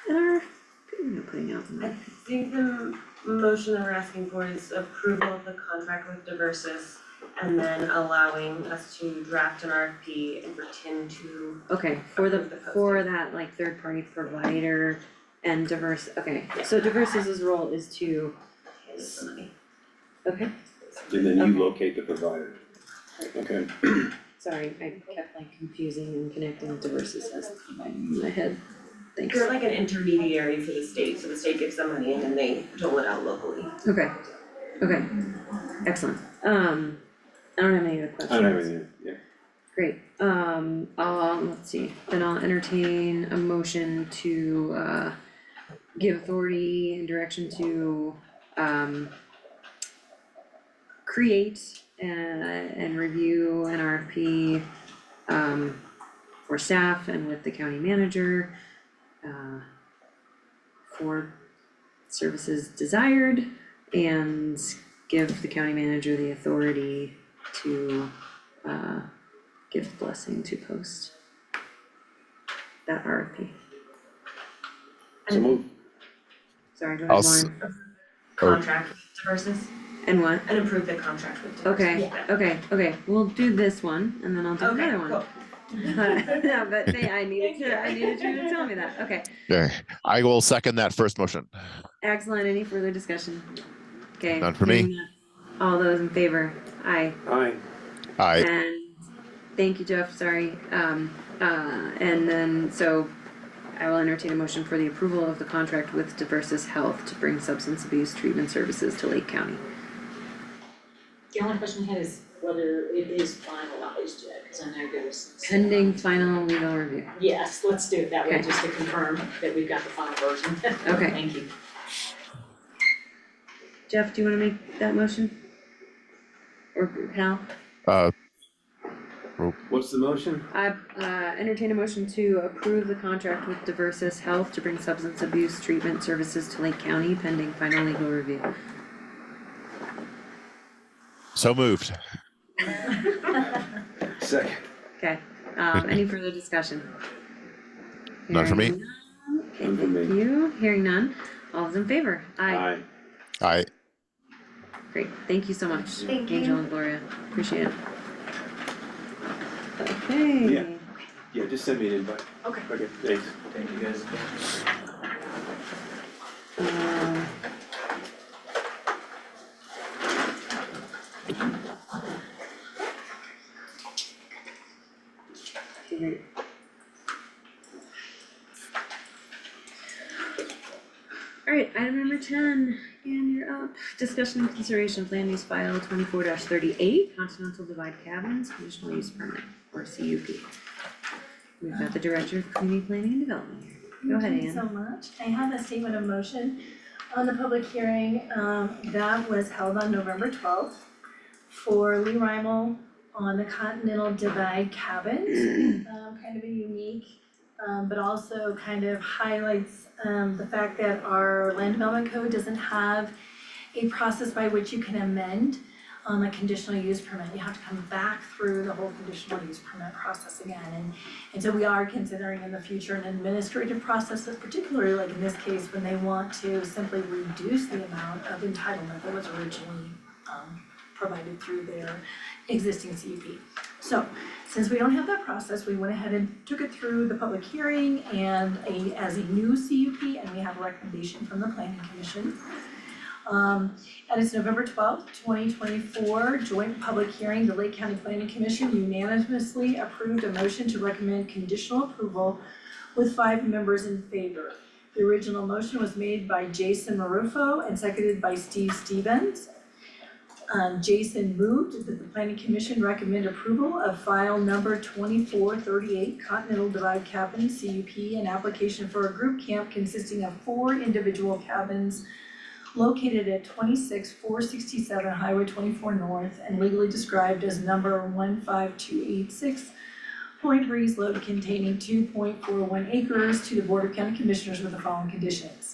an RFP, we're not putting out an I RFP. think the motion that we're asking for is approval of the contract with Diversis and then allowing us to draft an RFP and for Tim to. Okay, for that like third party provider and diverse, okay, so Divers's role is to. Okay, And then you locate the provider. Okay. sorry, I kept like confusing and connecting Divers's as in my head, thanks. You're like an intermediary for the state, so the state gives them money and then they dole it out locally. Okay, excellent, I don't have any other questions. I don't have anything, yeah. Great, let's see, then I'll entertain a motion to give authority and direction to create and review an RFP for staff and with the county manager for services desired, and give the county manager the authority to give the blessing to post that RFP. So move. Sorry, go ahead, Lauren. Contract with Diversis And what? and approve the contract with Diversis. Okay, we'll do this one and then I'll do Okay, another one. cool. No, but I needed you to tell me that, okay. Okay, I will second that first motion. Excellent, any further discussion? Okay. None for me. hearing none. All those in favor, aye. Aye. Aye. And thank you, Jeff, sorry, and then, so I will entertain a motion for the approval of the contract with Diversis Health to bring substance abuse treatment services to Lake County. The only question I had is whether it is finalized yet, cause I know there was some. Pending final legal review. Yes, let's do it that way, Okay. just to confirm that we've got the final version. Okay. Thank you. Jeff, do you wanna make that motion? Or Hal? What's the motion? I entertain a motion to approve the contract with Diversis Health to bring substance abuse treatment services to Lake County pending final legal review. So moved. Second. Okay, any further discussion? None for me. Hearing none. Okay, thank you. Hearing none. All those in favor? Aye. Aye. Great, thank you so much, Thank you. Angel and Gloria, appreciate it. Okay. Yeah, just send me an invite. Okay. Okay, thanks. Thank you guys. Great. Alright, item number 10, and you're up. Discussion and consideration of land use file 24-38, Continental Divide Cabins, conditional use permit, or CUP. We've got the Director of Community Planning and Development here. Go ahead, Ann. Thank you so much. I have a statement of motion on the public hearing that was held on November 12th for Lee Rymel on the Continental Divide cabins, kind of a unique, but also kind of highlights the fact that our land development code doesn't have a process by which you can amend a conditional use permit. You have to come back through the whole conditional use permit process again. And so we are considering in the future an administrative process, particularly like in this case, when they want to simply reduce the amount of entitlement that was originally provided through their existing CUP. So, since we don't have that process, we went ahead and took it through the public hearing and as a new CUP, and we have a recommendation from the Planning Commission. At its November 12th, 2024 joint public hearing, the Lake County Planning Commission unanimously approved a motion to recommend conditional approval with 5 members in favor. The original motion was made by Jason Marufo and seconded by Steve Stevens. Jason moved that the Planning Commission recommend approval of file number 2438 Continental Divide Cabin CUP, an application for a group camp consisting of 4 individual cabins located at 26467 Highway 24 North and legally described as number 15286 Point Breeze load containing 2.41 acres to the Board of County Commissioners with the following conditions.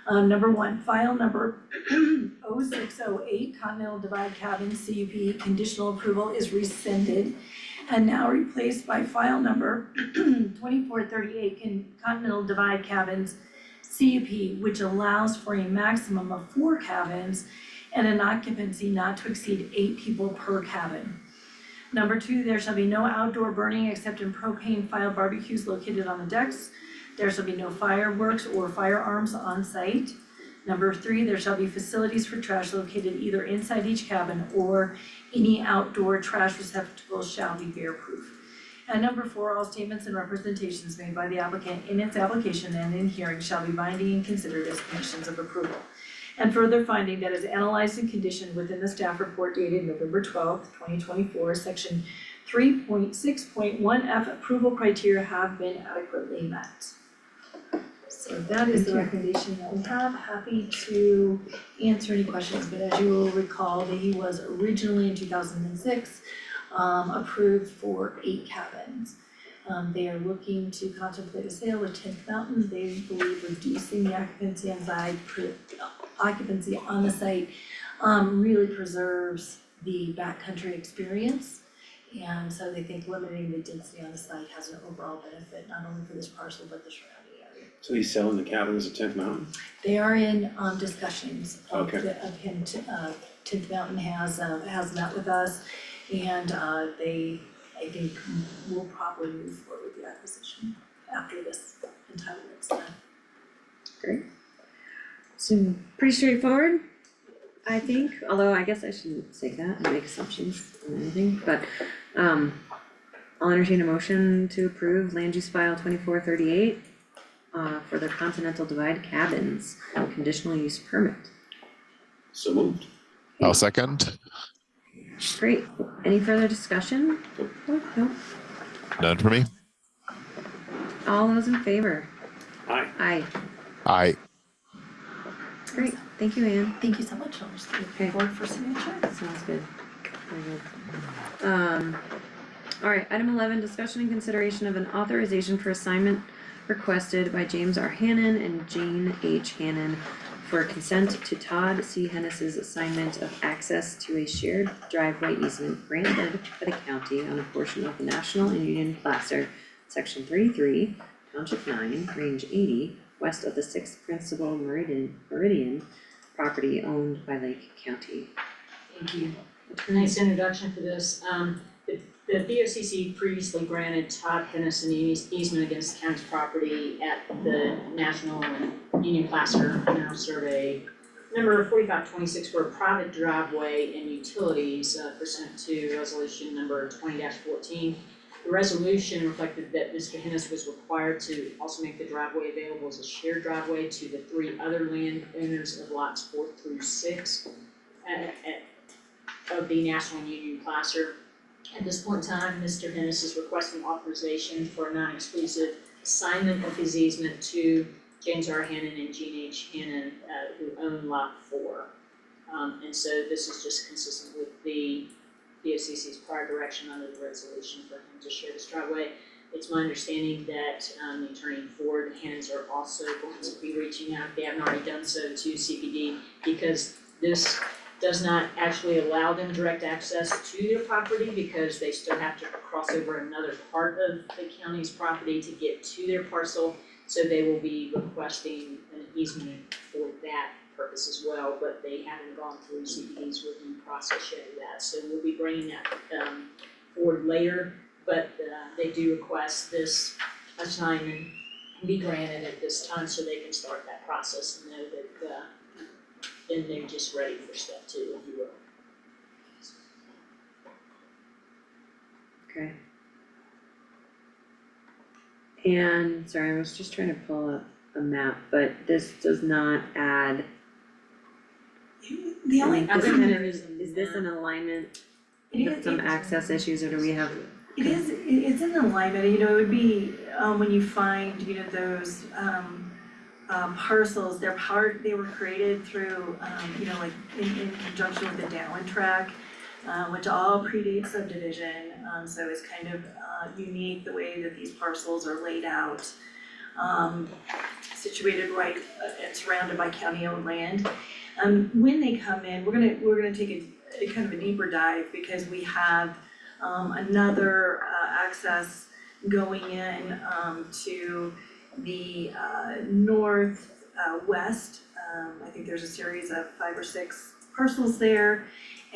Number 1, file number 0608 Continental Divide Cabin CUP conditional approval is rescinded and now replaced by file number 2438 Continental Divide Cabins CUP, which allows for a maximum of 4 cabins and an occupancy not to exceed 8 people per cabin. Number 2, there shall be no outdoor burning except in propane-fired barbecues located on the decks. There shall be no fireworks or firearms on site. Number 3, there shall be facilities for trash located either inside each cabin or any outdoor trash receptacle shall be bear-proof. And number 4, all statements and representations made by the applicant in its application and in hearing shall be binding and considered as conditions of approval. And further finding that is analyzed and conditioned within the staff report dated November 12th, 2024, section 3.6.1F approval criteria have been adequately met. So that is the recommendation that we have. Happy to answer any questions, but as you will recall, he was originally in 2006 approved for 8 cabins. They are looking to contemplate a sale of 10th Mountain. They believe reducing the occupancy on the site really preserves the backcountry experience. And so they think limiting the density on the site has an overall benefit, not only for this parcel, but the surrounding area. So he's selling the cabins at 10th Mountain? They are in discussions of Okay. him, 10th Mountain has met with us. And they, I think, will probably move forward with the acquisition after this entitlement's done. Great. So pretty straightforward, I think, although I guess I shouldn't say that and make assumptions on anything, but I'll entertain a motion to approve land use file 2438 for the Continental Divide cabins conditional use permit. So moved. I'll second. Great. Any further discussion? No. None for me. All those in favor? Aye. Aye. Aye. Great. Thank you, Anne. Thank you so much. I'll just leave the board for signature. Sounds good. Very good. All right, item 11, discussion and consideration of an authorization for assignment requested by James R. Hannon and Jane H. Hannon for consent to Todd C. Hennis's assignment of access to a shared driveway easement granted by the county on a portion of the National and Union Placer, section 33, township 9, range 80, west of the 6th principal meridian property owned by Lake County. Thank you. Nice introduction for this. The BOCC previously granted Todd Hennis an easement against the county's property at the National and Union Placer survey number 4526 for a private driveway and utilities pursuant to resolution number 20-14. The resolution reflected that Mr. Hennis was required to also make the driveway available as a shared driveway to the 3 other landowners of lots 4 through 6 of the National and Union Placer. At this point in time, Mr. Hennis is requesting authorization for a non-exclusive assignment of his easement to James R. Hannon and Jean H. Hannon, who own lot 4. And so this is just consistent with the BOCC's prior direction under the resolution for him to share this driveway. It's my understanding that the attorney for the Hannons are also going to be reaching out, if they haven't already done so, to CPD, because this does not actually allow them direct access to their property, because they still have to cross over another part of the county's property to get to their parcel. So they will be requesting an easement for that purpose as well, but they haven't gone through CPD's review process yet of that. So we'll be bringing that forward later, but they do request this assignment be granted at this time so they can start that process and know that then they're just ready for step 2, if you will. Okay. And, sorry, I was just trying to pull up a map, but this does not add. The only, This kind of is this an alignment with some access issues, or do we have? It's in alignment, you know, it would be, when you find, you know, those, parcels, they were created through, you know, like in conjunction with the downwind track, which all predate subdivision, so it's kind of, unique the way that these parcels are laid out. Situated right, and surrounded by county-owned land. When they come in, we're gonna take a kind of a deeper dive, because we have another access going in to the north west. I think there's a series of 5 or 6 parcels there.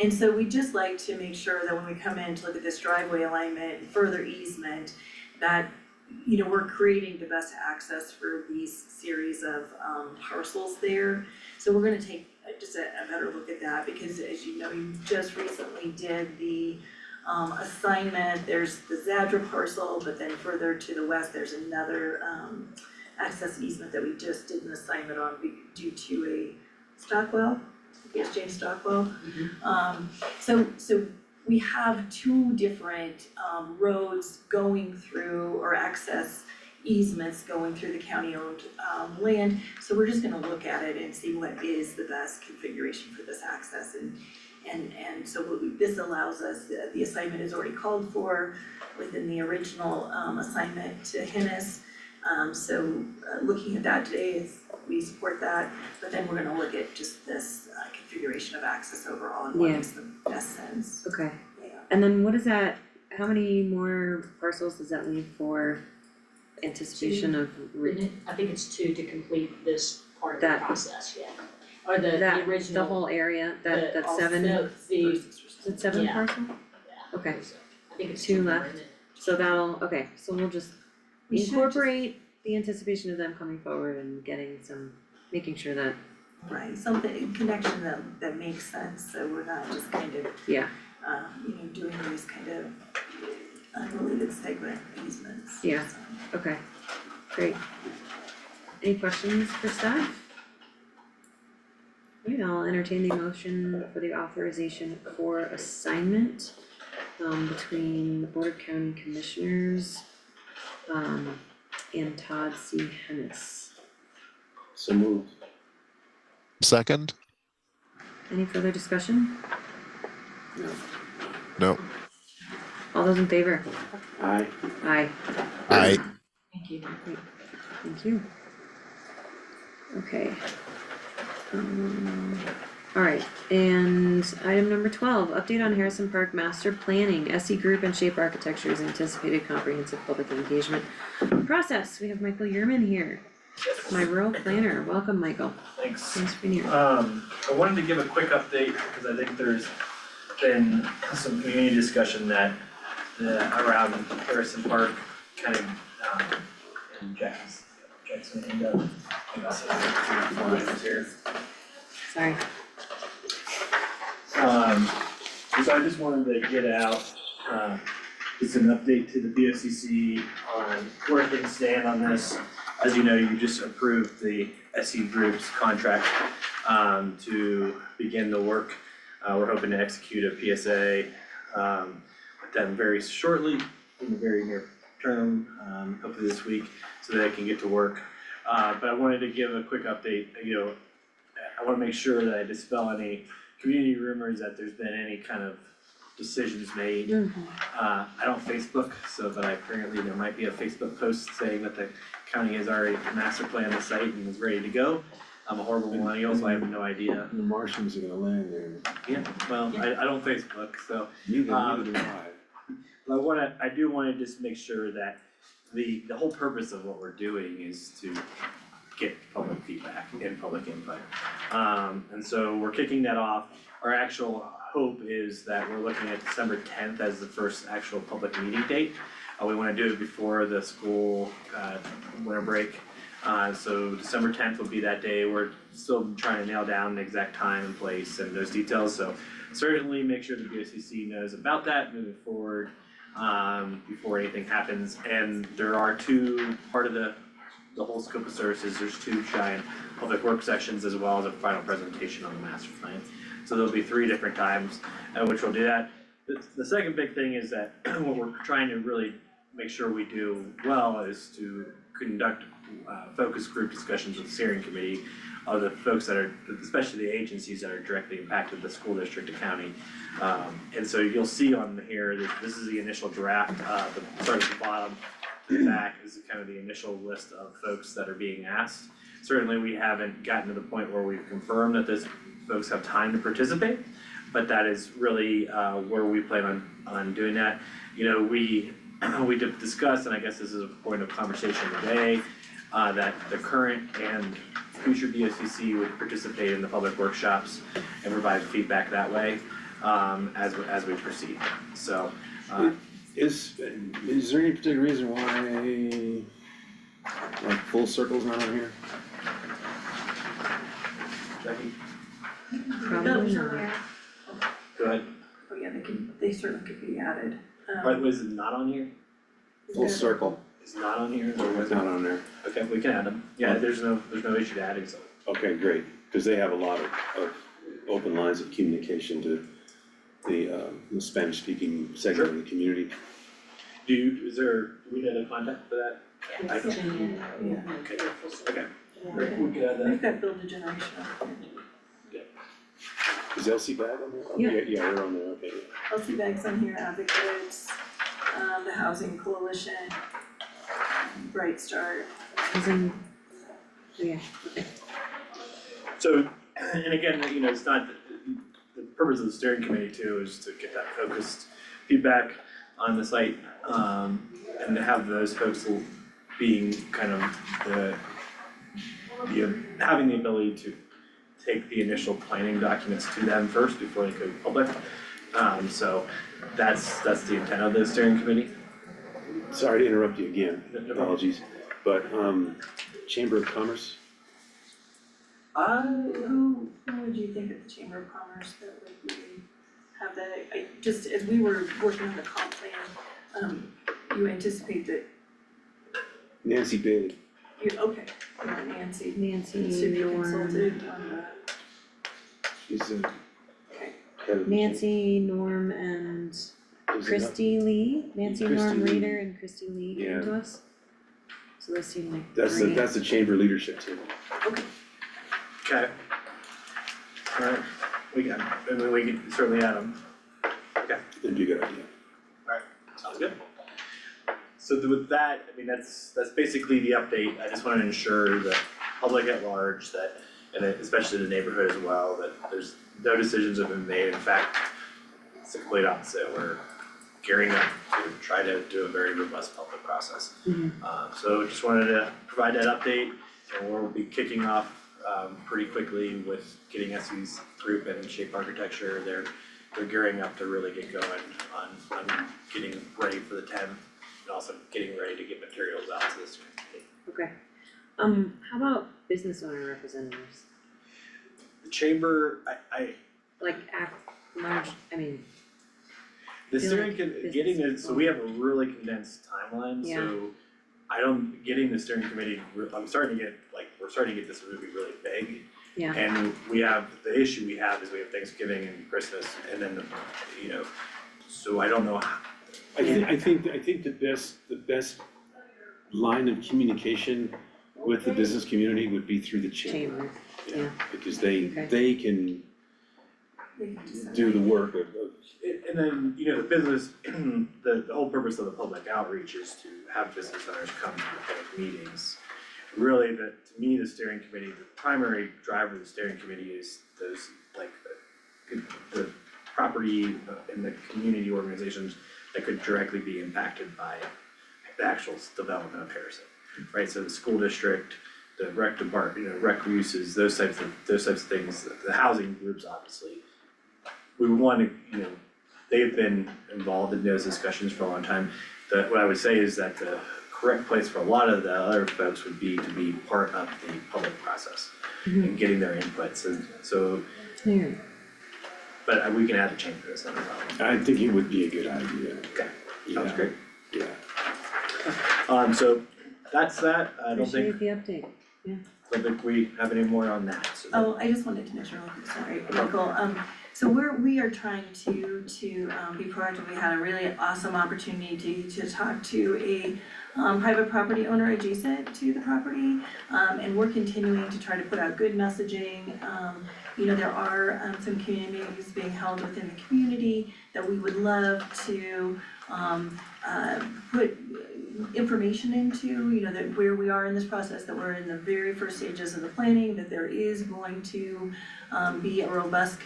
And so we just like to make sure that when we come in to look at this driveway alignment, further easement, that, you know, we're creating the best access for these series of parcels there. So we're gonna take just a better look at that, because as you know, you just recently did the assignment. There's the Zadra parcel, but then further to the west, there's another access easement that we just did an assignment on due to a Stockwell, James Stockwell. So we have 2 different roads going through, or access easements going through the county-owned land. So we're just gonna look at it and see what is the best configuration for this access, and so this allows us, the assignment is already called for within the original assignment to Hennis. So looking at that today is, we support that, but then we're gonna look at just this configuration of access overall and what makes the best sense. Okay. Yeah. And then what is that, how many more parcels does that leave for anticipation of? I think it's 2 to complete this part of the That- process, or the original. The whole area, that's 7? Is it 7 Yeah. parcel? Yeah. Okay, I think it's 2 more left. in it. So okay, so we'll just We should incorporate the anticipation of them coming forward and making sure that, Right, something in connection that makes sense, so we're not just kind of, yeah, you know, doing these kind of unrelated segment easements. Yeah. okay, great. Any questions for staff? Alright, I'll entertain the motion for the authorization for assignment between the Board of County Commissioners and Todd C. Hennis. So moved. Second? Any further discussion? No. All those in favor? Aye. Aye. Aye. Thank you. Great, thank you. Okay. Alright, and item number 12, update on Harrison Park master planning, SE Group and Shape Architecture's anticipated comprehensive public engagement process. We have Michael Yerman here, my rural planner. Welcome, Michael. Thanks. Thanks for being here. I wanted to give a quick update because I think there's been some community discussion that around Harrison Park kind of and Jack's gonna end up. Here. Sorry. So I just wanted to get out just an update to the BOCC on where things stand on this. As you know, you just approved the SE Group's contract to begin the work. We're hoping to execute a PSA with them very shortly, in the very near term, hopefully this week, so that I can get to work. But I wanted to give a quick update. You know, I wanna make sure that I dispel any community rumors that there's been any kind of decisions made. Mhm. I don't Facebook, so but apparently there might be a Facebook post saying that the county has already master planned the site and is ready to go. I'm a horrible millennial, so I have no idea. The Martians are gonna land there. Yeah, well, I don't Facebook, so. Neither do I. But I do wanna just make sure that the whole purpose of what we're doing is to get public feedback and public input. And so we're kicking that off. Our actual hope is that we're looking at December 10th as the first actual public meeting date. We wanna do it before the school winter break. So December 10th will be that day. We're still trying to nail down the exact time and place and those details, so certainly make sure the BOCC knows about that moving forward, before anything happens. And there are part of the whole scope of services, there's 2 giant public work sessions as well as a final presentation on the master plan. So there'll be 3 different times at which we'll do that. The second big thing is that what we're trying to really make sure we do well is to conduct focus group discussions with the steering committee of the folks that are, especially the agencies that are directly impacted, the school district, the county. And so you'll see on here, this is the initial draft, starting at the bottom, the back is kind of the initial list of folks that are being asked. Certainly, we haven't gotten to the point where we've confirmed that those folks have time to participate, but that is really where we plan on doing that. You know, we did discuss, and I guess this is a point of conversation today, that the current and future BOCC would participate in the public workshops and provide feedback that way, as we proceed. So, Is there any particular reason why, like, full circle's not on here? Jackie, Probably not. go ahead. Oh yeah, they certainly could be added. Right, was it not on here? Full circle, It's not on here, or was it's it? not on there. Okay, we can add them. Yeah, there's no issue to adding some. Okay, great, cause they have a lot of open lines of communication to the Spanish speaking segment of the community. Do we know the contact for that? Yeah. I can- Yeah. Okay, great, we could add that. We've got build a generation on there. Is LC Bag on there? Yeah. Yeah, they're on there, okay. LC Bags on here, Advocates, the Housing Coalition, Bright Start. Yeah, okay. So, and again, you know, it's not, the purpose of the steering committee too is to get that focused feedback on the site, and to have those folks being kind of having the ability to take the initial planning documents to them first before they go public. So that's the intent of the steering committee. Sorry to interrupt you again, apologies, but Chamber of Commerce, Who would you think at the Chamber of Commerce that would be, have that, just as we were working on the comp plan, you anticipate that, Nancy Bailey. okay, yeah, Nancy Nancy, should be Norm, consulted on that. She's a. Okay. head of the- Nancy, Norm, and Is it Christy Lee, Nancy, Christy Norm, Lee. Reader, and Christy Lee came Yeah. to us. So those seem like not- great. That's the chamber leadership team. Okay. Alright, we can certainly add them. Okay. That'd be a good idea. Alright, sounds good. So with that, I mean, that's basically the update. I just wanna ensure the public at large that, and especially the neighborhood as well, that there's no decisions have been made. In fact, it's the complete opposite. We're gearing up to try to do a very robust public process. So just wanted to provide that update, and we'll be kicking off pretty quickly with getting SE's group and Shape Architecture. They're gearing up to really get going on getting ready for the 10th, and also getting ready to get materials out to this community. Okay. How about business owner representatives? The chamber, I Like large, I mean, the feel steering, like getting business it, so we have a really condensed timeline, Yeah. so getting the steering committee, we're starting to get this movie really big. yeah, And the issue we have is we have Thanksgiving and Christmas, and then, so I don't know how. I think the best line of communication with the business community would be through the chamber. chamber, yeah. Because Okay. They can decide. do the work of And then, you know, the business, the whole purpose of the public outreach is to have business owners come to the public meetings. Really, to me, the steering committee, the primary driver of the steering committee is those, like, the property and the community organizations that could directly be impacted by the actual development of Harrison, right? So the school district, the rec department, you know, rec uses, those types of things, the housing groups, obviously. We want to, you know, they've been involved in those discussions for a long time. What I would say is that the correct place for a lot of the other folks would be to be part of the public process and getting their inputs, and so. Yeah. But we can add a change to this as well. I think it would be a good idea. Okay, sounds Yeah. great. Yeah. So that's that, I don't Appreciate think, the update. don't think we have any more on that, so. Oh, I just wanted to mention real quick, sorry, Michael, so we are trying to be proactive. We had a really awesome opportunity to talk to a private property owner adjacent to the property. And we're continuing to try to put out good messaging. You know, there are some communities being held within the community that we would love to put information into, you know, that where we are in this process, that we're in the very first stages of the planning, that there is going to be a robust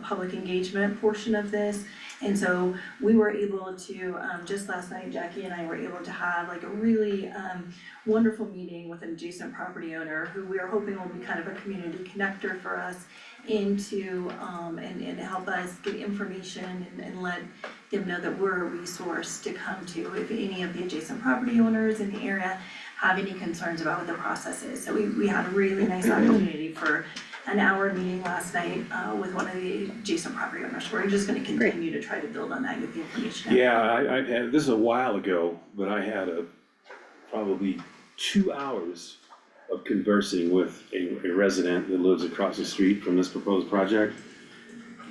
public engagement portion of this. And so we were able to, just last night, Jackie and I were able to have like a really wonderful meeting with an adjacent property owner who we are hoping will be kind of a community connector for us into and help us get information and let them know that we're a resource to come to if any of the adjacent property owners in the area have any concerns about what the process is. So we had a really nice opportunity for an hour meeting last night with one of the adjacent property owners. We're just gonna continue to try to build on that and get the information out. Yeah, I've had, this is a while ago, but I had probably 2 hours of conversing with a resident that lives across the street from this proposed project.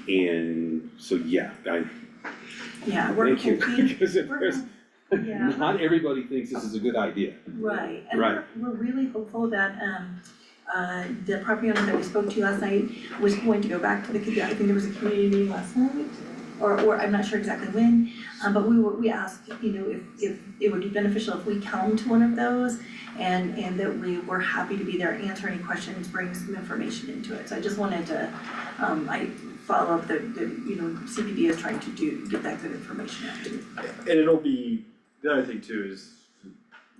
And so, yeah, Yeah, we're thank you, hoping, because yeah. not everybody thinks this is a good idea. Right, and Right. we're really hopeful that the property owner that we spoke to last night was going to go back to I think there was a community meeting last night, or I'm not sure exactly when, but we asked, you know, if it would be beneficial if we come to one of those and that we were happy to be there, answer any questions, bring some information into it. So I just wanted to, I follow up the you know, CPD is trying to get that good information out too. And it'll be, the other thing too is, you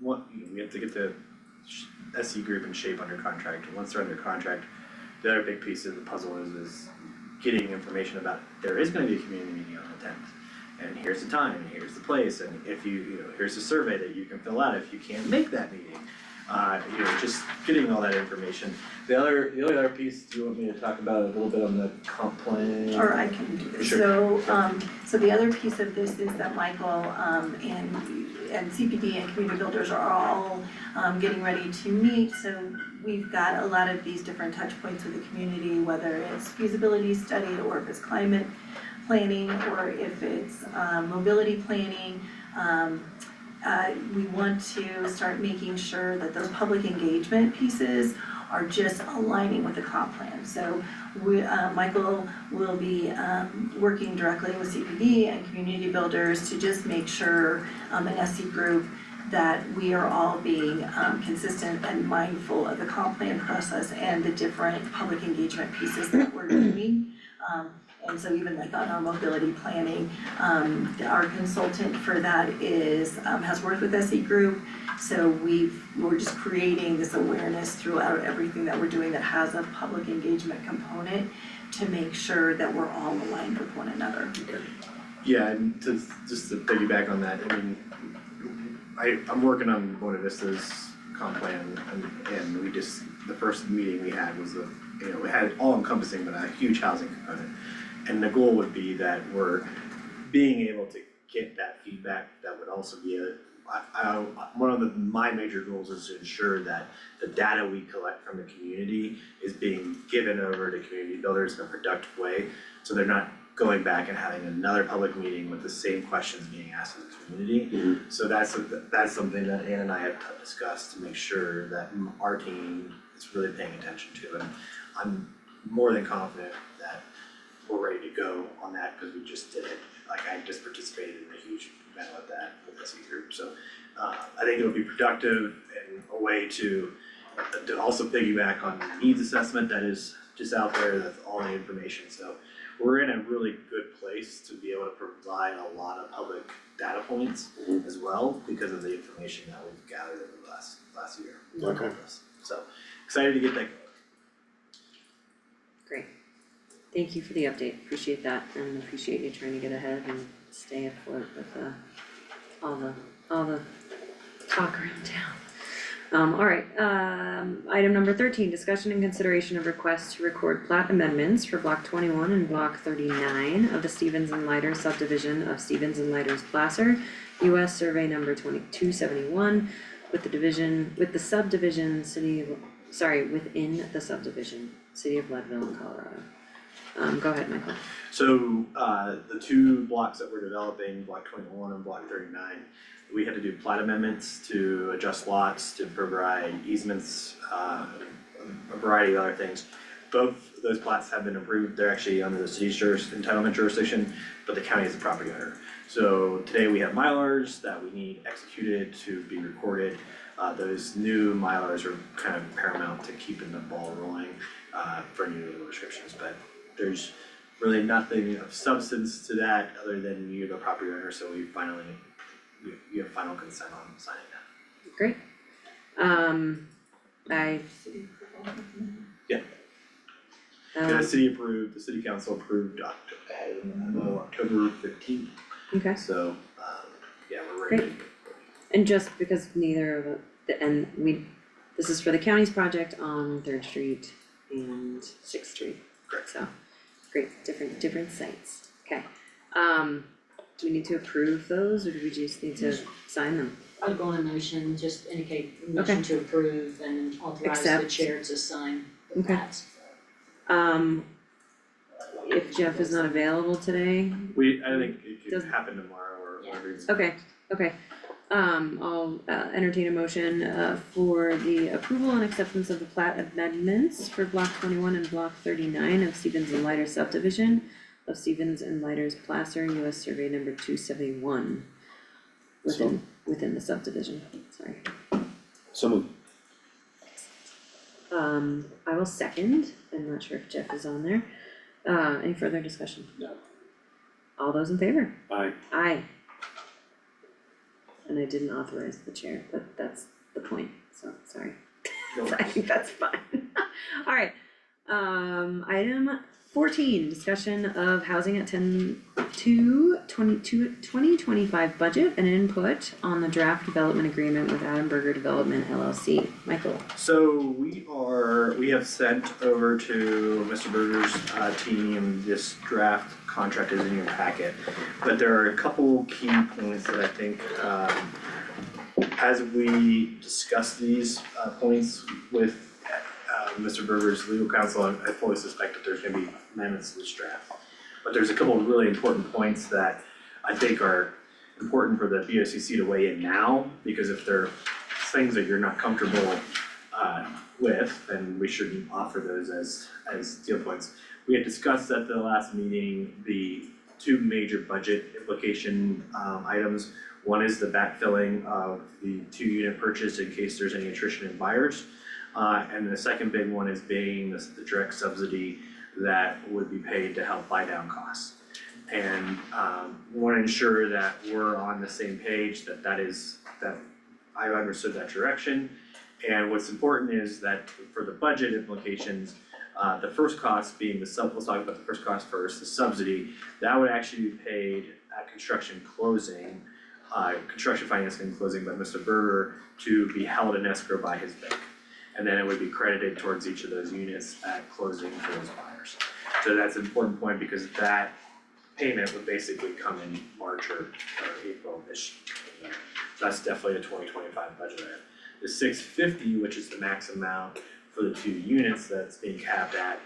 know, we have to get the SE group in shape under contract, and once they're under contract, the other big piece of the puzzle is getting information about, there is gonna be a community meeting on the 10th. And here's the time, and here's the place, and if you know, here's a survey that you can fill out if you can't make that meeting. You know, just getting all that information. The only other piece, do you want me to talk about a little bit on the comp plan? Or I can do this. Sure. So the other piece of this is that Michael and CPD and community builders are all getting ready to meet. So we've got a lot of these different touch points with the community, whether it's feasibility study or if it's climate planning or if it's mobility planning. We want to start making sure that those public engagement pieces are just aligning with the comp plan. So Michael will be working directly with CPD and community builders to just make sure, an SC group, that we are all being consistent and mindful of the comp plan process and the different public engagement pieces that we're doing. And so even like on our mobility planning, our consultant for that has worked with SE Group. So we're just creating this awareness throughout everything that we're doing that has a public engagement component to make sure that we're all aligned with one another. Yeah, and just to piggyback on that, I mean, I'm working on Buena Vista's comp plan, and we just, the first meeting we had was we had all encompassing but a huge housing component. And the goal would be that we're being able to get that feedback. That would also be one of my major goals is to ensure that the data we collect from the community is being given over to community builders in a productive way, so they're not going back and having another public meeting with the same questions being asked of the community. Mm-hmm. So that's something that Ann and I have discussed to make sure that our team is really paying attention to, and I'm more than confident that we're ready to go on that, because we just did it. Like, I just participated in a huge event with that with the C group, so I think it'll be productive and a way to also piggyback on the needs assessment that is just out there, that's all the information, so we're in a really good place to be able to provide a lot of public data points as well, because of the information that we've gathered over the last year. Okay. So, excited to get that going. Great. Thank you for the update, appreciate that, and appreciate you trying to get ahead and stay afloat with all the talk around town. Alright, item number 13, discussion and consideration of requests to record plat amendments for block 21 and block 39 of the Stevens and Leiter subdivision of Stevens and Leiter's Placer, US survey number 2271, within the subdivision, City of Leadville, Colorado. Go ahead, Michael. So, the two blocks that we're developing, block 21 and block 39, we had to do plat amendments to adjust lots, to provide easements, a variety of other things. Both those plats have been approved, they're actually under the city's entitlement jurisdiction, but the county is the property owner. So today we have Mylars that we need executed to be recorded. Those new Mylars are kind of paramount to keeping the ball rolling, for new legal restrictions, but there's really nothing of substance to that other than you're the property owner, so you have final consent on signing that. Great. Yeah, the city approved, the city council approved October 15th. Okay. So, yeah, we're ready. Great. And just because neither of this is for the county's project on 3rd Street and 6th Street. Correct. So, great, different sites, okay. Do we need to approve those, or do we just need to sign them? I would go on a motion, just indicate motion to approve and authorize the Accept. chair to sign the Okay. plats. If Jeff is not available today, I think it could Doesn't- happen tomorrow or whatever. okay. I'll entertain a motion for the approval and acceptance of the plat amendments for block 21 and block 39 of Stevens and Leiter subdivision of Stevens and Leiter's Placer, US survey number 271 within the subdivision, sorry. So moved. I will second, I'm not sure if Jeff is on there. Any further discussion? No. All those in favor? Aye. Aye. And I didn't authorize the chair, but that's the point, so sorry. I think that's fine. Alright, item 14, discussion of housing at 2025 budget and input on the draft development agreement with Adam Berger Development LLC. Michael. So we have sent over to Mr. Berger's team, this draft contract is in your packet. But there are a couple key points that I think, as we discuss these points with Mr. Berger's legal counsel, I fully suspect that there's gonna be amendments to this draft. But there's a couple of really important points that I think are important for the BOCC to weigh in now, because if there are things that you're not comfortable with, then we shouldn't offer those as deal points. We had discussed at the last meeting the two major budget implication items. One is the backfilling of the 2-unit purchase in case there's any attrition in buyers. And the second big one is being the direct subsidy that would be paid to help buy down costs. And wanna ensure that we're on the same page, that I understood that direction. And what's important is that for the budget implications, the first cost being let's talk about the first cost first, the subsidy, that would actually be paid at construction closing, construction financing and closing by Mr. Berger to be held in escrow by his bank. And then it would be credited towards each of those units at closing for those buyers. So that's an important point because that payment would basically come in March or April-ish. So that's definitely a 2025 budget item. The $650, which is the max amount for the 2 units that's being capped at,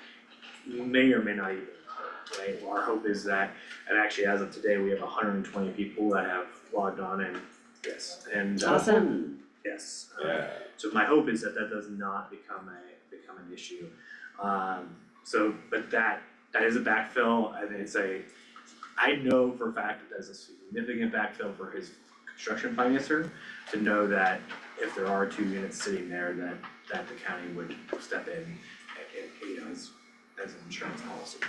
may or may not even occur, right? Well, our hope is that, and actually as of today, we have 120 people that have logged on and yes, and Awesome. Yes. So my hope is that does not become an issue. But that that is a backfill, and I know for a fact that that's a significant backfill for his construction financer, to know that if there are 2 units sitting there, that the county would step in and as an insurance policy.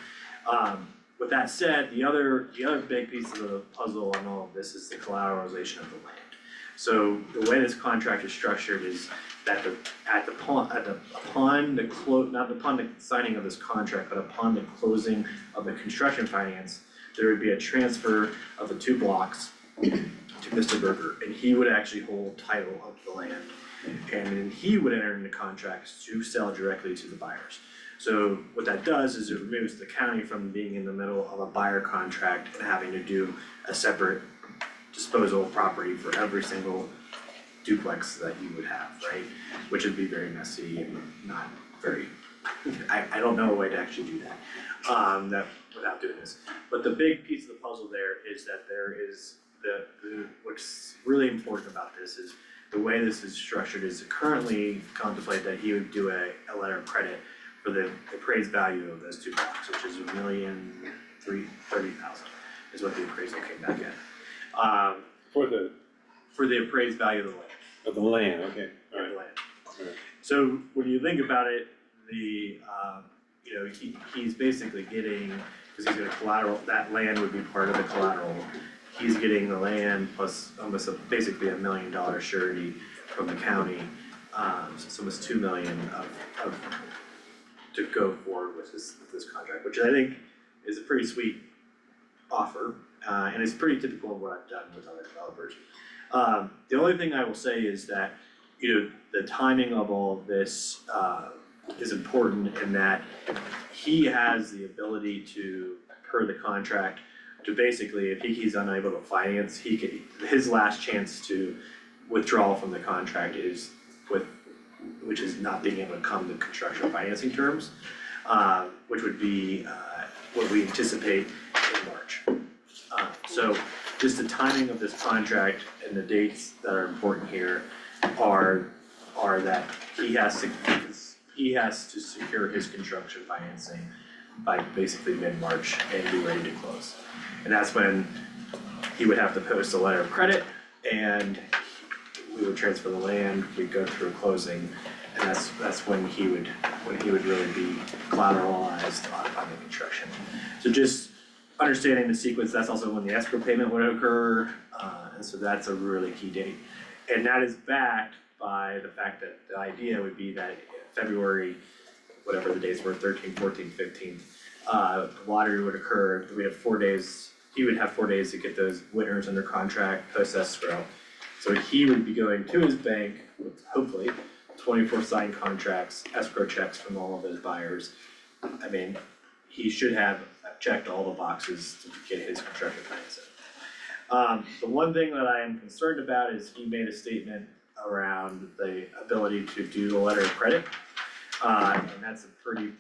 With that said, the other big piece of the puzzle on all of this is the collateralization of the land. So the way this contract is structured is that upon the signing of this contract, but upon the closing of the construction finance, there would be a transfer of the 2 blocks to Mr. Berger, and he would actually hold title of the land. And then he would enter into contracts to sell directly to the buyers. So what that does is it removes the county from being in the middle of a buyer contract and having to do a separate disposal of property for every single duplex that you would have, right? Which would be very messy and not very, I don't know a way to actually do that, without doing this. But the big piece of the puzzle there is that there is what's really important about this is the way this is structured is currently contemplate that he would do a letter of credit for the appraised value of those 2 blocks, which is $1,030,000 is what the appraisal came back at. For the appraised value of the land. Of the land, okay, Alright. So when you think about it, he's basically getting, cause he's gonna collateral, that land would be part of the collateral. He's getting the land plus almost basically $1 million surety from the county, so it's almost 2 million of to go forward with this contract, which I think is a pretty sweet offer, and it's pretty typical of what I've done with other developers. The only thing I will say is that, the timing of all of this is important in that he has the ability to, per the contract, to basically, if he's unable to finance, his last chance to withdraw from the contract is which is not being able to come to construction financing terms, which would be what we anticipate in March. So just the timing of this contract and the dates that are important here are that he has to secure his construction financing by basically mid-March and be ready to close. And that's when he would have to post a letter of credit, and we would transfer the land, we'd go through closing, and that's when he would really be collateralized on the construction. So just understanding the sequence, that's also when the escrow payment would occur, and so that's a really key date. And that is backed by the fact that the idea would be that February, whatever the dates were, 13th, 14th, 15th, the lottery would occur, we have 4 days, he would have 4 days to get those winners under contract, post escrow. So he would be going to his bank with hopefully 24 signed contracts, escrow checks from all of his buyers. I mean, he should have checked all the boxes to get his construction financing. The one thing that I am concerned about is he made a statement around the ability to do the letter of credit. And that's a pretty,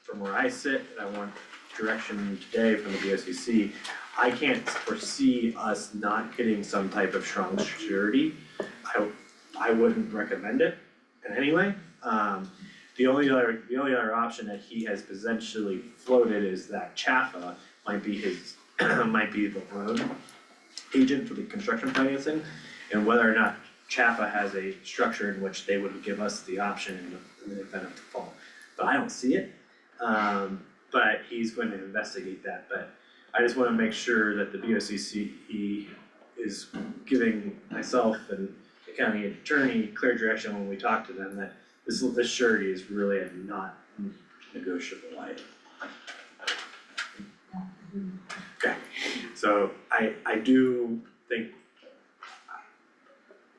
from where I sit, and I want direction today from the BOCC, I can't foresee us not getting some type of strong surety. I wouldn't recommend it in any way. The only other option that he has potentially floated is that Chaffa might be the loan agent for the construction financing, and whether or not Chaffa has a structure in which they would give us the option in the event of default. But I don't see it, but he's going to investigate that, but I just wanna make sure that the BOCC is giving myself and the county attorney clear direction when we talk to them that this surety is really a not negotiable item. Okay, so I do think,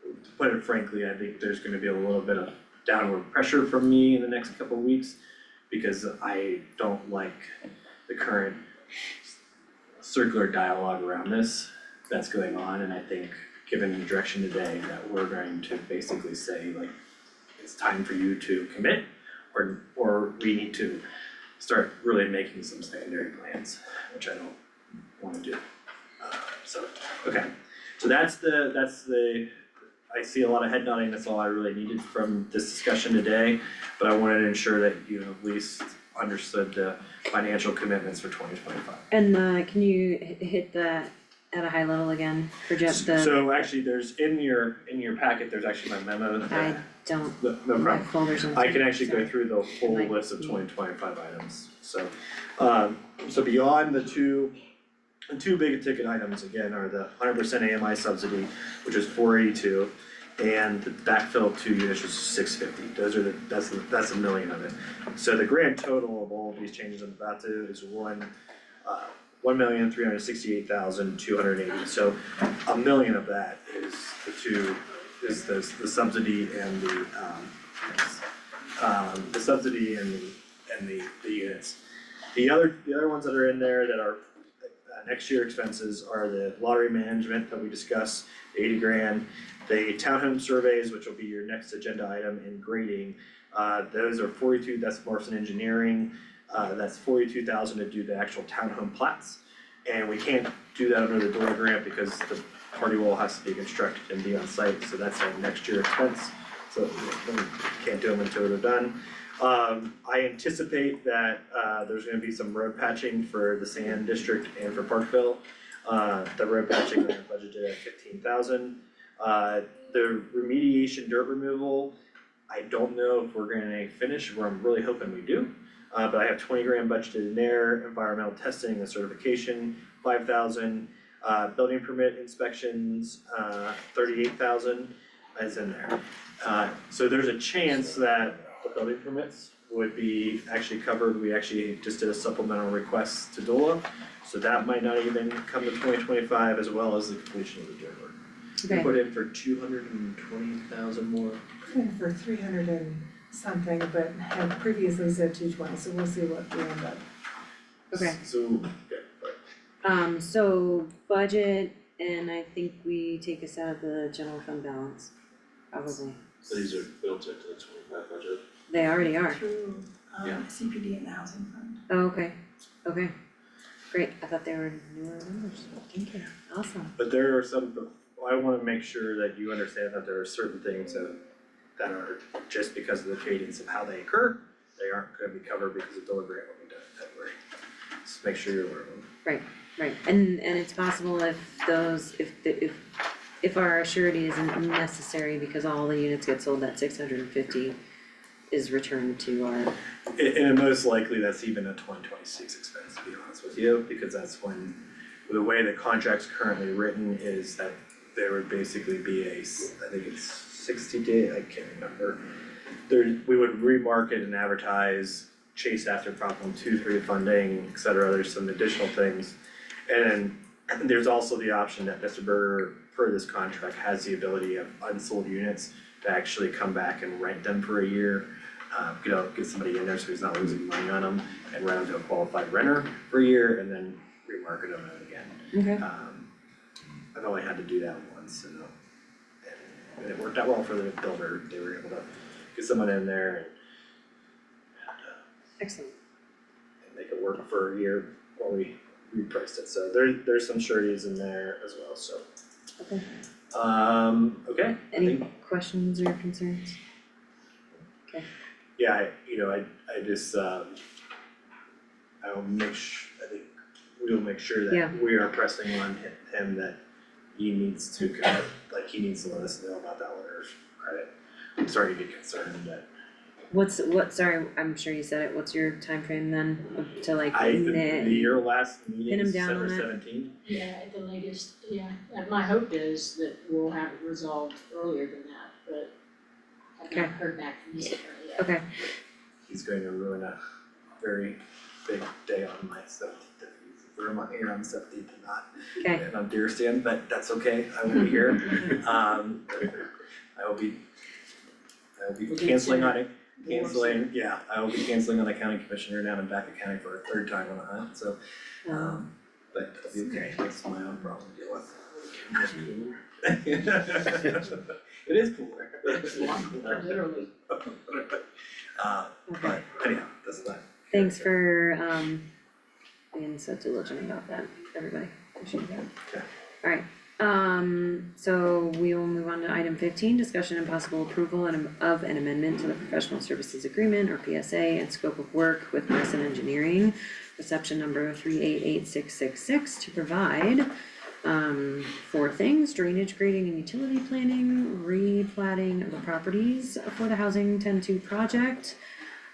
to put it frankly, I think there's gonna be a little bit of downward pressure from me in the next couple of weeks, because I don't like the current circular dialogue around this that's going on, and I think given the direction today that we're going to basically say it's time for you to commit, or we need to start really making some secondary plans, which I don't wanna do. Okay, so that's the, I see a lot of head nodding, that's all I really needed from this discussion today, but I wanted to ensure that you at least understood the financial commitments for 2025. And can you hit that at a high level again for just the, So actually, there's in your packet, there's actually my memo I that, don't, no my problem. folders and. I can actually go sorry. through the full Like- list of 2025 items, so. So beyond the two big ticket items again are the 100% AMI subsidy, which is 482, and the backfill 2 units, which is 650. Those are that's $1 million of it. So the grand total of all of these changes I'm about to is $1,368,280. So $1 million of that is the subsidy and the subsidy and the units. The other ones that are in there that are next year expenses are the lottery management that we discussed, 80 grand. The townhome surveys, which will be your next agenda item, in grading, those are 42, that's Morrison Engineering. That's 42,000 to do the actual townhome plats. And we can't do that under the DORA grant because the party wall has to be constructed and be on site, so that's a next year expense. So we can't do them until they're done. I anticipate that there's gonna be some road patching for the Sand District and for Parkville. The road patching I budgeted at 15,000. The remediation dirt removal, I don't know if we're gonna finish, where I'm really hoping we do. But I have 20 grand budgeted in there, environmental testing and certification, 5,000. Building permit inspections, 38,000 is in there. So there's a chance that the building permits would be actually covered. We actually just did a supplemental request to DOLA, so that might not even come to 2025, as well as the completion of the dirt work. Okay. We put in for 220,000 more. For 300 and something, but had previously said 220, so we'll see what we end up. Okay. So, So budget, and I think we take us out of the general fund balance, probably. So these are built into the 25 budget. They already are. Through Yeah. CPD and the housing fund. Oh, okay, okay. Great, I thought they were newer numbers, thank you, awesome. But there are some, I wanna make sure that you understand that there are certain things that are just because of the cadence of how they occur, they aren't gonna be covered because the DOLA grant will be done in February. Just make sure you're aware of them. Right, and it's possible if those, if our surety isn't necessary because all the units get sold, that 650 is returned to our, And most likely that's even a 2026 expense, to be honest with you, because that's when, the way the contract's currently written is that there would basically be I think it's 60 day, I can't remember. We would remarket and advertise, chase after Prop 123 funding, et cetera, there's some additional things. And then there's also the option that Mr. Berger, per this contract, has the ability of unsold units to actually come back and rent them for a year. Get somebody in there so he's not losing money on them, and rent them to a qualified renter for a year and then remarket them again. okay, I've only had to do that once and it worked out well for the builder. They were able to get someone in there and excellent. make it work for a year while we repriced it. So there's some sureties in there as well, so. Okay. Okay, I Any think, questions or concerns? yeah, I just, I'll I think we'll make sure Yeah. that we are pressing on him that he needs to kind of, like, he needs to let us know about that letter of credit. I'm sorry to be concerned that Sorry, I'm sure you said it, what's your timeframe then, to like, your last meeting Pin him is down on December that? 17th. Yeah, at the latest, yeah, and my hope is that we'll have it resolved earlier than that, but I've not heard back from the attorney yet. Okay, He's going to ruin a very big day on my 17th. Ruin my here on the 17th and not, okay, and on deer stand, but that's okay, I will be here. I will be canceling on it, I will be canceling on the county commissioner down in Baca County for a third time on the hunt, so, but it'll be okay, that's my own problem to deal with. It is cooler. It's a lot cooler. Literally. But anyhow, that's not. thanks for being so diligent about that, everybody, appreciate that. Okay. Alright, So we will move on to item 15, discussion and possible approval of an amendment to the professional services agreement or PSA and scope of work with Marson Engineering, reception number 388666 to provide four things: drainage, grading, and utility planning, replatting of the properties for the Housing 10-2 project,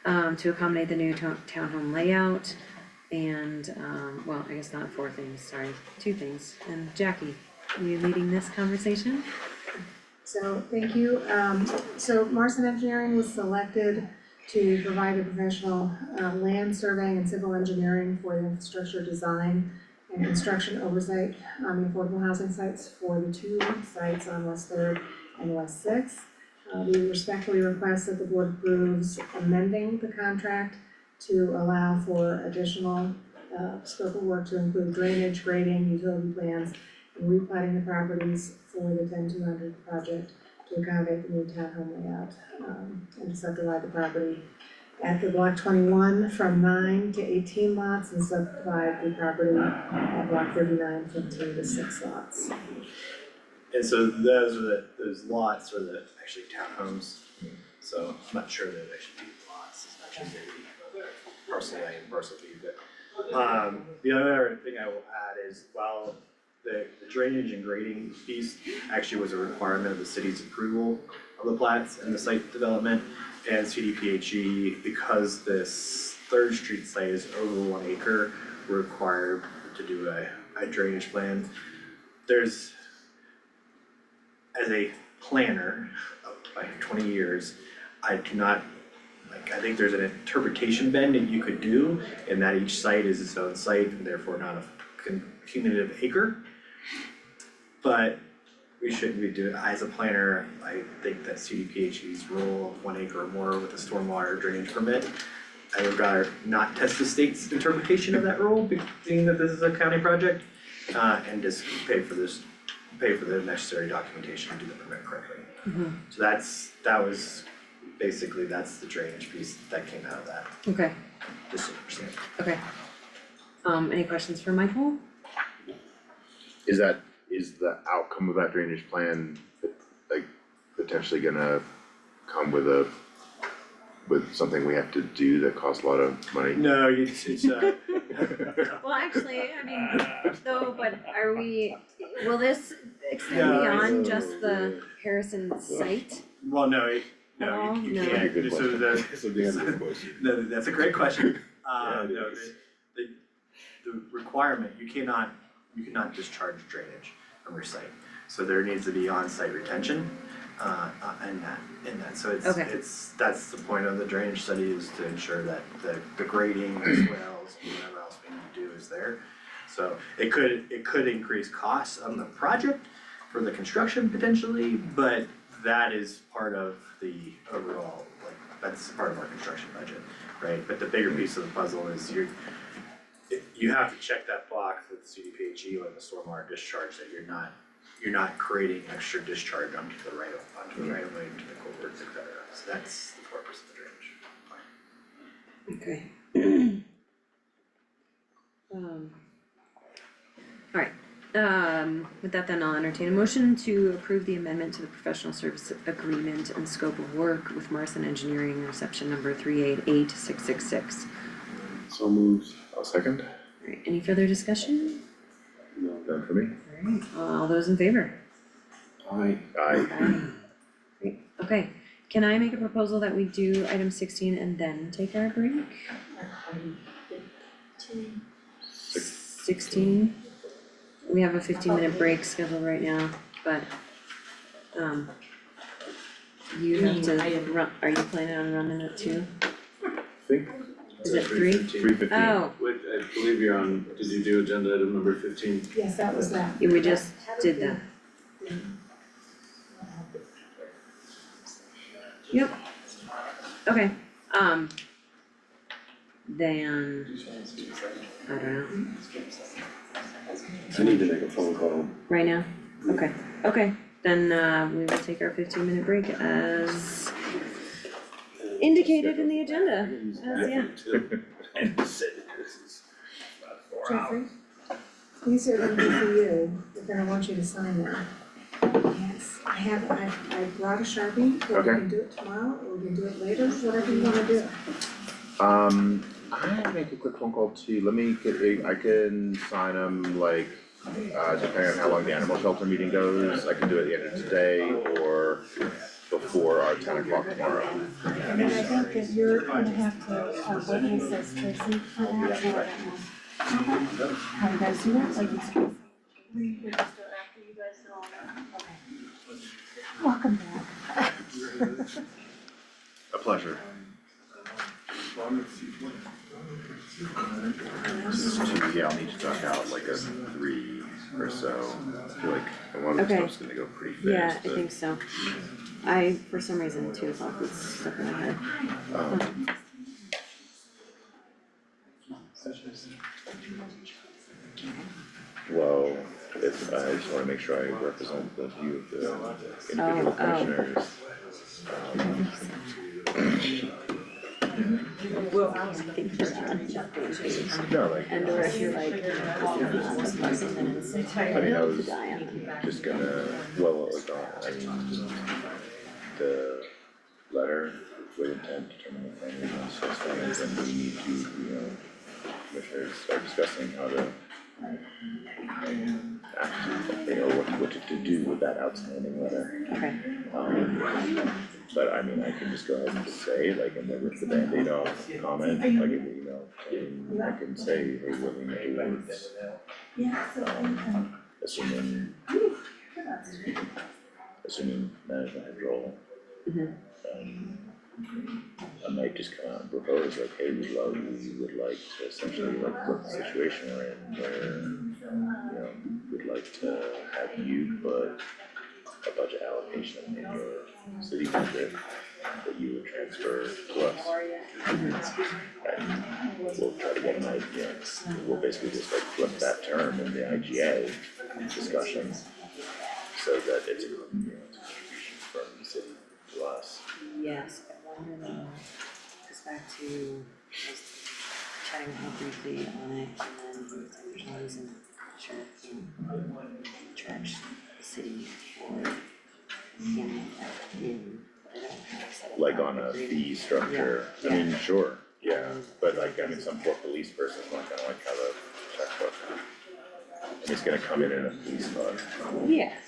to accommodate the new townhome layout, and, well, I guess not four things, sorry, two things. And Jackie, are you leading this conversation? So, thank you. So Marson Engineering was selected to provide the professional land surveying and civil engineering for the infrastructure design and construction oversight on the affordable housing sites for the two sites on West Third and West Sixth. We respectfully request that the board approves amending the contract to allow for additional scope of work to include drainage, grading, utility plans, and replatting the properties for the 10-200 project to accommodate the new townhome layout, and to subdivide the property at the block 21 from 9 to 18 lots, and subdivide the property at block 39 from 2 to 6 lots. And so those lots are actually townhomes, so I'm not sure that they should be lots, it's actually maybe parcel A and parcel B, but the other thing I will add is while the drainage and grading piece actually was a requirement of the city's approval of the plats and the site development, and CDPHE, because this Third Street site is over 1 acre, we're required to do a drainage plan. There's, as a planner of like 20 years, I cannot, I think there's an interpretation bend that you could do, in that each site is its own site and therefore not a cumulative acre. But we shouldn't be doing, as a planner, I think that CDPHE's rule of 1 acre or more with a stormwater drainage permit, I would rather not test the state's interpretation of that rule, being that this is a county project, and just pay for the necessary documentation to do the permit correctly. So that was basically, that's the drainage piece that came out of that, Okay, just so you understand. okay. Any questions for Michael? Is the outcome of that drainage plan like potentially gonna come with something we have to do that costs a lot of money? No, it's Well, actually, I mean, no, but will this extend No, beyond just the Harrison site? well, no, you No. can't, Good so question. no, that's a great question. No, the requirement, you cannot discharge drainage from your site. So there needs to be on-site retention, in that, so Okay. that's the point of the drainage study, is to ensure that the grading as well as whatever else we need to do is there. So it could increase costs on the project for the construction potentially, but that is part of the overall, that's part of our construction budget, right? But the bigger piece of the puzzle is you have to check that box with CDPHE or the stormwater discharge, that you're not creating extra discharge onto the right of way, into the culverts, et cetera. So that's the purpose of the drainage. Okay. Alright, with that then I'll entertain a motion to approve the amendment to the professional service agreement and scope of work with Marson Engineering, reception number 388666. So moved. I'll second. Alright, any further discussion? No, done for me. Alright, all those in favor? Aye. Great, okay, can I make a proposal that we do item 16 and then take our break? 16? We have a 15-minute break scheduled right now, but you have to run, are you planning on running it too? Think. Is it 3? 3:15. Oh, Wait, I believe you're on, did you do agenda item number 15? Yes, that was that. yeah, we just did that. Yep. Okay, then, I don't know, I need to make a phone call. right now? Okay, then we will take our 15-minute break as indicated in the agenda, as, yeah. And said this is about 4 hours. Jeffrey? These are gonna be for you, they're gonna want you to sign them. Yes, I brought a Sharpie, or we Okay. can do it tomorrow, or we can do it later, whatever you wanna do. I make a quick phone call too, let me get, I can sign them like, depending on how long the animal shelter meeting goes, I can do it at the end of today or before our 10 o'clock tomorrow. And then I think that you're gonna have to, witness this Tracy for that, so I don't know. How you guys do that, like it's Tracy? We just do it after you guys do all that. Welcome back. A pleasure. Yeah, I'll need to talk out like a 3 or so, I feel like one of the Okay. stuff's gonna go pretty fast, Yeah, I but, think so. I, for some reason, 2 o'clock was stuck in my head. Well, if, I just wanna make sure I represent the view of the individual commissioners. Well, I think you're on. No, like, And or if you're like, then it's I mean, I was to die on. just gonna, well, like, I mean, the letter with intent to determine the primary and then we need to, you know, commissioners start discussing how to act, you know, what to do with that outstanding letter. Okay. But I mean, I can just go ahead and say, like, and then rip the Band-Aid off, comment, like in the email, and I can say, hey, we're leaning towards, assuming management control. I might just come out and propose like, hey, we would like to essentially like flip the situation we're in where, you know, we'd like to have you put a budget allocation in your city budget that you would transfer to us. And we'll try to get an idea, we'll basically just like flip that term in the IGA discussion so that it's a, you know, it's a contribution from the city to us. Yes, I wonder though, goes back to just chatting with him briefly on it, and then he was like, there's no reason sure can't charge the city for handling that in, but I don't have set up Like an on a agreement. fee structure, Yeah. I mean, sure, yeah, but like, I mean, some poor police person's not gonna like have a checkbook. And it's gonna come in a police fund. Yes.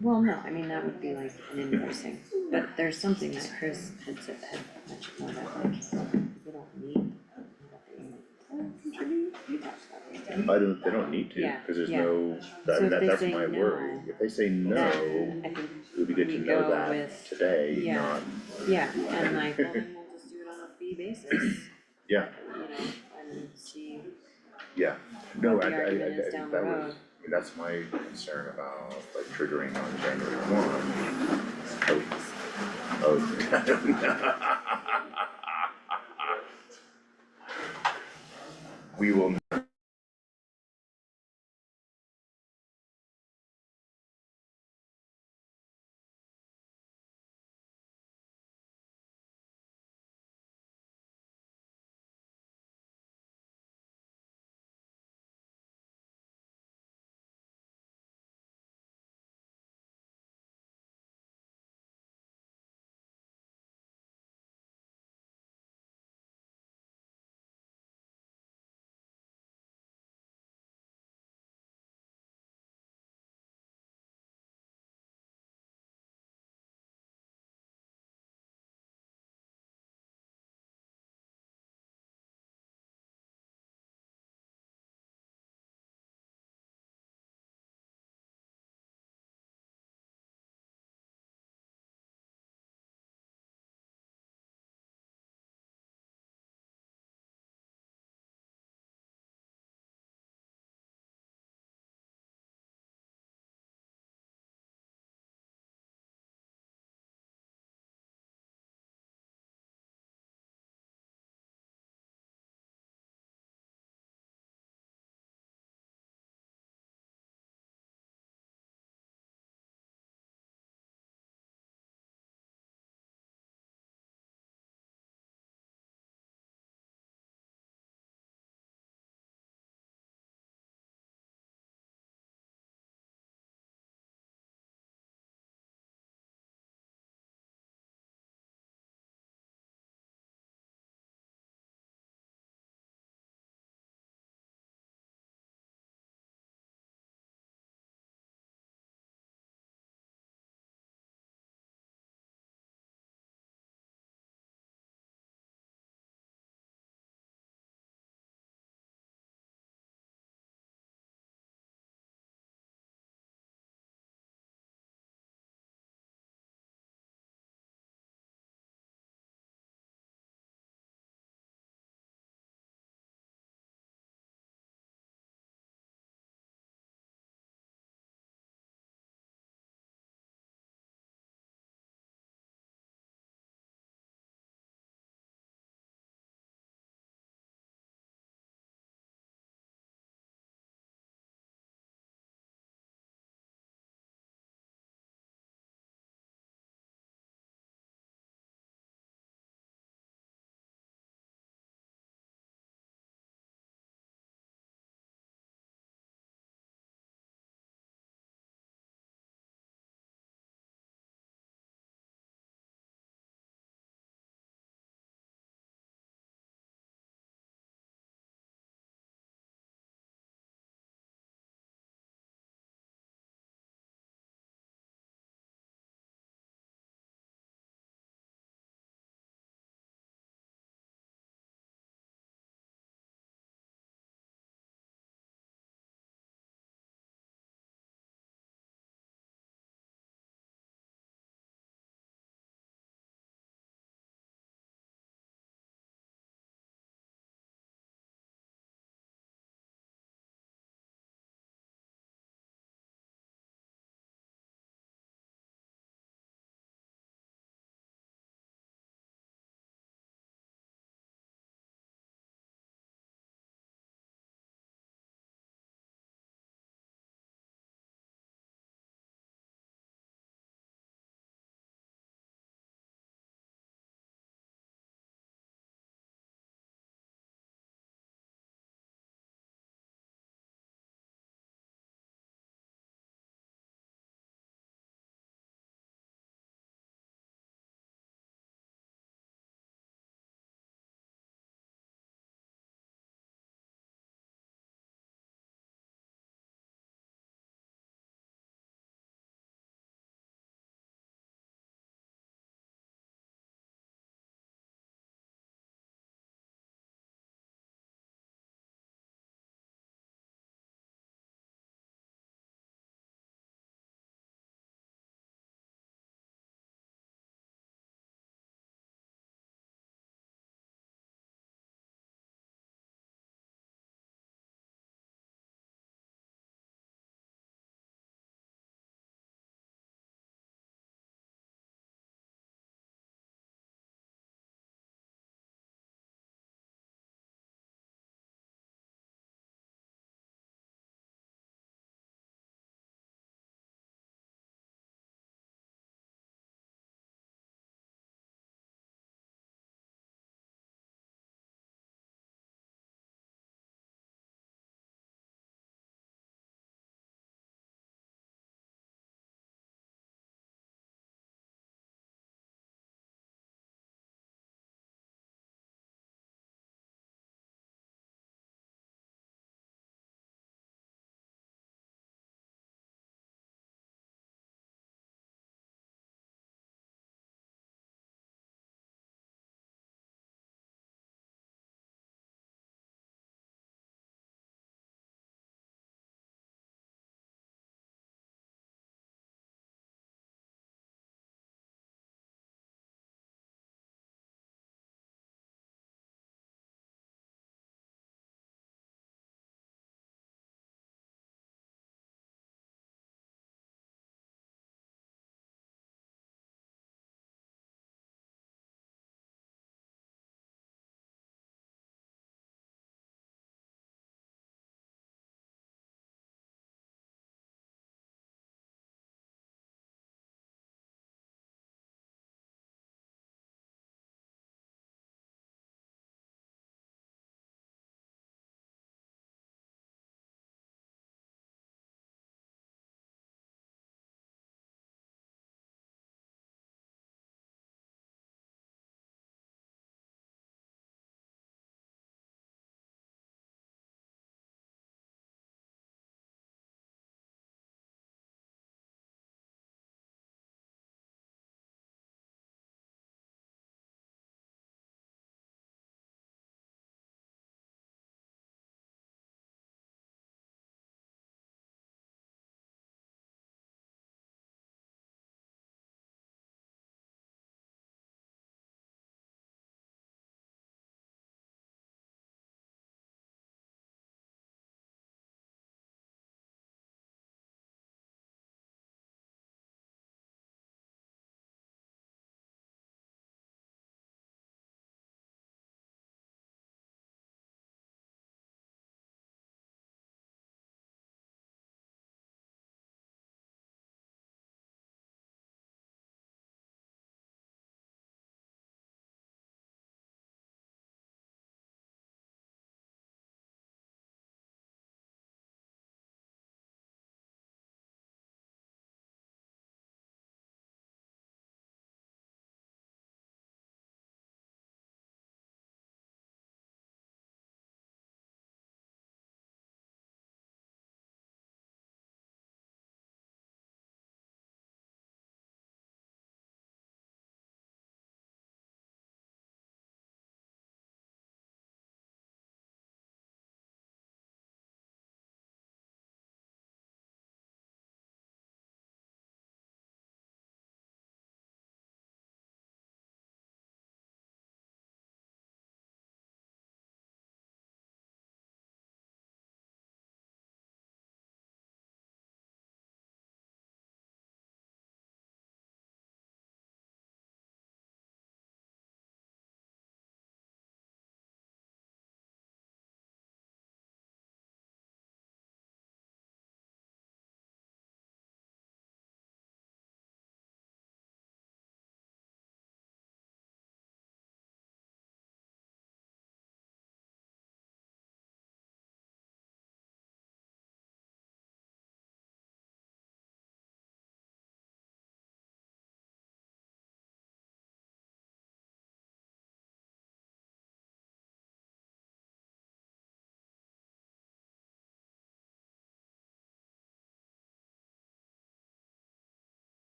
Well, no, I mean, that would be like an invoicing, but there's something that Chris had said, had mentioned more about like, we don't need. Contribute, we talked about it. They don't need to, Yeah, cause there's yeah. no, So I mean, if they that's say my no, worry, if they say no, then I think it would be good to we know go that with- today, yeah. not, yeah, and like, well, then we'll just do it on a fee basis, yeah, you know, and see yeah. No, what I the argument is down the that was, road. I mean, that's my concern about like triggering on January 1. I don't know. We will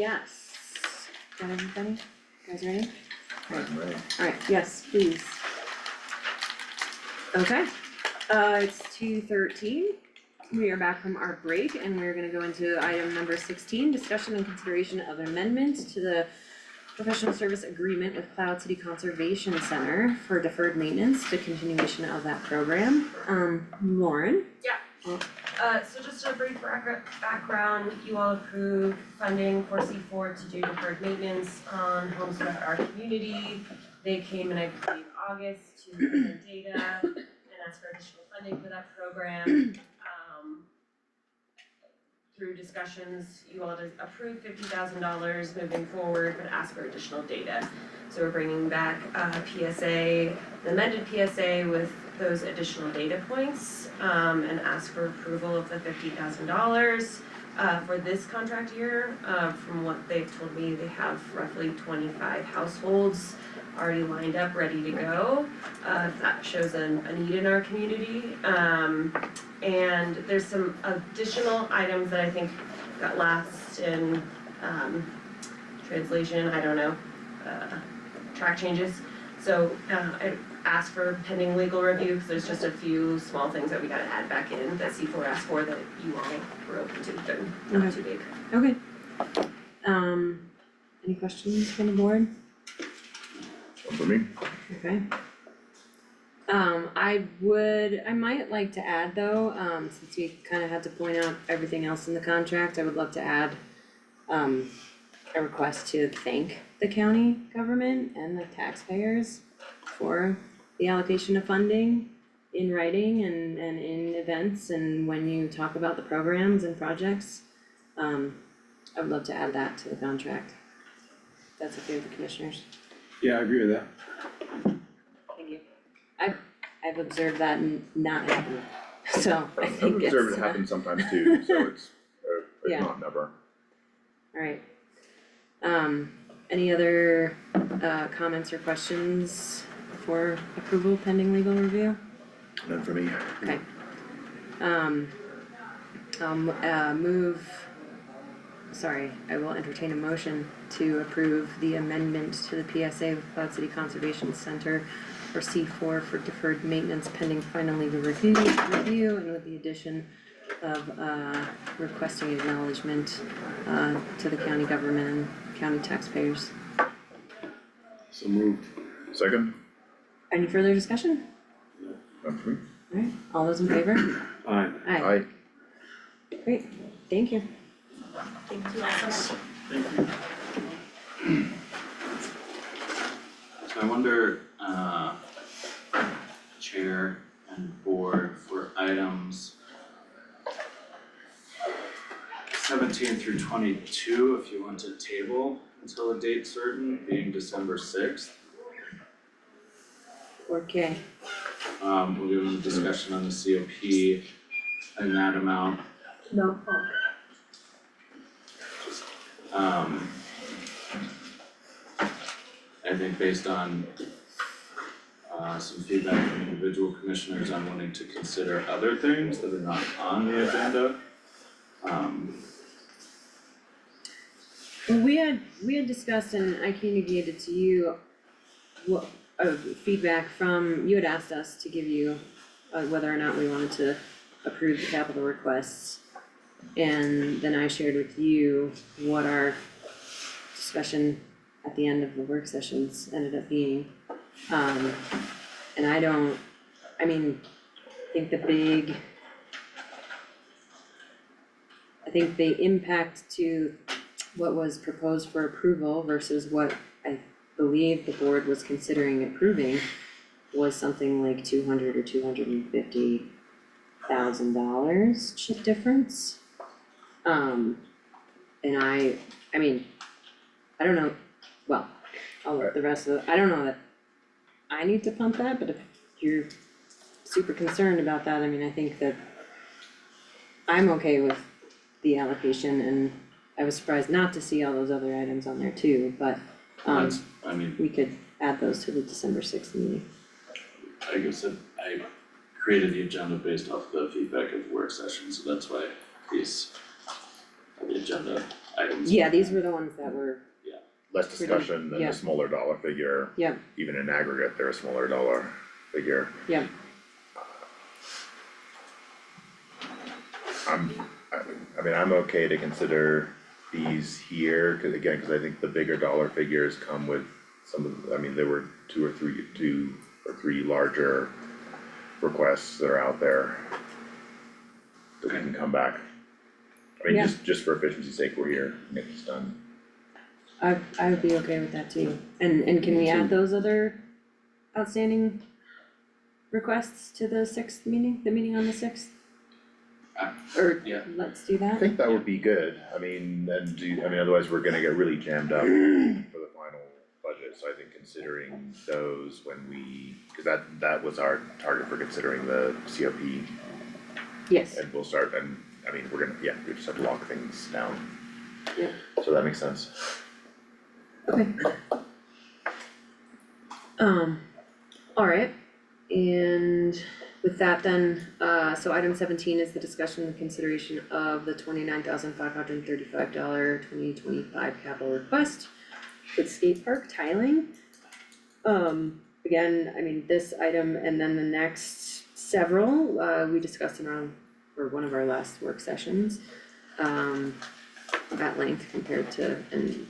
yes. Got everybody? You guys ready? I'm ready. Alright, yes, please. Okay, it's 2:13. We are back from our break and we're gonna go into item number 16, discussion and consideration of amendment to the professional service agreement with Cloud City Conservation Center for deferred maintenance, the continuation of that program. Lauren? So just a brief background, you all approved funding for C4 to do deferred maintenance on homes throughout our community. They came in, I believe, August to present data and ask for additional funding for that program. Through discussions, you all just approved $50,000 moving forward, but asked for additional data. So we're bringing back PSA, the amended PSA with those additional data points, and ask for approval of the $50,000. For this contract year, from what they've told me, they have roughly 25 households already lined up, ready to go. That shows a need in our community. And there's some additional items that I think got lost in translation, I don't know, track changes. So I asked for pending legal review, because there's just a few small things that we gotta add back in that C4 asked for that you all were open to, but not too big. Okay. Any questions from the board? For me? Okay. I might like to add though, since we kind of had to point out everything else in the contract, I would love to add a request to thank the county government and the taxpayers for the allocation of funding in writing and in events and when you talk about the programs and projects. I would love to add that to the contract. If that's okay with the commissioners. Yeah, I agree with that. Thank you. I've observed that not happen, so I I've think it's. observed it happen sometimes too, so it's Yeah. not never. Alright. Any other comments or questions for approval pending legal review? None for me. Okay. I will entertain a motion to approve the amendment to the PSA with Cloud City Conservation Center for C4 for deferred maintenance pending final legal review and with the addition of requesting acknowledgement to the county government and county taxpayers. So moved. Second? Any further discussion? None for me. Alright, all those in favor? Aye. Aye. Great, thank you. Thank you all so much. So I wonder, chair and board, for items 17 through 22, if you want to table until a date certain, being December 6th. Okay. We'll go into discussion on the COP and that amount. No. I think based on some feedback from individual commissioners on wanting to consider other things that are not on the agenda. Well, we had discussed and I communicated to you what feedback from, you had asked us to give you whether or not we wanted to approve the capital requests. And then I shared with you what our discussion at the end of the work sessions ended up being. And I think the impact to what was proposed for approval versus what I believe the board was considering approving was something like $200,000 or $250,000 difference. And I don't know, well, I'll let the rest of it, I don't know that I need to pump that, but if you're super concerned about that, I think that I'm okay with the allocation and I was surprised not to see all those other items on there too, but we could add those to the December 6th meeting. Like I said, I created the agenda based off the feedback of the work session, so that's why these are the agenda items. Yeah, these were the ones that were, Less discussion than yeah. the smaller dollar figure. Yep. Even in aggregate, they're a smaller dollar figure. yep, I mean, I'm okay to consider these here, cause I think the bigger dollar figures come with some of, I mean, there were two or three larger requests that are out there that we can come back. I mean, Yeah. just for efficiency's sake, we're here, get this done. I would be okay with that too. And can we add those other outstanding requests to the sixth meeting, the meeting on the sixth? Or yeah. let's do I that. think that would be good, I mean, otherwise we're gonna get really jammed up for the final budget, so I think considering those when cause that was our target for considering the COP. Yes. And we'll start, and, I mean, we just have to lock things down. Yeah. So that makes sense. Okay. Alright, and with that then, so item 17 is the discussion and consideration of the $29,535 2025 capital request for the skate park tiling. Again, I mean, this item and then the next several, we discussed in one of our last work sessions, at length compared to, and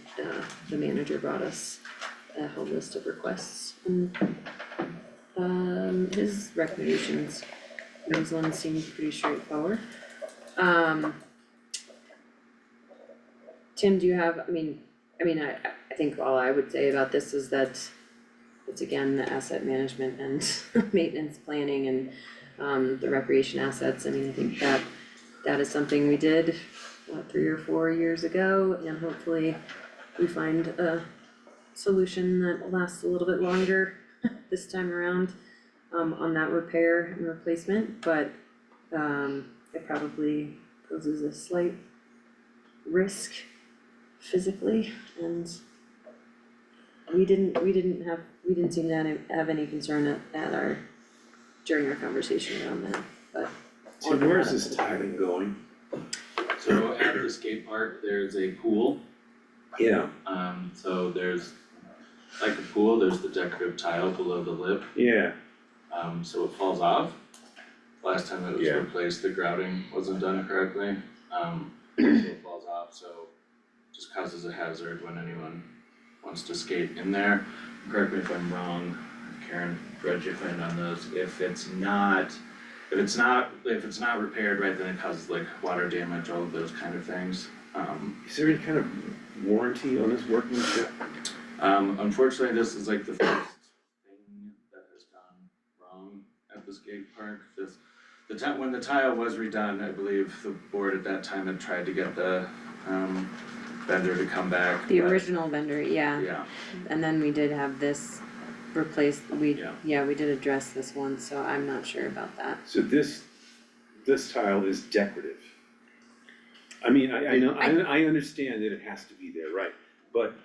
the manager brought us a whole list of requests and his recommendations, those ones seemed pretty straightforward. Tim, do you have, I think all I would say about this is that it's again the asset management and maintenance planning and the recreation assets. I mean, I think that is something we did 3 or 4 years ago, and hopefully we find a solution that lasts a little bit longer this time around on that repair and replacement, but it probably poses a slight risk physically, and we didn't seem to have any concern during our conversation around that, but. So where's this tiling going? So at the skate park, there's a pool. Yeah. So there's, like a pool, there's the decorative tile below the lip. Yeah. So it falls off. Last time it was Yeah. replaced, the grouting wasn't done correctly. So it falls off, so just causes a hazard when anyone wants to skate in there. Correct me if I'm wrong, Karen, dredge your fin on those. If it's not repaired right, then it causes like water damage, all of those kind of things. Is there any kind of warranty on this workmanship? Unfortunately, this is like the first thing that has gone wrong at the skate park. When the tile was redone, I believe the board at that time had tried to get the vendor to come back. The but- original vendor, yeah. Yeah, And then we did have this replaced, we Yeah. did address this one, so I'm not sure about that. So this tile is decorative. I mean, I know, I understand that it has to be there, right? But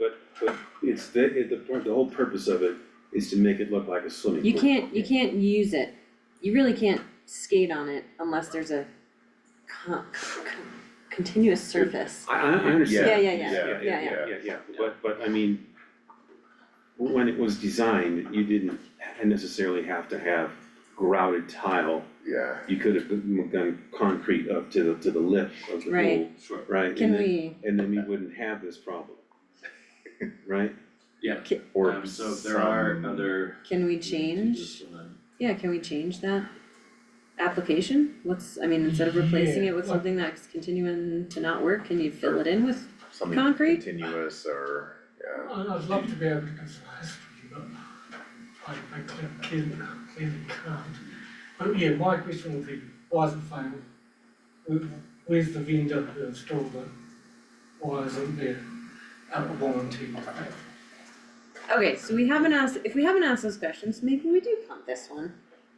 it's the whole purpose of it is to make it look like a swimming pool. You can't use it, you really can't skate on it unless there's a continuous surface. I understand. Yeah. But I mean, when it was designed, you didn't necessarily have to have grouted tile. Yeah. You could have done concrete up to the lip of the Right. pool, sure. right? Can And then we wouldn't have this problem, right? Yeah, Or so there are some- other. Can we change, can we change that application? Instead of replacing it with something that's continuing to not work, can you fill it in with Something concrete? continuous or, yeah. I'd love to be able to consider history, but I clearly can't. But yeah, my question would be, why is it failed? Where's the vendor who installed it? Why isn't there a warranty? Okay, so if we haven't asked those questions, maybe we do punt this one.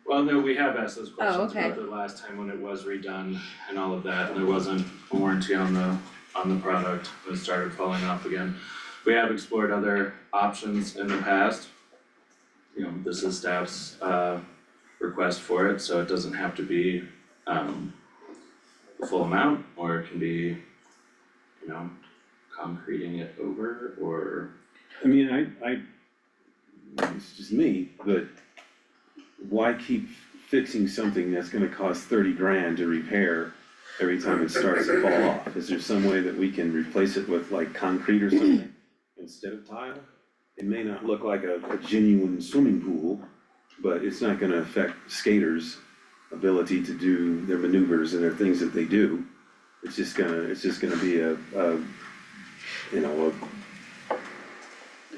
Well, no, we have asked those questions okay. about the last time when it was redone and all of that, and there wasn't a warranty on the product, and it started falling off again. We have explored other options in the past. You know, this is staff's request for it, so it doesn't have to be the full amount, or it can be, concreting it over, or? I mean, it's just me, but why keep fixing something that's gonna cost 30 grand to repair every time it starts to fall off? Is there some way that we can replace it with like concrete or something instead of tile? It may not look like a genuine swimming pool, but it's not gonna affect skaters' ability to do their maneuvers and their things that they do. It's just gonna be a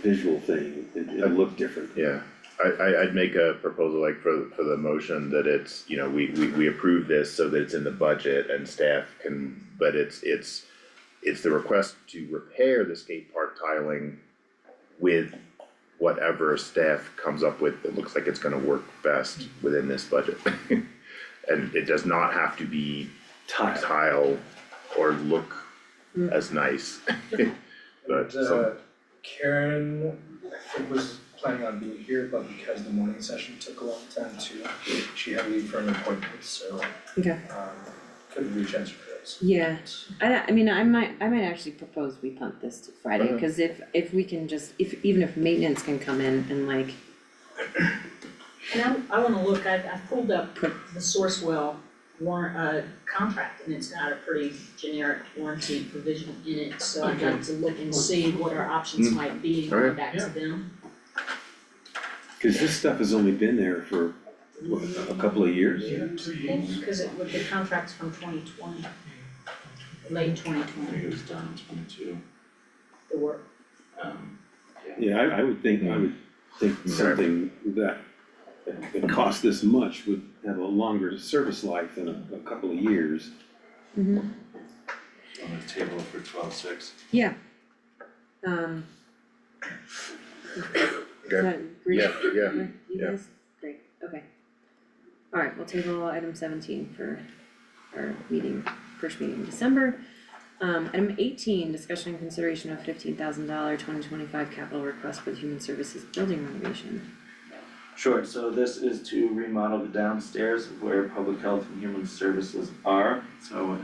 visual thing. It'll look different. Yeah, I'd make a proposal like for the motion that it's, you know, we approve this so that it's in the budget and staff can, but it's the request to repair the skate park tiling with whatever staff comes up with that looks like it's gonna work best within this budget. And it does not have to be tile or look as nice. But Karen, I think was planning on being here, but because the morning session took a long time too, she had to leave for an appointment, so Okay. couldn't reach answer for those. Yeah, I mean, I might actually propose we punt this to Friday, cause if we can just, even if maintenance can come in and like. And I wanna look, I pulled up the Sourcewell contract, and it's got a pretty generic warranty provision in it, so I'd like to look and see what our options might be and go back to them. Cause this stuff has only been there for, what, a couple of years? I think, cause the contract's from 2020, late 2020. It was done in 22. The work. Yeah, I would think something that cost this much would have a longer service life than a couple of years. Mm-hmm. On the table for 12.6. Yeah. Is that agree? Yeah, with you guys? Great, okay. Alright, we'll table item 17 for our first meeting in December. Item 18, discussion and consideration of $15,000 2025 capital request for the Human Services building renovation. Sure, so this is to remodel the downstairs where public health and human services are. So,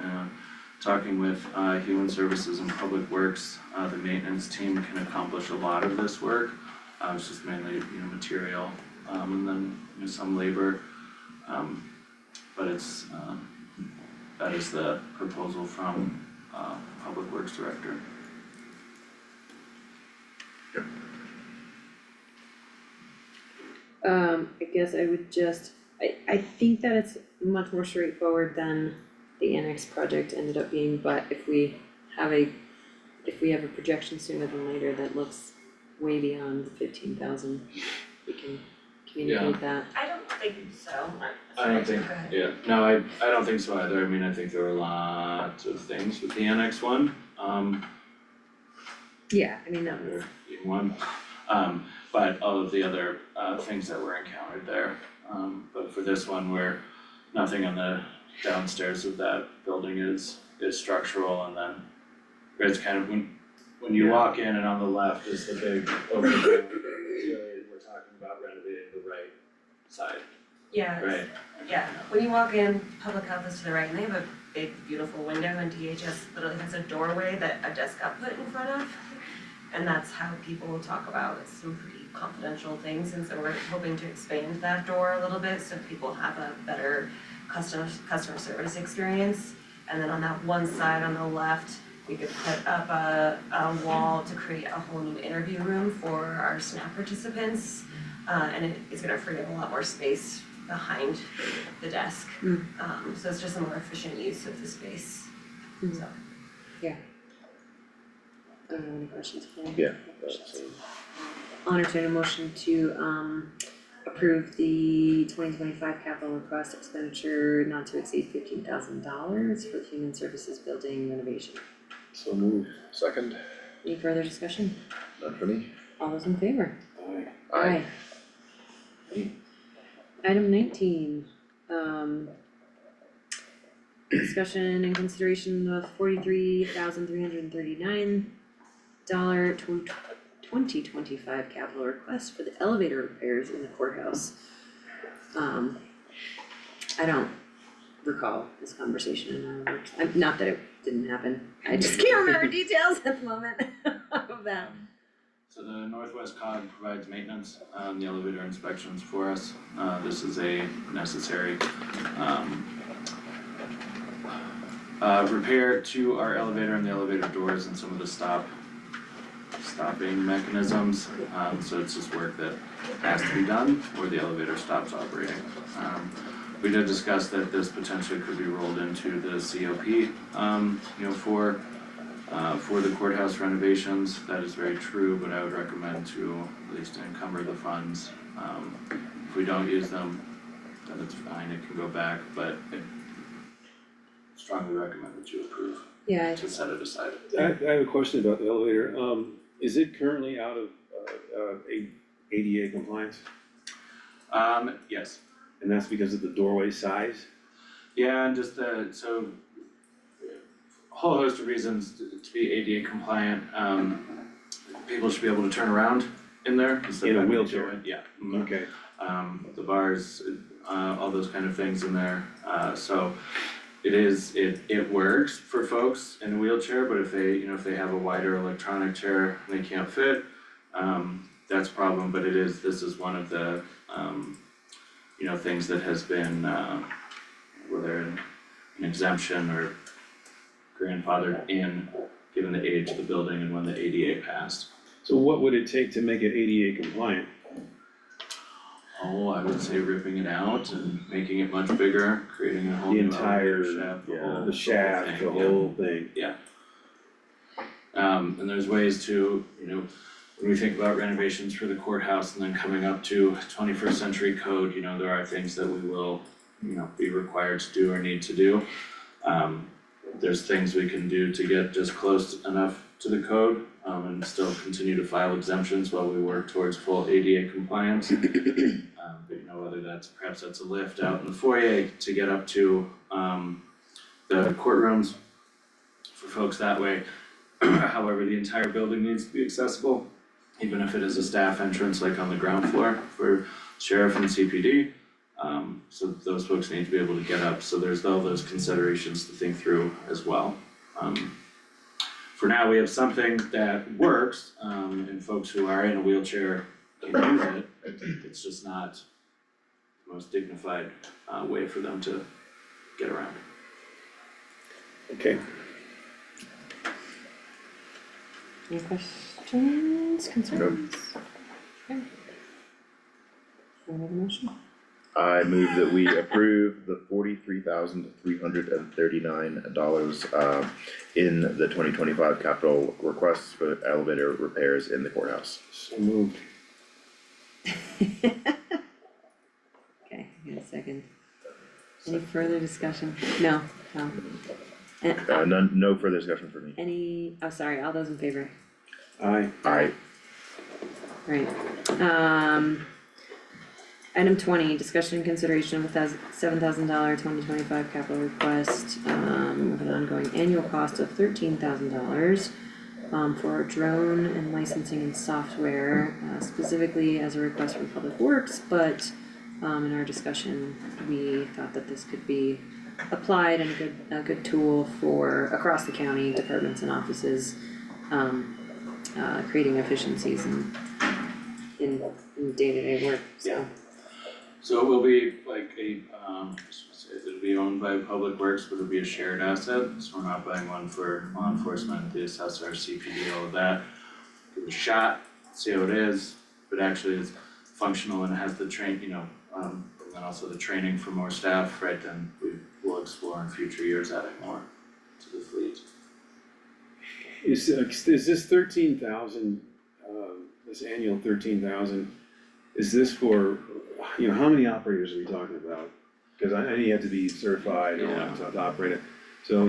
talking with, human services and public works, the maintenance team can accomplish a lot of this work. It's just mainly, material, and then, some labor. But it's, that is the proposal from, Public Works Director. I guess I would just, I think that it's much more straightforward than the annex project ended up being, but if we have a projection sooner than later that looks way beyond the 15,000, we can communicate that. I don't think so. I don't think, Go ahead. yeah, no, I don't think so either. I mean, I think there were lots of things with the annex one, Yeah, I mean, that was. one. But all of the other, things that were encountered there. But for this one, where nothing on the downstairs of that building is structural, and then it's kind of when you walk in and on the left is the big open door, really, we're talking about renovating the right side, Yeah, right? yeah, when you walk in, public health is to the right, and they have a big, beautiful window, and DHS literally has a doorway that a desk got put in front of. And that's how people talk about some pretty confidential things, and so we're hoping to expand that door a little bit so people have a better customer service experience. And then on that one side on the left, we could put up a wall to create a whole new interview room for our SNAP participants. And it's gonna free up a lot more space behind the desk. So it's just a more efficient use of the space, so. Yeah. Any questions for me? yeah, I'll entertain a motion to approve the 2025 capital request expenditure not to exceed $15,000 for the Human Services building renovation. So moved. Second? Any further discussion? Not for me. All those in favor? Aye. Item 19, discussion and consideration of $43,339 2025 capital request for the elevator repairs in the courthouse. I don't recall this conversation in our works, not that it didn't happen. I just can't remember details at the moment of that. So the Northwest COG provides maintenance on the elevator inspections for us. This is a necessary repair to our elevator and the elevator doors and some of the stopping mechanisms. So it's just work that has to be done or the elevator stops operating. We did discuss that this potentially could be rolled into the COP, for the courthouse renovations. That is very true, but I would recommend to at least encumber the funds. If we don't use them, then it's fine, it can go back, but I strongly recommend that you approve to set it aside. I have a question about the elevator. Is it currently out of ADA compliance? Yes. And that's because of the doorway size? Yeah, and just a whole host of reasons to be ADA compliant. People should be able to turn around in there instead of In a having to wheelchair? go in. Yeah. Okay. The bars, all those kind of things in there. So it works for folks in a wheelchair, but if they have a wider electronic chair and they can't fit, that's a problem, but this is one of the, things that has been, whether an exemption or grandfathered in, given the age of the building and when the ADA passed. So what would it take to make it ADA compliant? Oh, I would say ripping it out and making it much bigger, creating a whole The new entire, elevator shaft, the shaft, the whole thing. Yeah. And there's ways to, when we think about renovations for the courthouse and then coming up to 21st century code, there are things that we will, be required to do or need to do. There's things we can do to get just close enough to the code, and still continue to file exemptions while we work towards full ADA compliance. But whether perhaps that's a lift out in the foyer to get up to, the courtrooms for folks that way. However, the entire building needs to be accessible, even if it is a staff entrance like on the ground floor for sheriff and CPD. So those folks need to be able to get up, so there's all those considerations to think through as well. For now, we have something that works, and folks who are in a wheelchair can use it. It's just not the most dignified way for them to get around. Okay. Any questions, concerns? Okay. Another motion? I move that we approve the $43,339 in the 2025 capital requests for elevator repairs in the courthouse. So moved. Okay, give it a second. Any further discussion? No. No further discussion for me. Sorry, all those in favor? Aye. Aye. Right. Item 20, discussion and consideration of $7,000 2025 capital request, with an ongoing annual cost of $13,000 for drone and licensing and software, specifically as a request from Public Works, but in our discussion, we thought that this could be applied and a good tool for across the county departments and offices, creating efficiencies in day-to-day work, so. So it will be like it'll be owned by Public Works, but it'll be a shared asset, so we're not buying one for law enforcement, the assessor, CPD, all of that. Give it a shot, see how it is, but actually is functional and has the and then also the training for more staff, right, then we will explore in future years adding more to the fleet. Is this 13,000, this annual 13,000, is this for, how many operators are we talking about? Cause I know you have to be certified or to operate it. So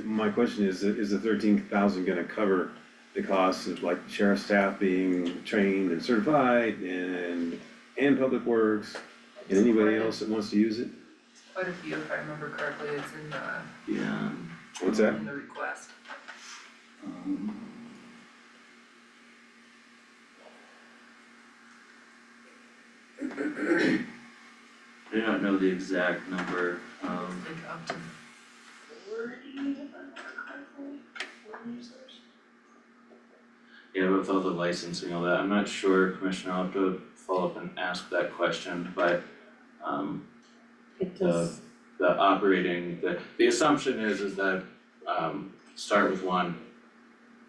my question is the 13,000 gonna cover the costs of like sheriff staff being trained and certified and Public Works and anybody else that wants to use it? Quite a few, if I remember correctly, it's in the. Yeah. What's that? In the request. I do not know the exact number I think up to 40, if I remember correctly. non-users. Yeah, with all the licensing and all that, I'm not sure, Commissioner, I'll have to follow up and ask that question, but It does, the operating, the assumption is that start with one,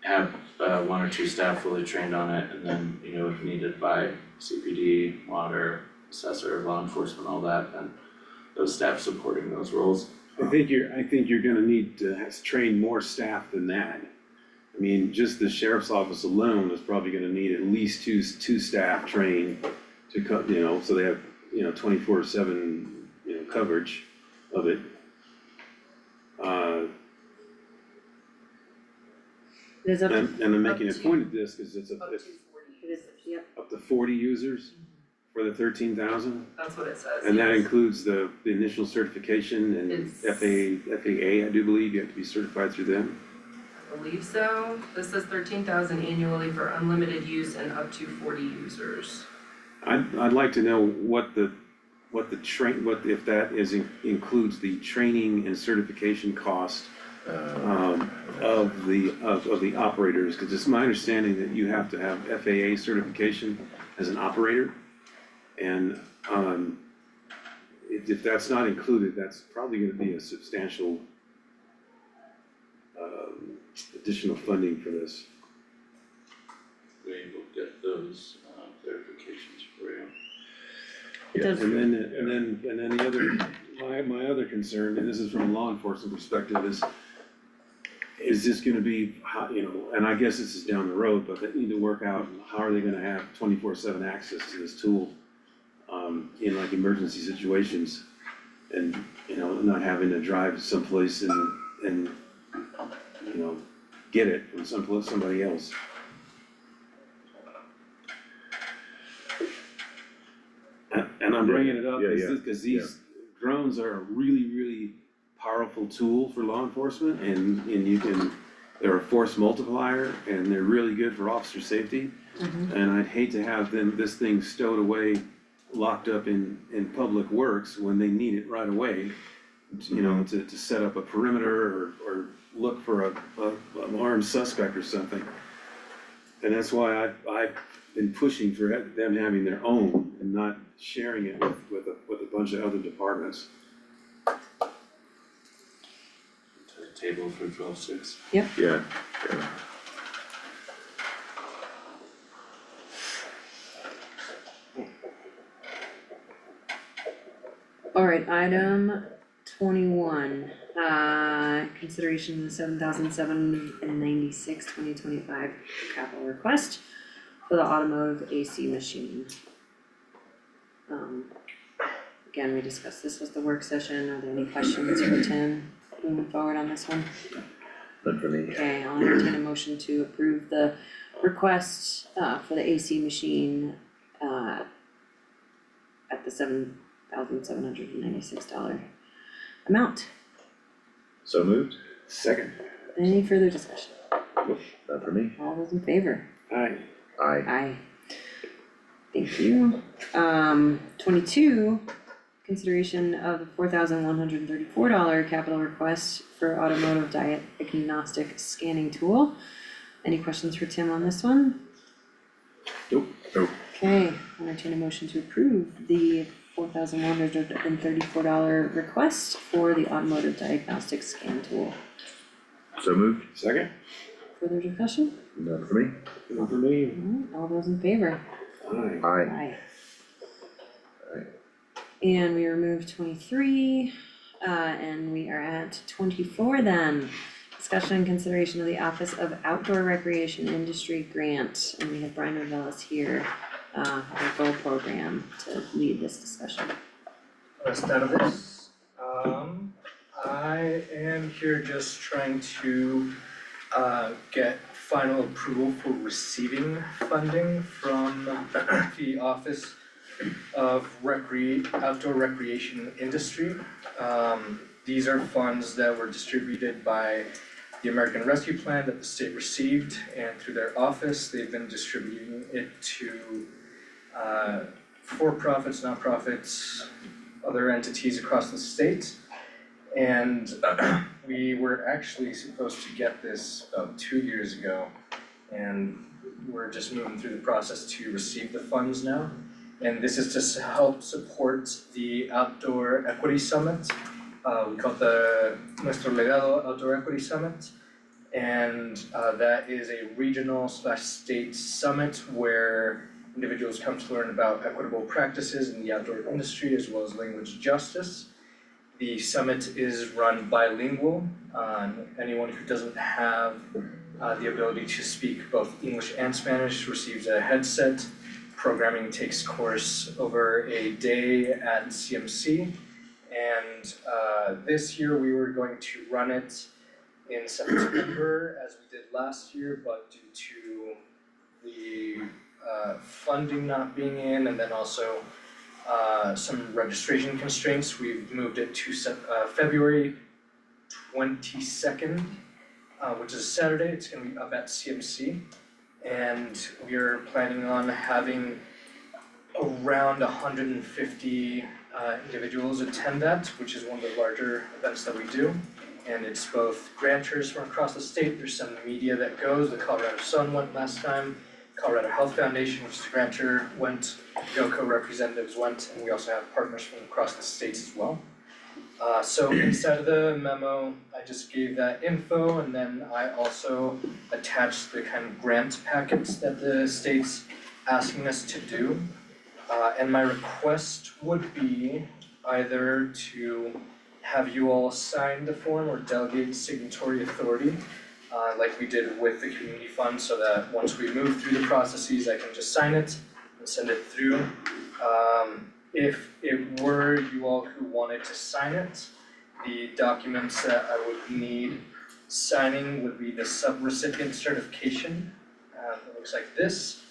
have one or two staff fully trained on it, and then, you know, if needed by CPD, monitor, assessor, law enforcement, all that, then those staff supporting those roles. I think you're gonna need to train more staff than that. I mean, just the sheriff's office alone is probably gonna need at least two staff trained to you know, so they have, you know, 24/7, you know, coverage of it. it is up to, And I'm making a point of this, cause it's it is, yep, up to 40 users for the 13,000. That's what it says. And that yes. includes the initial certification and It's- FAA, I do believe, you have to be certified through them. I believe so. This says 13,000 annually for unlimited use and up to 40 users. I'd like to know what if that includes the training and certification cost of the operators, cause it's my understanding that you have to have FAA certification as an operator. And if that's not included, that's probably gonna be a substantial additional funding for this. We will get those clarifications for you. it does, And then the other, my other concern, and this is from a law enforcement perspective, is this gonna be, how, you know, and I guess this is down the road, but they need to work out, how are they gonna have 24/7 access to this tool in like emergency situations, and, you know, not having to drive someplace and you know, get it from somebody else. And I'm bringing it up because these drones are a really, really powerful tool for law enforcement, and they're a force multiplier, and they're really good for officer safety. And I'd hate to have this thing stowed away, locked up in public works when they need it right away, you know, to set up a perimeter or look for an armed suspect or something. And that's why I've been pushing for them having their own and not sharing it with a bunch of other departments. Table for 12.6. yep. Yeah. Alright, item 21, consideration of the 7,796 2025 capital request for the automotive AC machine. Again, we discussed this at the work session. Are there any questions for Tim moving forward on this one? None for me. Okay, I'll entertain a motion to approve the request for the AC machine at the $7,796 amount. So moved? Second. Any further discussion? None for me. All those in favor? Aye. Aye. Aye. Thank you. 22, consideration of the $4,134 capital request for automotive diagnostic scanning tool. Any questions for Tim on this one? Nope. Okay, I'll entertain a motion to approve the $4,134 request for the automotive diagnostic scan tool. So moved? Second. Further discussion? None for me. None for me. Alright, all those in favor? Aye. Aye. Aye. Alright. And we removed 23, and we are at 24 then. Discussion and consideration of the Office of Outdoor Recreation Industry Grant, and we have Brian Novellis here, our GO program to lead this discussion. Start of this, I am here just trying to get final approval for receiving funding from the Office of Outdoor Recreation Industry. These are funds that were distributed by the American Rescue Plan that the state received, and through their office, they've been distributing it to for-profits, nonprofits, other entities across the state. And we were actually supposed to get this about 2 years ago, and we're just moving through the process to receive the funds now. And this is to help support the Outdoor Equity Summit. We call it the Nuestro Legado Outdoor Equity Summit. And that is a regional/state summit where individuals come to learn about equitable practices in the outdoor industry as well as language justice. The summit is run bilingual. Anyone who doesn't have the ability to speak both English and Spanish receives a headset. Programming takes course over a day at CMC. And this year we were going to run it in September as we did last year, but due to the funding not being in and then also some registration constraints, we've moved it to February 22nd, which is Saturday. It's gonna be up at CMC. And we are planning on having around 150 individuals attend that, which is one of the larger events that we do. And it's both grantors from across the state, there's some media that goes, the Colorado Sun went last time, Colorado Health Foundation, which is the grantor, went, GOCO representatives went, and we also have partners from across the states as well. So inside of the memo, I just gave that info, and then I also attached the kind of grant packets that the state's asking us to do. And my request would be either to have you all sign the form or delegate signatory authority, like we did with the community fund, so that once we move through the processes, I can just sign it and send it through. If it were you all who wanted to sign it, the documents that I would need signing would be the subrecipient certification, it looks like this,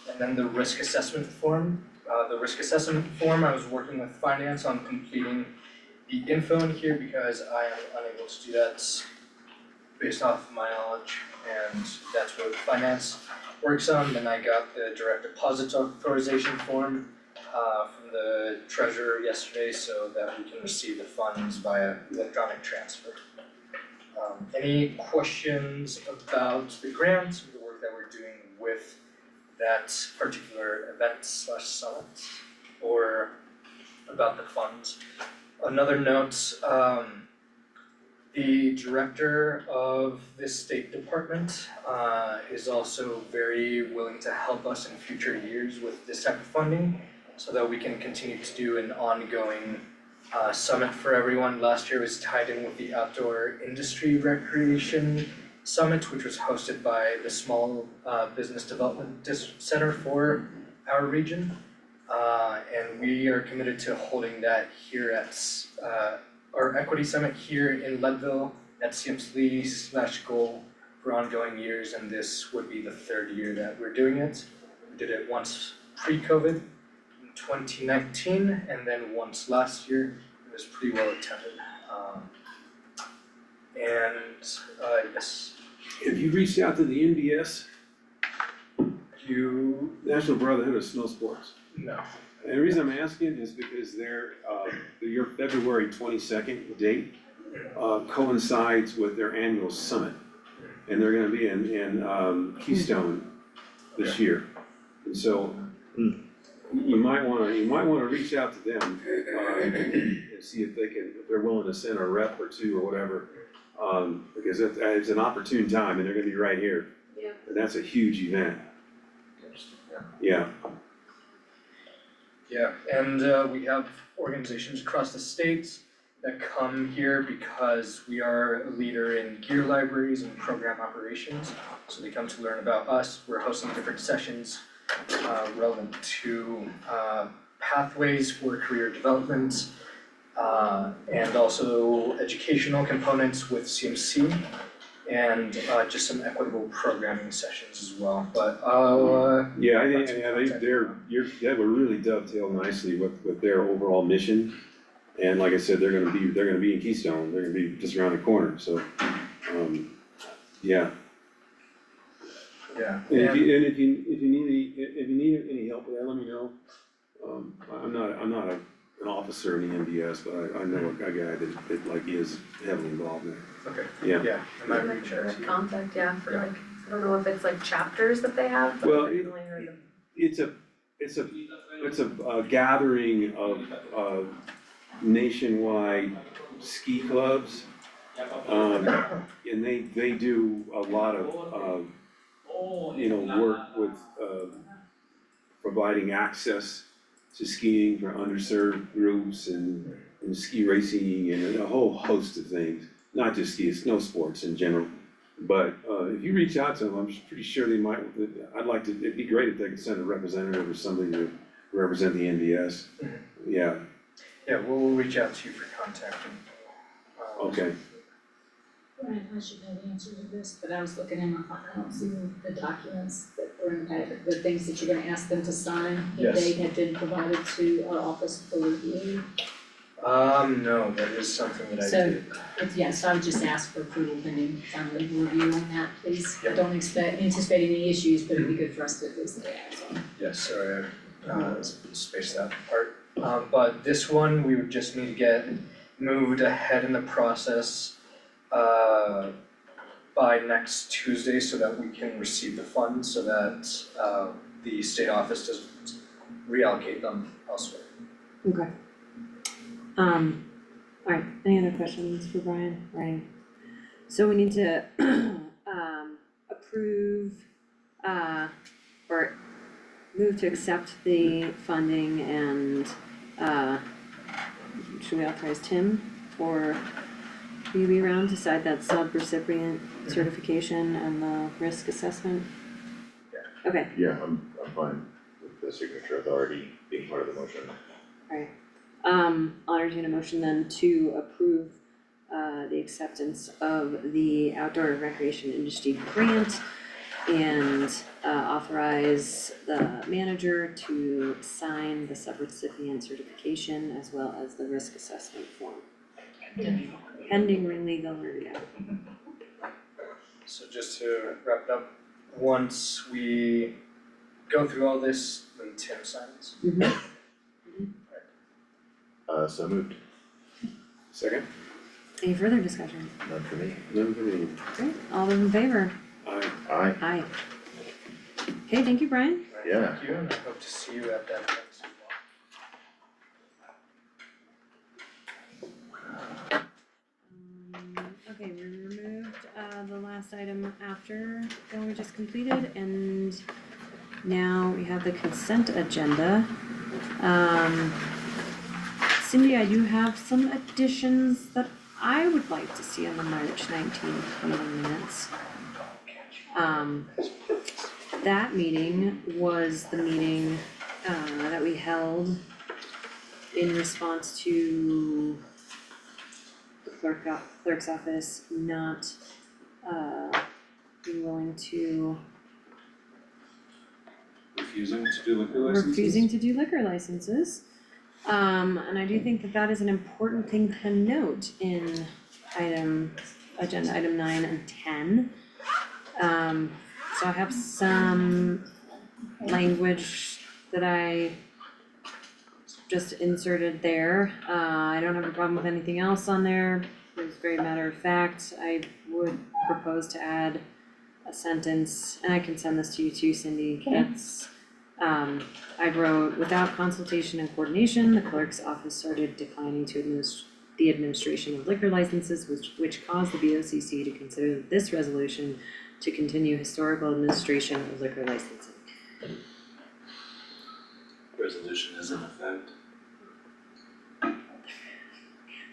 and then the risk assessment form. The risk assessment form, I was working with finance on completing the info in here because I am unable to do that based off of my knowledge, and that's what finance works on. Then I got the direct deposit authorization form from the treasurer yesterday so that we can receive the funds via electronic transfer. Any questions about the grant or the work that we're doing with that particular event/summit or about the funds? Another note, the director of this state department is also very willing to help us in future years with this type of funding so that we can continue to do an ongoing summit for everyone. Last year was tied in with the Outdoor Industry Recreation Summit, which was hosted by the Small Business Development Center for our region. And we are committed to holding that here at our Equity Summit here in Leadville at CMC/Goal for ongoing years, and this would be the third year that we're doing it. We did it once pre-COVID in 2019, and then once last year. It was pretty well attended. Yes. Have you reached out to the NBS, You, National Brotherhood of Snow Sports? no. And the reason I'm asking is because your February 22nd date coincides with their annual summit. And they're gonna be in Keystone this year. And so you might wanna reach out to them and see if they're willing to send a rep or two or whatever. Because it's an opportune time and they're gonna be right here. Yeah. And that's a huge event. Yeah. Yeah, and we have organizations across the states that come here because we are a leader in gear libraries and program operations. So they come to learn about us. We're hosting different sessions relevant to pathways for career development and also educational components with CMC and just some equitable programming sessions as well. But I'll Yeah, I think that would really dovetail nicely with their overall mission. And like I said, they're gonna be in Keystone, they're gonna be just around the corner, so, yeah. Yeah. And if you need any help with that, let me know. I'm not a an officer in the MDS, but I know a guy that like is heavily involved in it. Okay, Yeah. yeah, I might reach out to you. Contact, yeah, for like, I don't know if it's like chapters that they have, but Well, I've definitely heard of. it's a gathering of nationwide ski clubs. And they do a lot of work with providing access to skiing for underserved groups and ski racing and a whole host of things. Not just ski, snow sports in general. But if you reach out to them, I'm pretty sure they might, it'd be great if they could send a representative or somebody to represent the NDS. Yeah, Yeah, we'll reach out to you for contact and. okay. Brian, I should know the answer to this, but I was looking in my file, I don't see the documents that were in the things that you're gonna ask them to sign. If Yes. they had been provided to our office for review. No, that is something that I So, did. so I would just ask for approval pending final review on that, please. I Yep. don't anticipate any issues, but it'd be good for us to at least look at, so. Yes, sorry, I spaced that part. But this one, we would just need to get moved ahead in the process by next Tuesday so that we can receive the funds so that the state office doesn't reallocate them elsewhere. Okay. Alright, any other questions for Brian? Right. So we need to approve or move to accept the funding and should we authorize Tim or will you be around to decide that sub-recipient certification and the risk assessment? Yeah. Okay, Yeah, I'm fine with the signature authority being part of the motion. alright. I'll entertain a motion then to approve the acceptance of the outdoor recreation industry grant and authorize the manager to sign the subrecipient certification as well as the risk assessment form. Pending legal review. So just to wrap it up, once we go through all this, then Tim signs. So moved. Second? Any further discussion? None for me. None for me. Great, all those in favor? Aye. Aye. Aye. Okay, thank you, Brian. Yeah. Thank you, and I hope to see you at that event as well. Okay, we removed the last item after what we just completed and now we have the consent agenda. Cindy, I do have some additions that I would like to see on the March 19th meeting minutes. That meeting was the meeting that we held in response to the clerk's office not being willing to Refusing to do liquor licenses? refusing to do liquor licenses. And I do think that that is an important thing to note in agenda item 9 and 10. So I have some language that I just inserted there. I don't have a problem with anything else on there. It's very matter of fact. I would propose to add a sentence, and I can send this to you too, Cindy. That's I wrote, without consultation and coordination, the clerk's office started declining to the administration of liquor licenses, which caused the BOCC to consider this resolution to continue historical administration of liquor licensing. Resolution is in effect.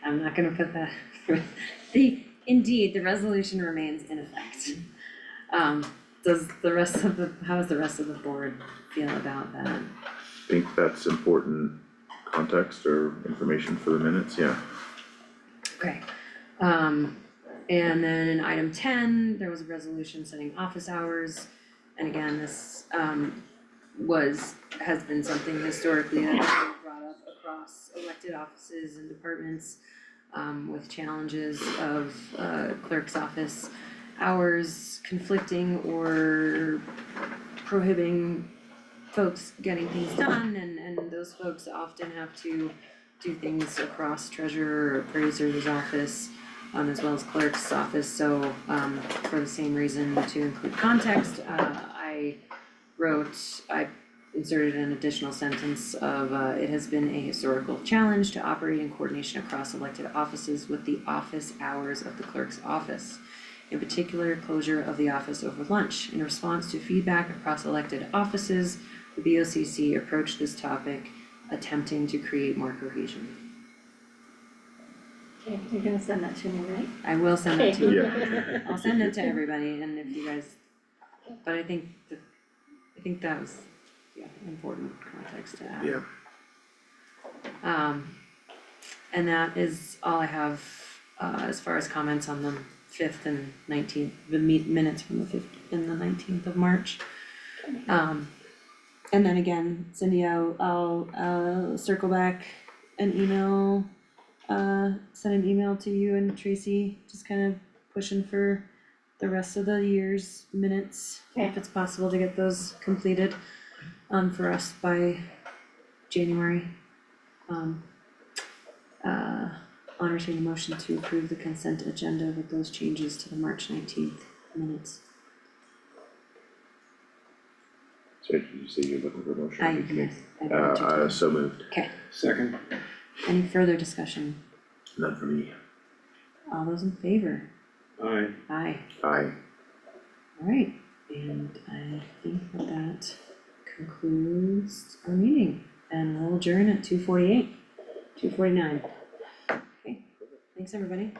I'm not gonna put that, indeed, the resolution remains in effect. Does the rest of how does the rest of the board feel about that? Think that's important context or information for the minutes, yeah. Okay, and then in item 10, there was a resolution setting office hours. And again, this has been something historically that has been brought up across elected offices and departments with challenges of clerk's office hours conflicting or prohibiting folks getting things done and those folks often have to do things across treasurer or appraiser's office, as well as clerk's office, so, for the same reason, to include context, I inserted an additional sentence of, it has been a historical challenge to operate in coordination across elected offices with the office hours of the clerk's office. In particular, closure of the office over lunch. In response to feedback across elected offices, the BOCC approached this topic, attempting to create more cohesion. Okay, you're gonna send that to me, right? I will send it to you. Yeah. I'll send it to everybody, and if you guys, but I think that was, important context to add. Yeah. And that is all I have, as far as comments on the 5th and 19th, the minutes from the 5th and the 19th of March. And then again, Cindy, I'll circle back an email, send an email to you and Tracy, just kind of pushing for the rest of the year's minutes, if it's possible to get those completed, for us by January. I'll entertain a motion to approve the consent agenda with those changes to the March 19th minutes. So did you say you're looking for a motion? So moved. Okay, Second? any further discussion? None for me. All those in favor? Aye. Aye. Aye. Alright, and I think that concludes our meeting, and we'll adjourn at 2:49. Okay, thanks everybody.